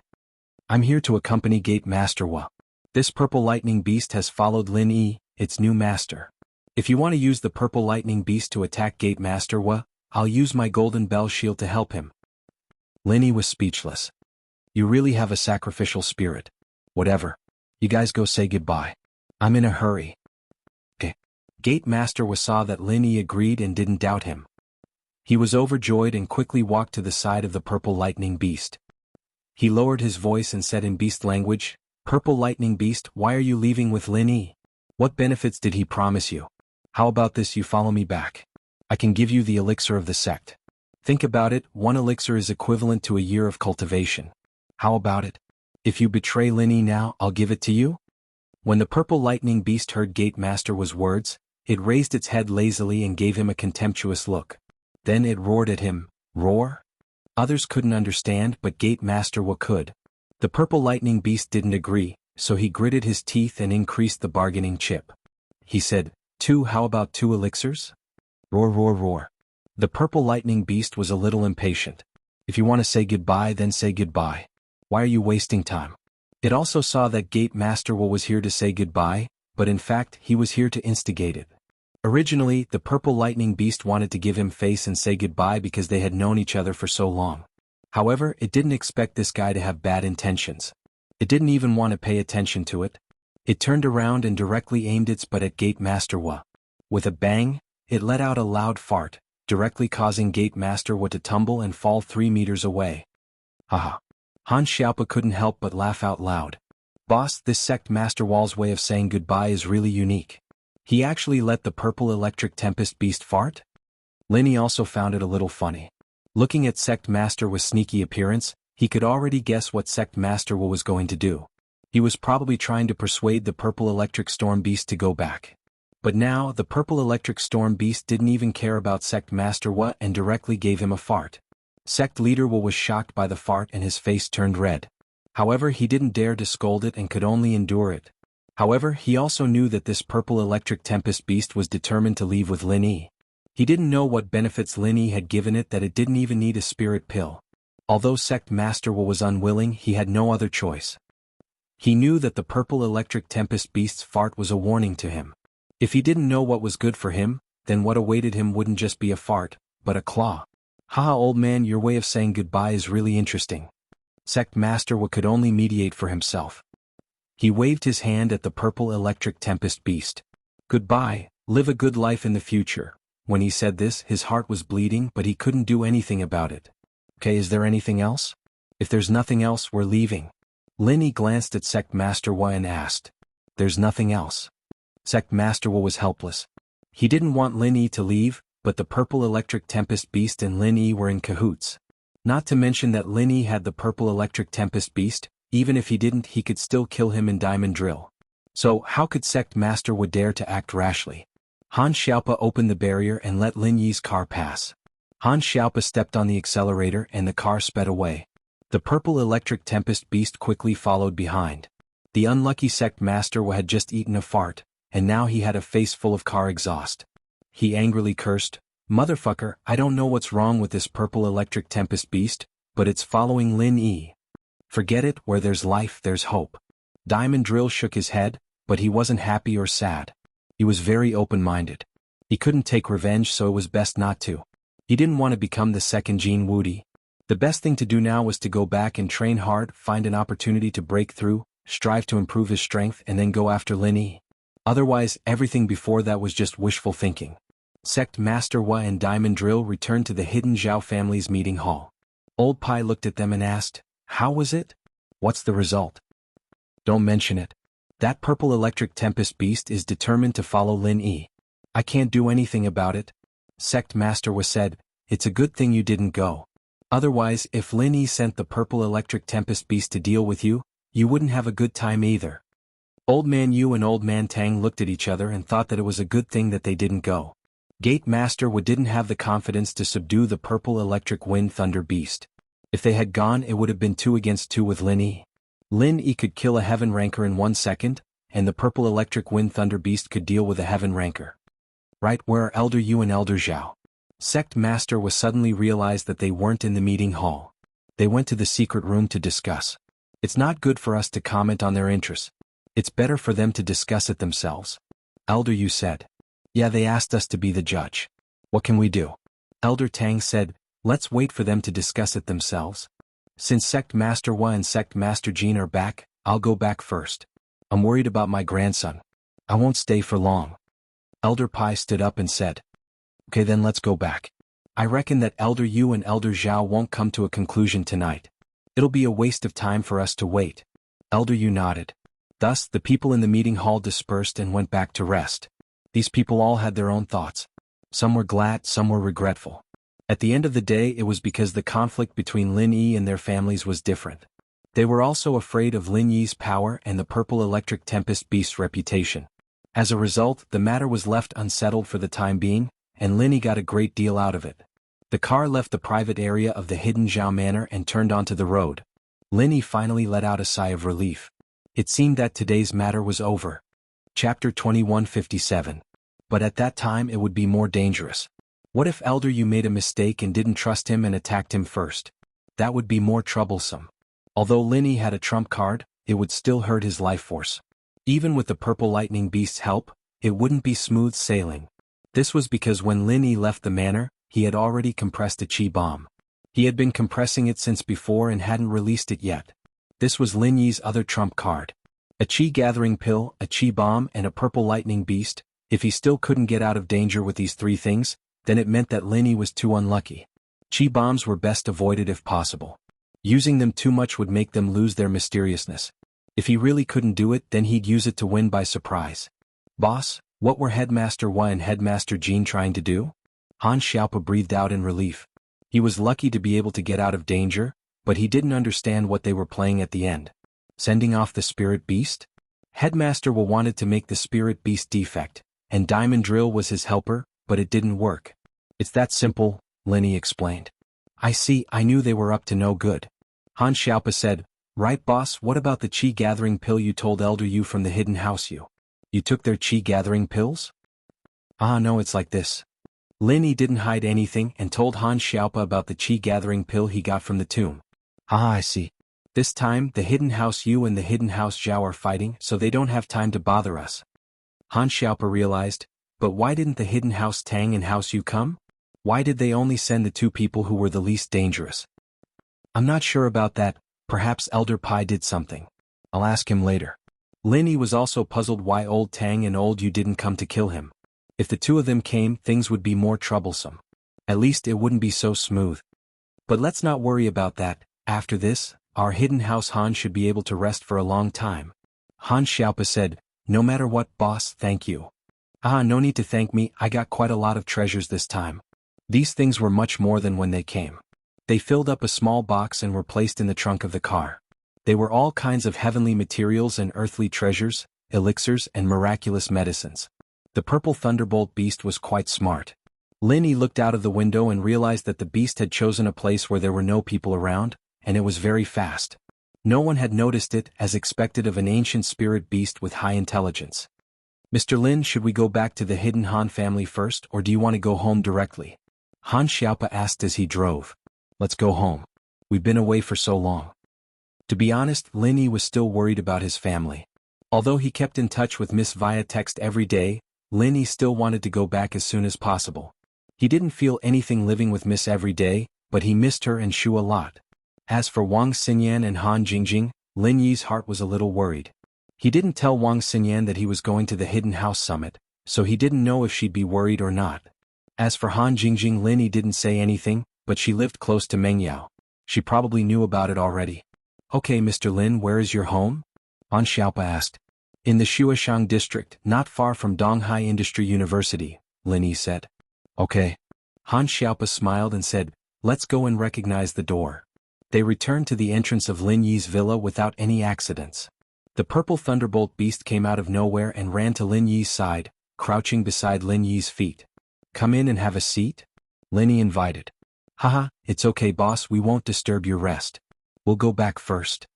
I'm here to accompany Gate Master Wa. This purple lightning beast has followed Lin Yi, its new master. If you want to use the purple lightning beast to attack Gate Master Wa, I'll use my golden bell shield to help him. Lin Yi was speechless. You really have a sacrificial spirit. Whatever. You guys go say goodbye. I'm in a hurry. Gate Master Wa saw that Lin Yi agreed and didn't doubt him. He was overjoyed and quickly walked to the side of the purple lightning beast. He lowered his voice and said in beast language, Purple lightning beast, why are you leaving with Lin Yi? What benefits did he promise you? How about this, you follow me back? I can give you the elixir of the sect. Think about it, one elixir is equivalent to a year of cultivation. How about it? If you betray Lin Yi now, I'll give it to you? When the purple lightning beast heard Gate Master Wa's words, it raised its head lazily and gave him a contemptuous look. Then it roared at him. Roar? Others couldn't understand, but Gate Master Wa could. The purple lightning beast didn't agree, so he gritted his teeth and increased the bargaining chip. He said, how about 2 elixirs? Roar, roar, roar. The purple lightning beast was a little impatient. If you want to say goodbye, then say goodbye. Why are you wasting time? It also saw that Gate Master Wa was here to say goodbye, but in fact he was here to instigate it. Originally, the purple lightning beast wanted to give him face and say goodbye because they had known each other for so long. However, it didn't expect this guy to have bad intentions. It didn't even want to pay attention to it. It turned around and directly aimed its butt at Gate Master Wu. With a bang, it let out a loud fart, directly causing Gate Master Wu to tumble and fall 3 meters away. Haha. Han Xiaopa couldn't help but laugh out loud. Boss, this Sect Master Wu's way of saying goodbye is really unique. He actually let the purple electric tempest beast fart? Lin Yi also found it a little funny. Looking at Sect Master Wu's sneaky appearance, he could already guess what Sect Master Wu was going to do. He was probably trying to persuade the purple electric storm beast to go back. But now, the purple electric storm beast didn't even care about Sect Master Wu and directly gave him a fart. Sect Leader Wu was shocked by the fart and his face turned red. However, he didn't dare to scold it and could only endure it. However, he also knew that this purple electric tempest beast was determined to leave with Lin Yi. He didn't know what benefits Lin Yi had given it that it didn't even need a spirit pill. Although Sect Master Wu was unwilling, he had no other choice. He knew that the purple electric tempest beast's fart was a warning to him. If he didn't know what was good for him, then what awaited him wouldn't just be a fart, but a claw. Haha, old man, your way of saying goodbye is really interesting. Sect Master Wu could only mediate for himself. He waved his hand at the purple electric tempest beast. Goodbye, live a good life in the future. When he said this, his heart was bleeding, but he couldn't do anything about it. Okay, is there anything else? If there's nothing else, we're leaving. Lin Yi glanced at Sect Master Wu and asked. There's nothing else. Sect Master Wu was helpless. He didn't want Lin Yi to leave, but the purple electric tempest beast and Lin Yi were in cahoots. Not to mention that Lin Yi had the purple electric tempest beast. Even if he didn't, he could still kill him in diamond drill. So, how could Sect Master Wu dare to act rashly? Han Xiaopa opened the barrier and let Lin Yi's car pass. Han Xiaopa stepped on the accelerator and the car sped away. The purple electric tempest beast quickly followed behind. The unlucky Sect Master Wu had just eaten a fart, and now he had a face full of car exhaust. He angrily cursed, "Motherfucker, I don't know what's wrong with this purple electric tempest beast, but it's following Lin Yi. Forget it, where there's life there's hope." Diamond Drill shook his head, but he wasn't happy or sad. He was very open-minded. He couldn't take revenge, so it was best not to. He didn't want to become the second Jin Wudi. The best thing to do now was to go back and train hard, find an opportunity to break through, strive to improve his strength and then go after Lin Yi. Otherwise, everything before that was just wishful thinking. Sect Master Wu and Diamond Drill returned to the hidden Zhao family's meeting hall. Old Pai looked at them and asked, "How was it? What's the result?" "Don't mention it. That purple electric tempest beast is determined to follow Lin Yi. I can't do anything about it." Sect Master Wu said, "It's a good thing you didn't go. Otherwise, if Lin Yi sent the purple electric tempest beast to deal with you, you wouldn't have a good time either." Old Man Yu and Old Man Tang looked at each other and thought that it was a good thing that they didn't go. Gate Master Wu didn't have the confidence to subdue the purple electric wind thunder beast. If they had gone, it would have been 2 against 2 with Lin Yi. Lin Yi could kill a heaven ranker in 1 second, and the purple electric wind thunder beast could deal with a heaven ranker. Right, where are Elder Yu and Elder Zhao? Sect Master Wu suddenly realized that they weren't in the meeting hall. They went to the secret room to discuss. It's not good for us to comment on their interests. It's better for them to discuss it themselves. Elder Yu said. Yeah, they asked us to be the judge. What can we do? Elder Tang said, let's wait for them to discuss it themselves. Since Sect Master Wu and Sect Master Jin are back, I'll go back first. I'm worried about my grandson. I won't stay for long. Elder Pai stood up and said. Okay, then let's go back. I reckon that Elder Yu and Elder Zhao won't come to a conclusion tonight. It'll be a waste of time for us to wait. Elder Yu nodded. Thus, the people in the meeting hall dispersed and went back to rest. These people all had their own thoughts. Some were glad, some were regretful. At the end of the day, it was because the conflict between Lin Yi and their families was different. They were also afraid of Lin Yi's power and the purple electric tempest beast's reputation. As a result, the matter was left unsettled for the time being, and Lin Yi got a great deal out of it. The car left the private area of the hidden Zhao Manor and turned onto the road. Lin Yi finally let out a sigh of relief. It seemed that today's matter was over. Chapter 2157. But at that time it would be more dangerous. What if Elder Yu made a mistake and didn't trust him and attacked him first? That would be more troublesome. Although Lin Yi had a trump card, it would still hurt his life force. Even with the purple lightning beast's help, it wouldn't be smooth sailing. This was because when Lin Yi left the manor, he had already compressed a chi bomb. He had been compressing it since before and hadn't released it yet. This was Lin Yi's other trump card. A chi gathering pill, a chi bomb, and a purple lightning beast. If he still couldn't get out of danger with these three things, then it meant that Lin Yi was too unlucky. Chi bombs were best avoided if possible. Using them too much would make them lose their mysteriousness. If he really couldn't do it, then he'd use it to win by surprise. Boss, what were Headmaster Hua and Headmaster Jean trying to do? Han Xiaopa breathed out in relief. He was lucky to be able to get out of danger, but he didn't understand what they were playing at the end. Sending off the spirit beast? Headmaster Hua wanted to make the spirit beast defect, and Diamond Drill was his helper, but it didn't work. It's that simple, Lin Yi explained. I see, I knew they were up to no good. Han Xiaopa said, right boss, what about the chi gathering pill you told Elder Yu from the hidden house you? You took their chi gathering pills? Ah no, it's like this. Lin Yi didn't hide anything and told Han Xiaopa about the chi gathering pill he got from the tomb. Ah, I see. This time, the hidden house Yu and the hidden house Zhao are fighting, so they don't have time to bother us. Han Xiaopa realized, but why didn't the hidden house Tang and house Yu come? Why did they only send the two people who were the least dangerous? I'm not sure about that, perhaps Elder Pai did something. I'll ask him later. Lin Yi was also puzzled why old Tang and old Yu didn't come to kill him. If the two of them came, things would be more troublesome. At least it wouldn't be so smooth. But let's not worry about that. After this, our hidden house Han should be able to rest for a long time. Han Xiaopa said, no matter what boss, thank you. Ah, no need to thank me, I got quite a lot of treasures this time. These things were much more than when they came. They filled up a small box and were placed in the trunk of the car. They were all kinds of heavenly materials and earthly treasures, elixirs and miraculous medicines. The purple thunderbolt beast was quite smart. Lin Yi looked out of the window and realized that the beast had chosen a place where there were no people around, and it was very fast. No one had noticed it, as expected of an ancient spirit beast with high intelligence. Mr. Lin, should we go back to the hidden Han family first, or do you want to go home directly? Han Xiaopa asked as he drove. Let's go home. We've been away for so long. To be honest, Lin Yi was still worried about his family. Although he kept in touch with Miss via text every day, Lin Yi still wanted to go back as soon as possible. He didn't feel anything living with Miss every day, but he missed her and Shu a lot. As for Wang Xinyan and Han Jingjing, Lin Yi's heart was a little worried. He didn't tell Wang Xinyan that he was going to the Hidden House Summit, so he didn't know if she'd be worried or not. As for Han Jingjing, Lin Yi didn't say anything, but she lived close to Meng Yao. She probably knew about it already. Okay, Mr. Lin, where is your home? Han Xiaopa asked. In the Shuashang district, not far from Donghai Industry University, Lin Yi said. Okay. Han Xiaopa smiled and said, let's go and recognize the door. They returned to the entrance of Lin Yi's villa without any accidents. The purple thunderbolt beast came out of nowhere and ran to Lin Yi's side, crouching beside Lin Yi's feet. Come in and have a seat? Lin Yi invited. Haha, it's okay boss, we won't disturb your rest. We'll go back first.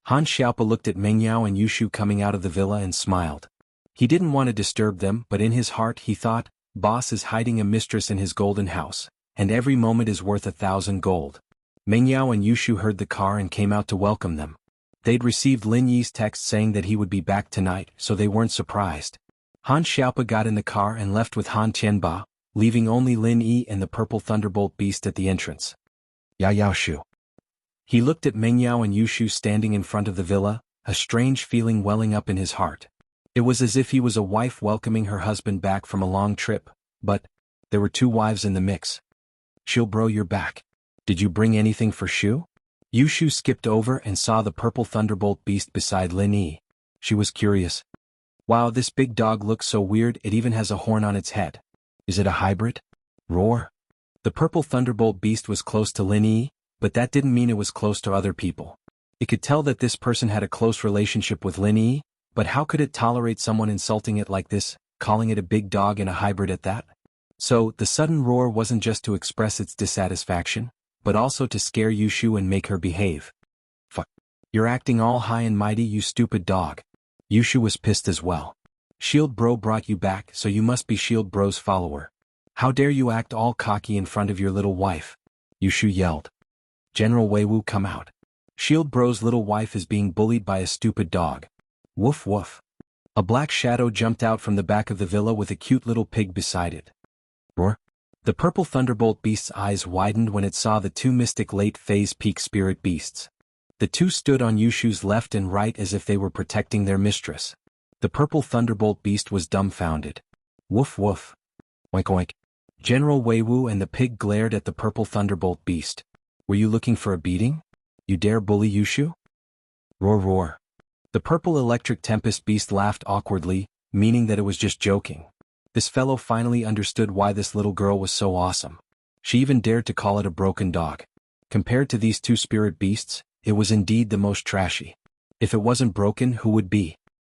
Han Xiaopa looked at Meng Yao and Yushu coming out of the villa and smiled. He didn't want to disturb them, but in his heart he thought, boss is hiding a mistress in his golden house, and every moment is worth 1,000 gold. Meng Yao and Yushu heard the car and came out to welcome them. They'd received Lin Yi's text saying that he would be back tonight, so they weren't surprised. Han Xiaopa got in the car and left with Han Tianba, leaving only Lin Yi and the purple thunderbolt beast at the entrance. Yao Shu. He looked at Meng Yao and Yushu standing in front of the villa, a strange feeling welling up in his heart. It was as if he was a wife welcoming her husband back from a long trip, but there were two wives in the mix. Shu bro, you're back. Did you bring anything for Shu? Yushu skipped over and saw the purple thunderbolt beast beside Lin Yi. She was curious. Wow, this big dog looks so weird, it even has a horn on its head. Is it a hybrid? Roar. The purple thunderbolt beast was close to Lin Yi, but that didn't mean it was close to other people. It could tell that this person had a close relationship with Lin Yi, but how could it tolerate someone insulting it like this, calling it a big dog and a hybrid at that? So, the sudden roar wasn't just to express its dissatisfaction, but also to scare Yushu and make her behave. Fuck. You're acting all high and mighty, you stupid dog. Yushu was pissed as well. Shield Bro brought you back, so you must be Shield Bro's follower. How dare you act all cocky in front of your little wife? Yushu yelled. General Weiwu, come out. Shield Bro's little wife is being bullied by a stupid dog. Woof woof. A black shadow jumped out from the back of the villa with a cute little pig beside it. Roar. The purple thunderbolt beast's eyes widened when it saw the two mystic late-phase peak spirit beasts. The two stood on Yushu's left and right as if they were protecting their mistress. The purple thunderbolt beast was dumbfounded. Woof woof. Oink oink. General Weiwu and the pig glared at the purple thunderbolt beast. Were you looking for a beating? You dare bully Yushu? Roar roar. The purple electric tempest beast laughed awkwardly, meaning that it was just joking. This fellow finally understood why this little girl was so awesome. She even dared to call it a broken dog. Compared to these two spirit beasts, it was indeed the most trashy. If it wasn't broken, who would be?